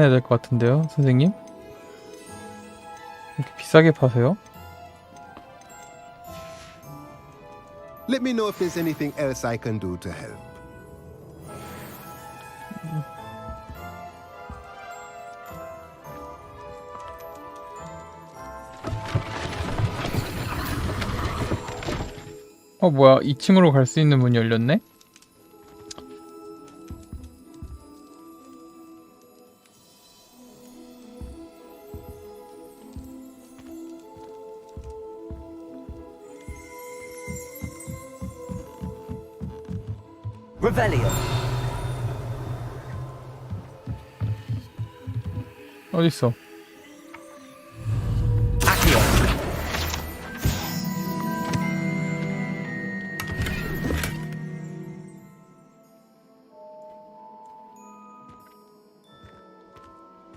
해야 될 것 같은데요, 선생님? 이렇게 비싸게 파세요? Let me know if there's anything else I can do to help. 뭐야, 2층으로 갈 수 있는 문이 열렸네? Revelio. 어딨어?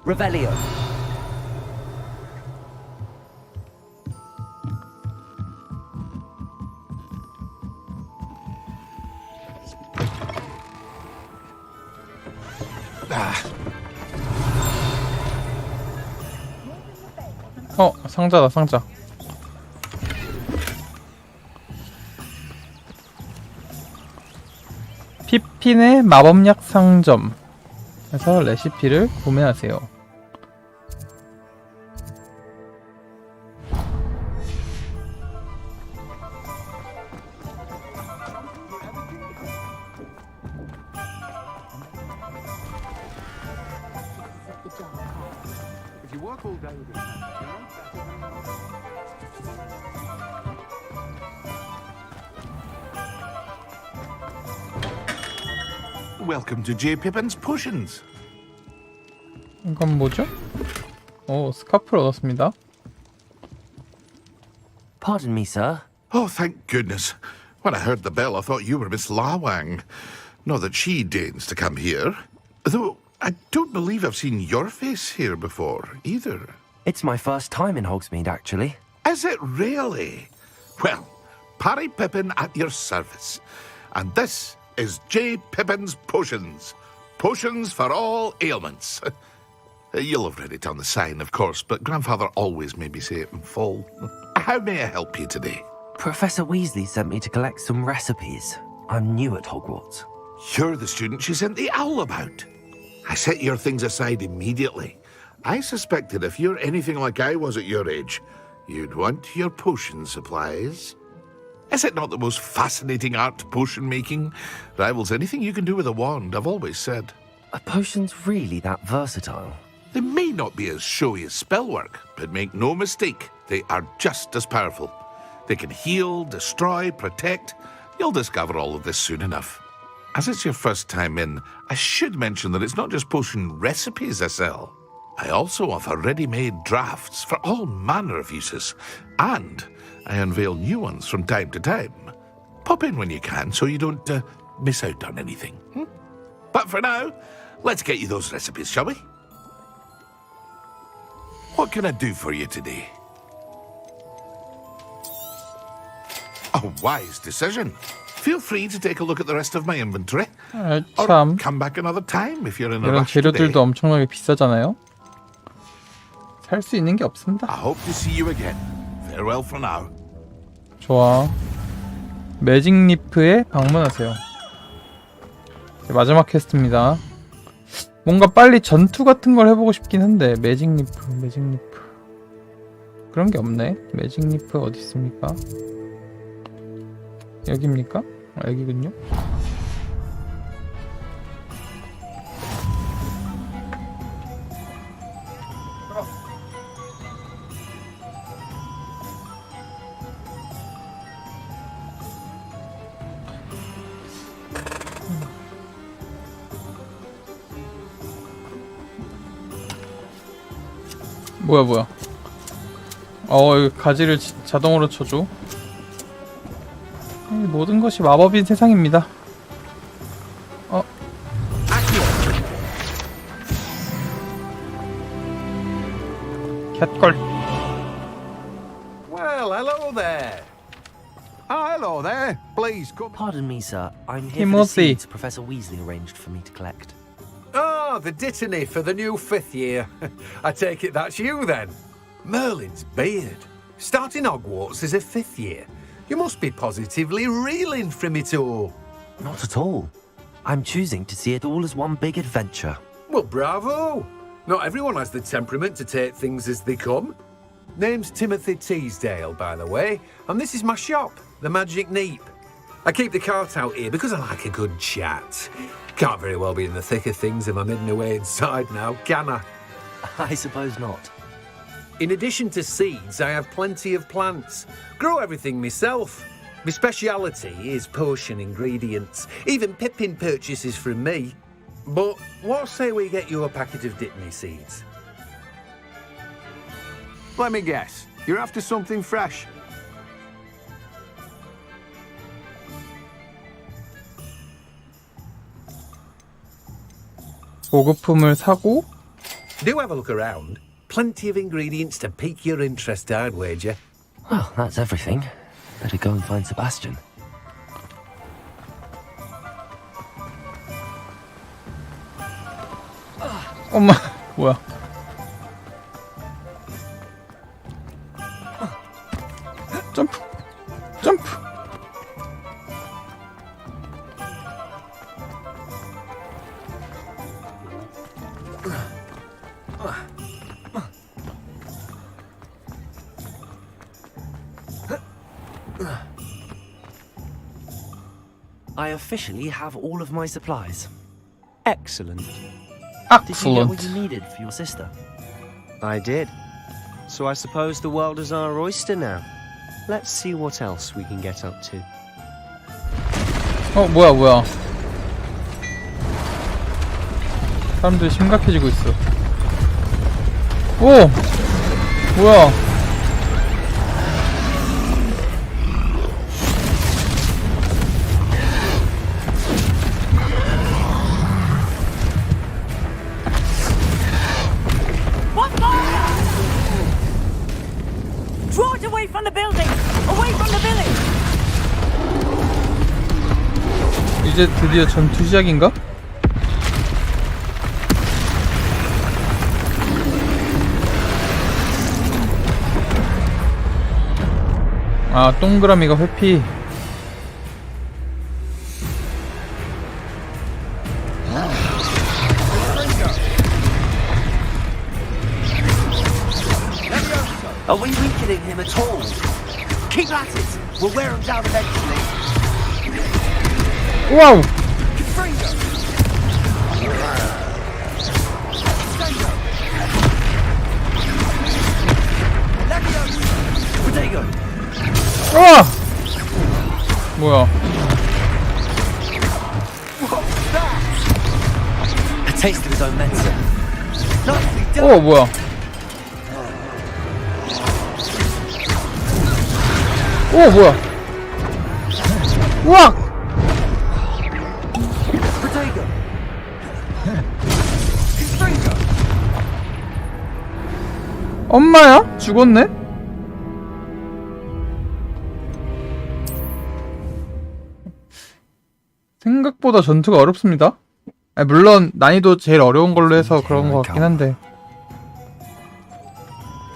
Revelio. 상자다, 상자. 피핀의 마법약 상점 에서 레시피를 구매하세요. Welcome to J. Pippin's Potions. 이건 뭐죠? 스카프를 얻었습니다. Pardon me, sir. Oh, thank goodness. When I heard the bell, I thought you were Miss Lawang. Not that she deigns to come here. Though, I don't believe I've seen your face here before, either. It's my first time in Hogsmeade, actually. Is it really? Well, Parry Pippin at your service. And this is J. Pippin's Potions. Potions for all ailments. You'll have read it on the sign, of course, but Grandfather always made me say it in full. How may I help you today? Professor Weasley sent me to collect some recipes. I'm new at Hogwarts. You're the student she sent the owl about. I set your things aside immediately. I suspected if you're anything like I was at your age, you'd want your potion supplies. Is it not the most fascinating art, potion making? Rivals anything you can do with a wand, I've always said. Are potions really that versatile? They may not be as showy as spellwork, but make no mistake, they are just as powerful. They can heal, destroy, protect. You'll discover all of this soon enough. As it's your first time in, I should mention that it's not just potion recipes I sell. I also offer ready-made drafts for all manner of uses, and I unveil new ones from time to time. Pop in when you can so you don't miss out on anything. But for now, let's get you those recipes, shall we? What can I do for you today? A wise decision. Feel free to take a look at the rest of my inventory. Or 참. come back another time if you're in a 이런 rush today. 재료들도 엄청나게 비싸잖아요. 살 수 있는 게 없습니다. I hope to see you again. Farewell for now. 좋아. 매직 리프에 방문하세요. 마지막 퀘스트입니다. 뭔가 빨리 전투 같은 걸 해보고 싶긴 한데 매직 리프 그런 게 없네. 매직 리프 어디 있습니까? 여기입니까? 여기군요. 뭐야 이거 가지를 자동으로 쳐줘. 모든 것이 마법인 세상입니다. 캣걸. Well, hello there. Oh, hello there. Please come. Pardon me, sir. I'm here for the Timothy. seeds Professor Weasley arranged for me to collect. Oh, Ah, the dittany for the new 5th year. I take it that's you then. Merlin's beard. Starting Hogwarts as a 5th year. You must be positively reeling from it all. Not at all. I'm choosing to see it all as one big adventure. Well, bravo! Not everyone has the temperament to take things as they come. Name's Timothy Teasdale, by the way, and this is my shop, the Magic Neep. I keep the cart out here because I like a good chat. Can't very well be in the thick of things if I'm hidden away inside now, can I? I suppose not. In addition to seeds, I have plenty of plants. Grow everything myself. My speciality is potion ingredients. Even Pippin purchases from me. But what say we get you a packet of Dittany seeds? Let me guess. You're after something fresh. 보급품을 사고 Do have a look around. Plenty of ingredients to pique your interest, I'd wager. Well, that's everything. Better go and find Sebastian. 엄마 뭐야? 점프 점프. I officially have all of my supplies. Excellent. Did you get what you needed for your sister? I did. So I suppose the world is our oyster now. Let's see what else we can get up to. 뭐야. 사람들이 심각해지고 있어. 오! 뭐야. Draw it away from the building! Away from the village! 이제 드디어 전투 시작인가? 아, 동그라미가 회피. Are we weakening him at all? Keep at it! We'll wear him down eventually. 와우! 아! 뭐야? A taste of his own medicine. 뭐야? 뭐야? 우와! 엄마야? 죽었네? 생각보다 전투가 어렵습니다. 물론 난이도 제일 어려운 걸로 해서 그런 것 같긴 한데.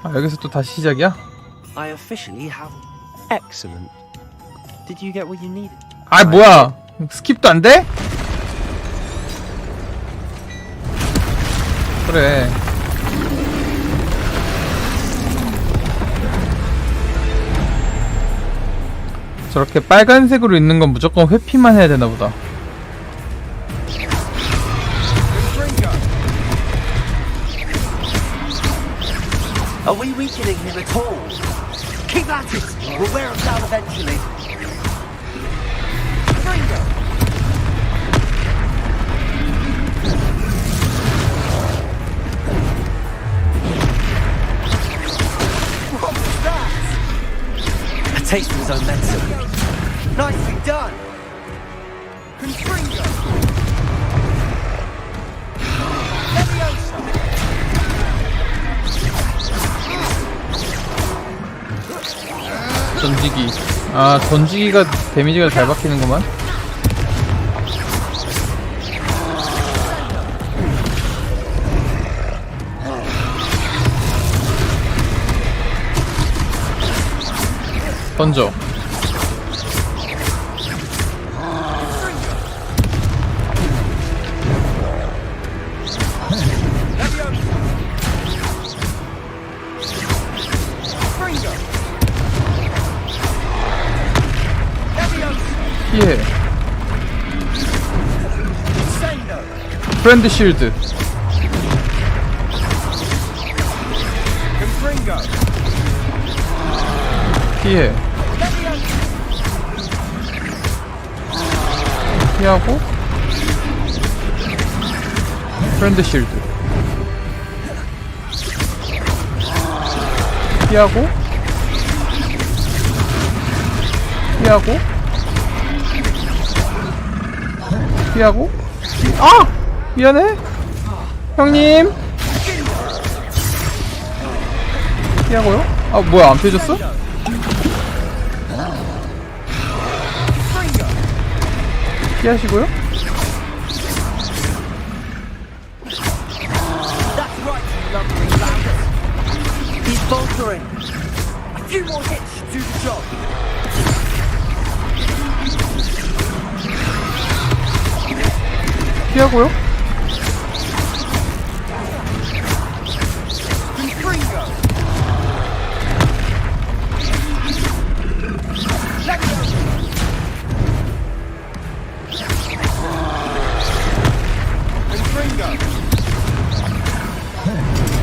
여기서 또 다시 시작이야? I officially have. Excellent. Did you get what you needed? 뭐야? 스킵도 안 돼? 그래. 저렇게 빨간색으로 있는 건 무조건 회피만 해야 되나 보다. Are we weakening him at all? Keep at it! We'll wear him down eventually. What was that? A taste of his own medicine. Nicely done! Confringo! Leviosa! 던지기. 던지기가 데미지가 잘 박히는구만. 던져. 피해. 프렌드 실드. 피해. 피하고 프렌드 실드. 피하고 피하고 피하고 아! 미안해 형님. 피하고요? 아 뭐야 안 펴졌어? 피하시고요? He's faltering. A few more hits do the job. 피하고요?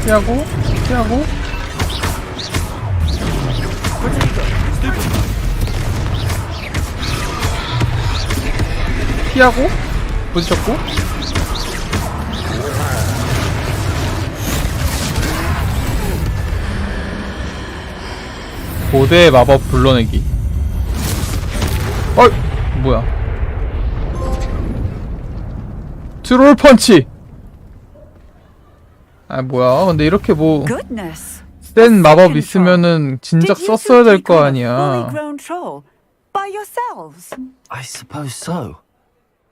피하고 피하고 피하고 부딪혔고 고대 마법 불러내기. 어이 뭐야 트롤 펀치. 아 뭐야 근데 이렇게 뭐 센 마법 있으면은 진작 썼어야 될 거 아니야. By yourselves? I suppose so.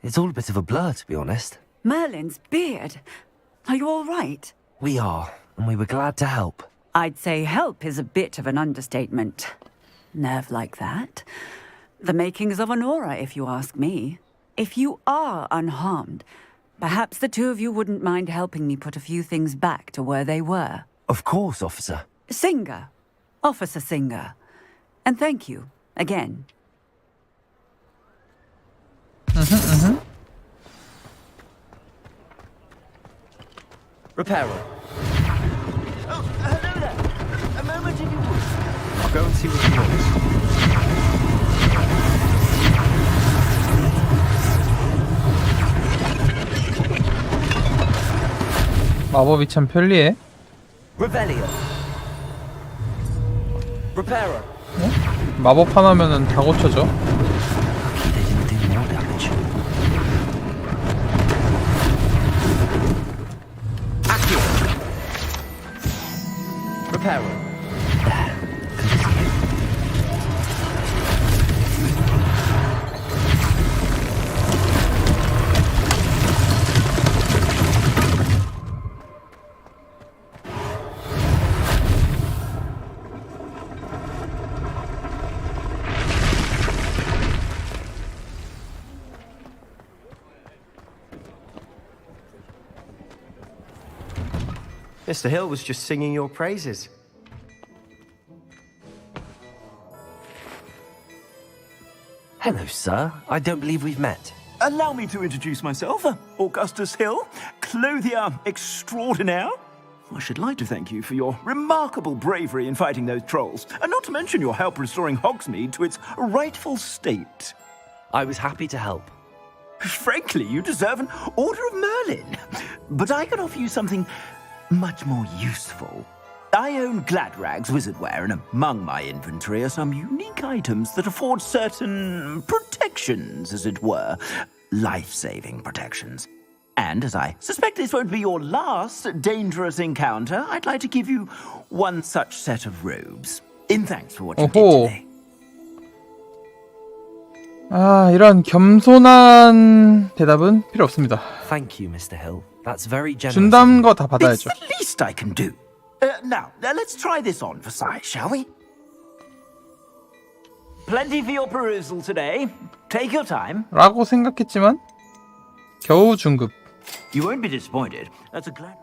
It's all a bit of a blur, to be honest. Merlin's beard. Are you all right? We are, and we were glad to help. I'd say help is a bit of an understatement. Nerve like that. The makings of an aura, if you ask me. If you are unharmed, perhaps the two of you wouldn't mind helping me put a few things back to where they were. Of course, officer. Singer. Officer Singer. And thank you, again. Repairer. Oh, hello there. A moment if you would. I'll go and see what he wants. 마법이 참 편리해. Revelio. Repairer. 마법 하나면은 다 고쳐져. Repairer. Mr. Hill was just singing your praises. Hello, sir. I don't believe we've met. Allow me to introduce myself, Augustus Hill, clothier extraordinaire. I should like to thank you for your remarkable bravery in fighting those trolls, and not to mention your help restoring Hogsmeade to its rightful state. I was happy to help. Frankly, you deserve an Order of Merlin. But I can offer you something much more useful. I own Gladrag's wizardware, and among my inventory are some unique items that afford certain protections, as it were. Life-saving protections. And as I suspect this won't be your last dangerous encounter, I'd like to give you one such set of robes. In thanks for what you did today. 아, 이런 겸손한 대답은 필요 없습니다. Thank you, Mr. Hill. That's very generous. 준다는 거 다 받아야죠. It's the least I can do. Now, let's try this on for size, shall we? Plenty for your perusal today. Take your time. 라고 생각했지만 겨우 중급. You won't be disappointed. That's a glad.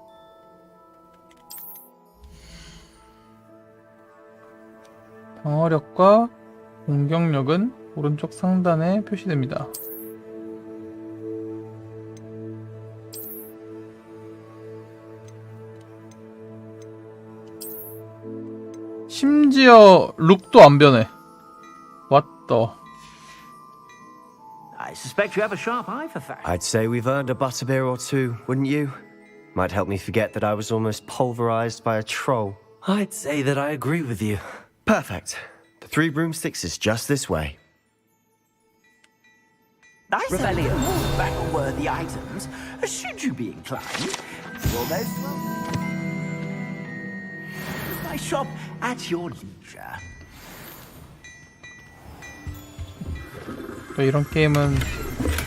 방어력과 공격력은 오른쪽 상단에 표시됩니다. 심지어 룩도 안 변해. What the? I suspect you have a sharp eye for facts. I'd say we've earned a butterbeer or two, wouldn't you? Might help me forget that I was almost pulverized by a troll. I'd say that I agree with you. Perfect. The 3 broomsticks is just this way. I certainly have more battle-worthy items, should you be inclined. You'll most welcome. My shop at your leisure. 또 이런 게임은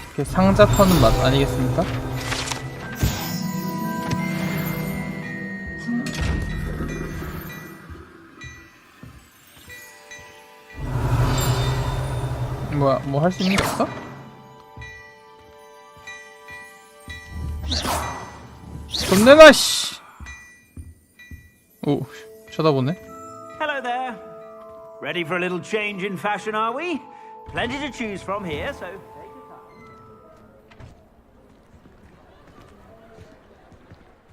이렇게 상자 터는 맛 아니겠습니까? 뭐야, 뭐 할 수 있는 게 없어? 돈 내놔, 씨! 오, 쳐다보네. Hello there. Ready for a little change in fashion, are we? Plenty to choose from here, so take your time.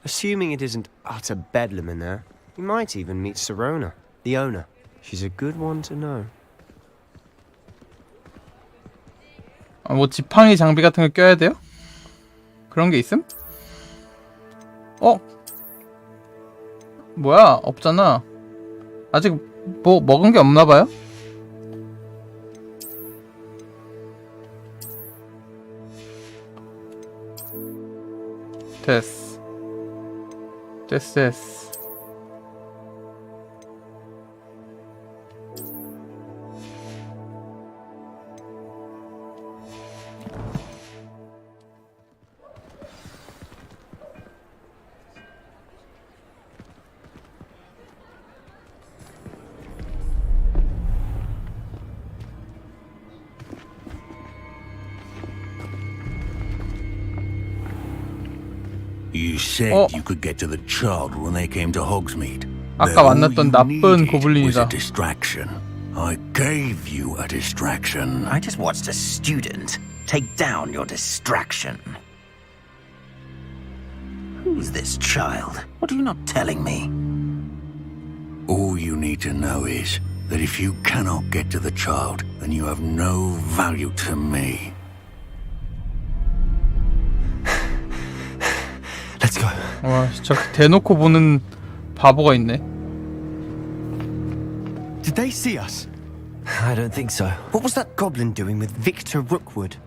Assuming it isn't utter bedlam in there, you might even meet Sirona, the owner. She's a good one to know. 아, 뭐 지팡이 장비 같은 거 껴야 돼요? 그런 게 있음? 어? 뭐야? 없잖아. 아직 뭐 먹은 게 없나 봐요? 됐어. 됐어. You said you could get to the child when they came to Hogsmeade. 아까 만났던 나쁜 고블린이다. Was a distraction. I gave you a distraction. I just watched a student take down your distraction. Who's this child? What are you not telling me? All you need to know is that if you cannot get to the child, then you have no value to me. Let's go. 와, 진짜 대놓고 보는 바보가 있네. Did they see us? I don't think so. What was that goblin doing with Victor Rookwood?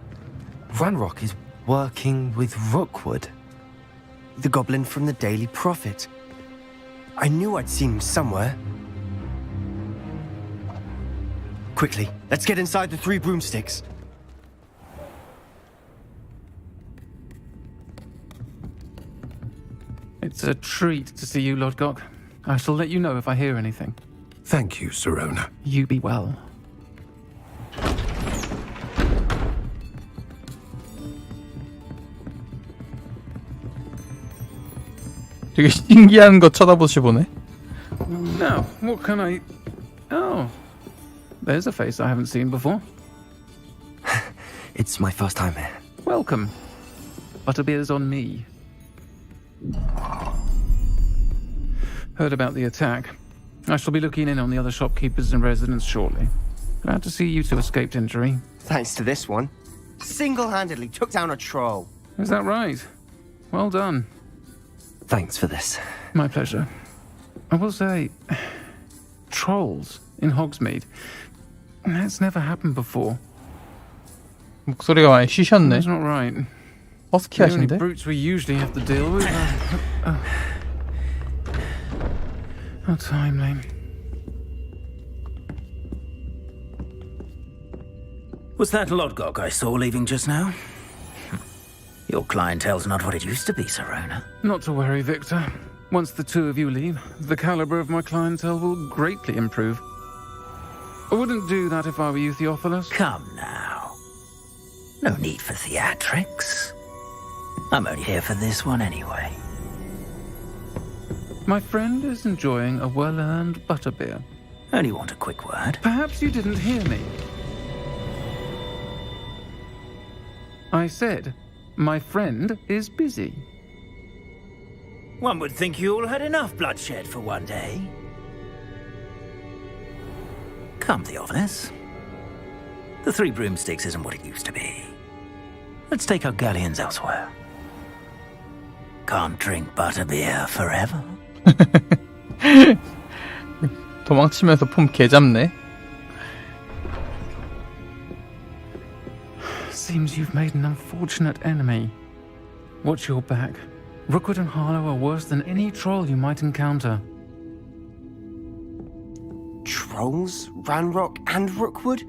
Ranrock is working with Rookwood. The goblin from the Daily Prophet. I knew I'd seen him somewhere. Quickly, let's get inside the 3 broomsticks. It's a treat to see you, Lodgok. I shall let you know if I hear anything. Thank you, Sirona. You be well. 되게 신기한 거 쳐다보시 보네. Now, what can I... Oh, there's a face I haven't seen before. It's my first time here. Welcome. Butterbeer's on me. Heard about the attack. I shall be looking in on the other shopkeepers and residents shortly. Glad to see you two escaped injury. Thanks to this one. Single-handedly took down a troll. Is that right? Well done. Thanks for this. My pleasure. I will say, trolls in Hogsmeade. That's never happened before. 목소리가 많이 쉬셨네. That's not right. 허스키 The only 하신데? brutes we usually have to deal with. How timely. Was that Lodgok I saw leaving just now? Your clientele's not what it used to be, Sirona. Not to worry, Victor. Once the 2 of you leave, the caliber of my clientele will greatly improve. I wouldn't do that if I were you, Theophilus. Come now. No need for theatrics. I'm only here for this one anyway. My friend is enjoying a well-earned butterbeer. Only want a quick word. Perhaps you didn't hear me. I said, my friend is busy. One would think you all had enough bloodshed for one day. Come, Theophilus. The Three Broomsticks isn't what it used to be. Let's take our galleons elsewhere. Can't drink butterbeer forever. 도망치면서 폼 개잡네. Seems you've made an unfortunate enemy. Watch your back. Rookwood and Harlow are worse than any troll you might encounter. Trolls? Ranrock and Rookwood?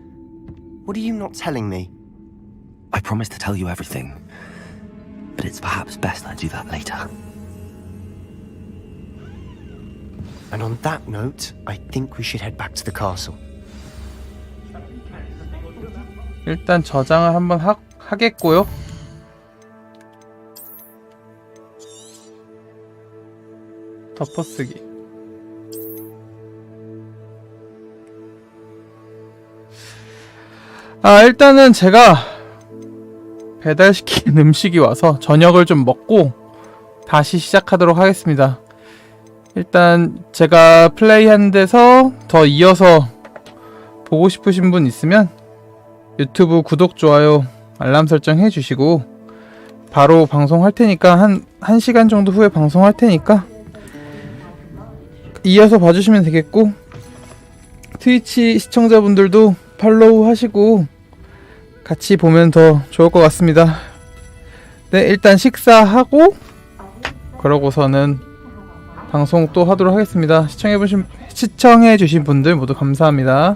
What are you not telling me? I promised to tell you everything, but it's perhaps best I do that later. And on that note, I think we should head back to the castle. 일단 저장을 한번 하겠고요. 덮어쓰기. 일단은 제가 배달시킨 음식이 와서 저녁을 좀 먹고 다시 시작하도록 하겠습니다. 일단 제가 플레이한 데서 더 이어서 보고 싶으신 분 있으면 유튜브 구독, 좋아요, 알람 설정 해주시고 바로 방송할 테니까 한 1시간 정도 후에 방송할 테니까 이어서 봐주시면 되겠고, 트위치 시청자분들도 팔로우 하시고 같이 보면 더 좋을 것 같습니다. 네, 일단 식사하고 그러고서는 방송 또 하도록 하겠습니다. 시청해주신 분들 모두 감사합니다.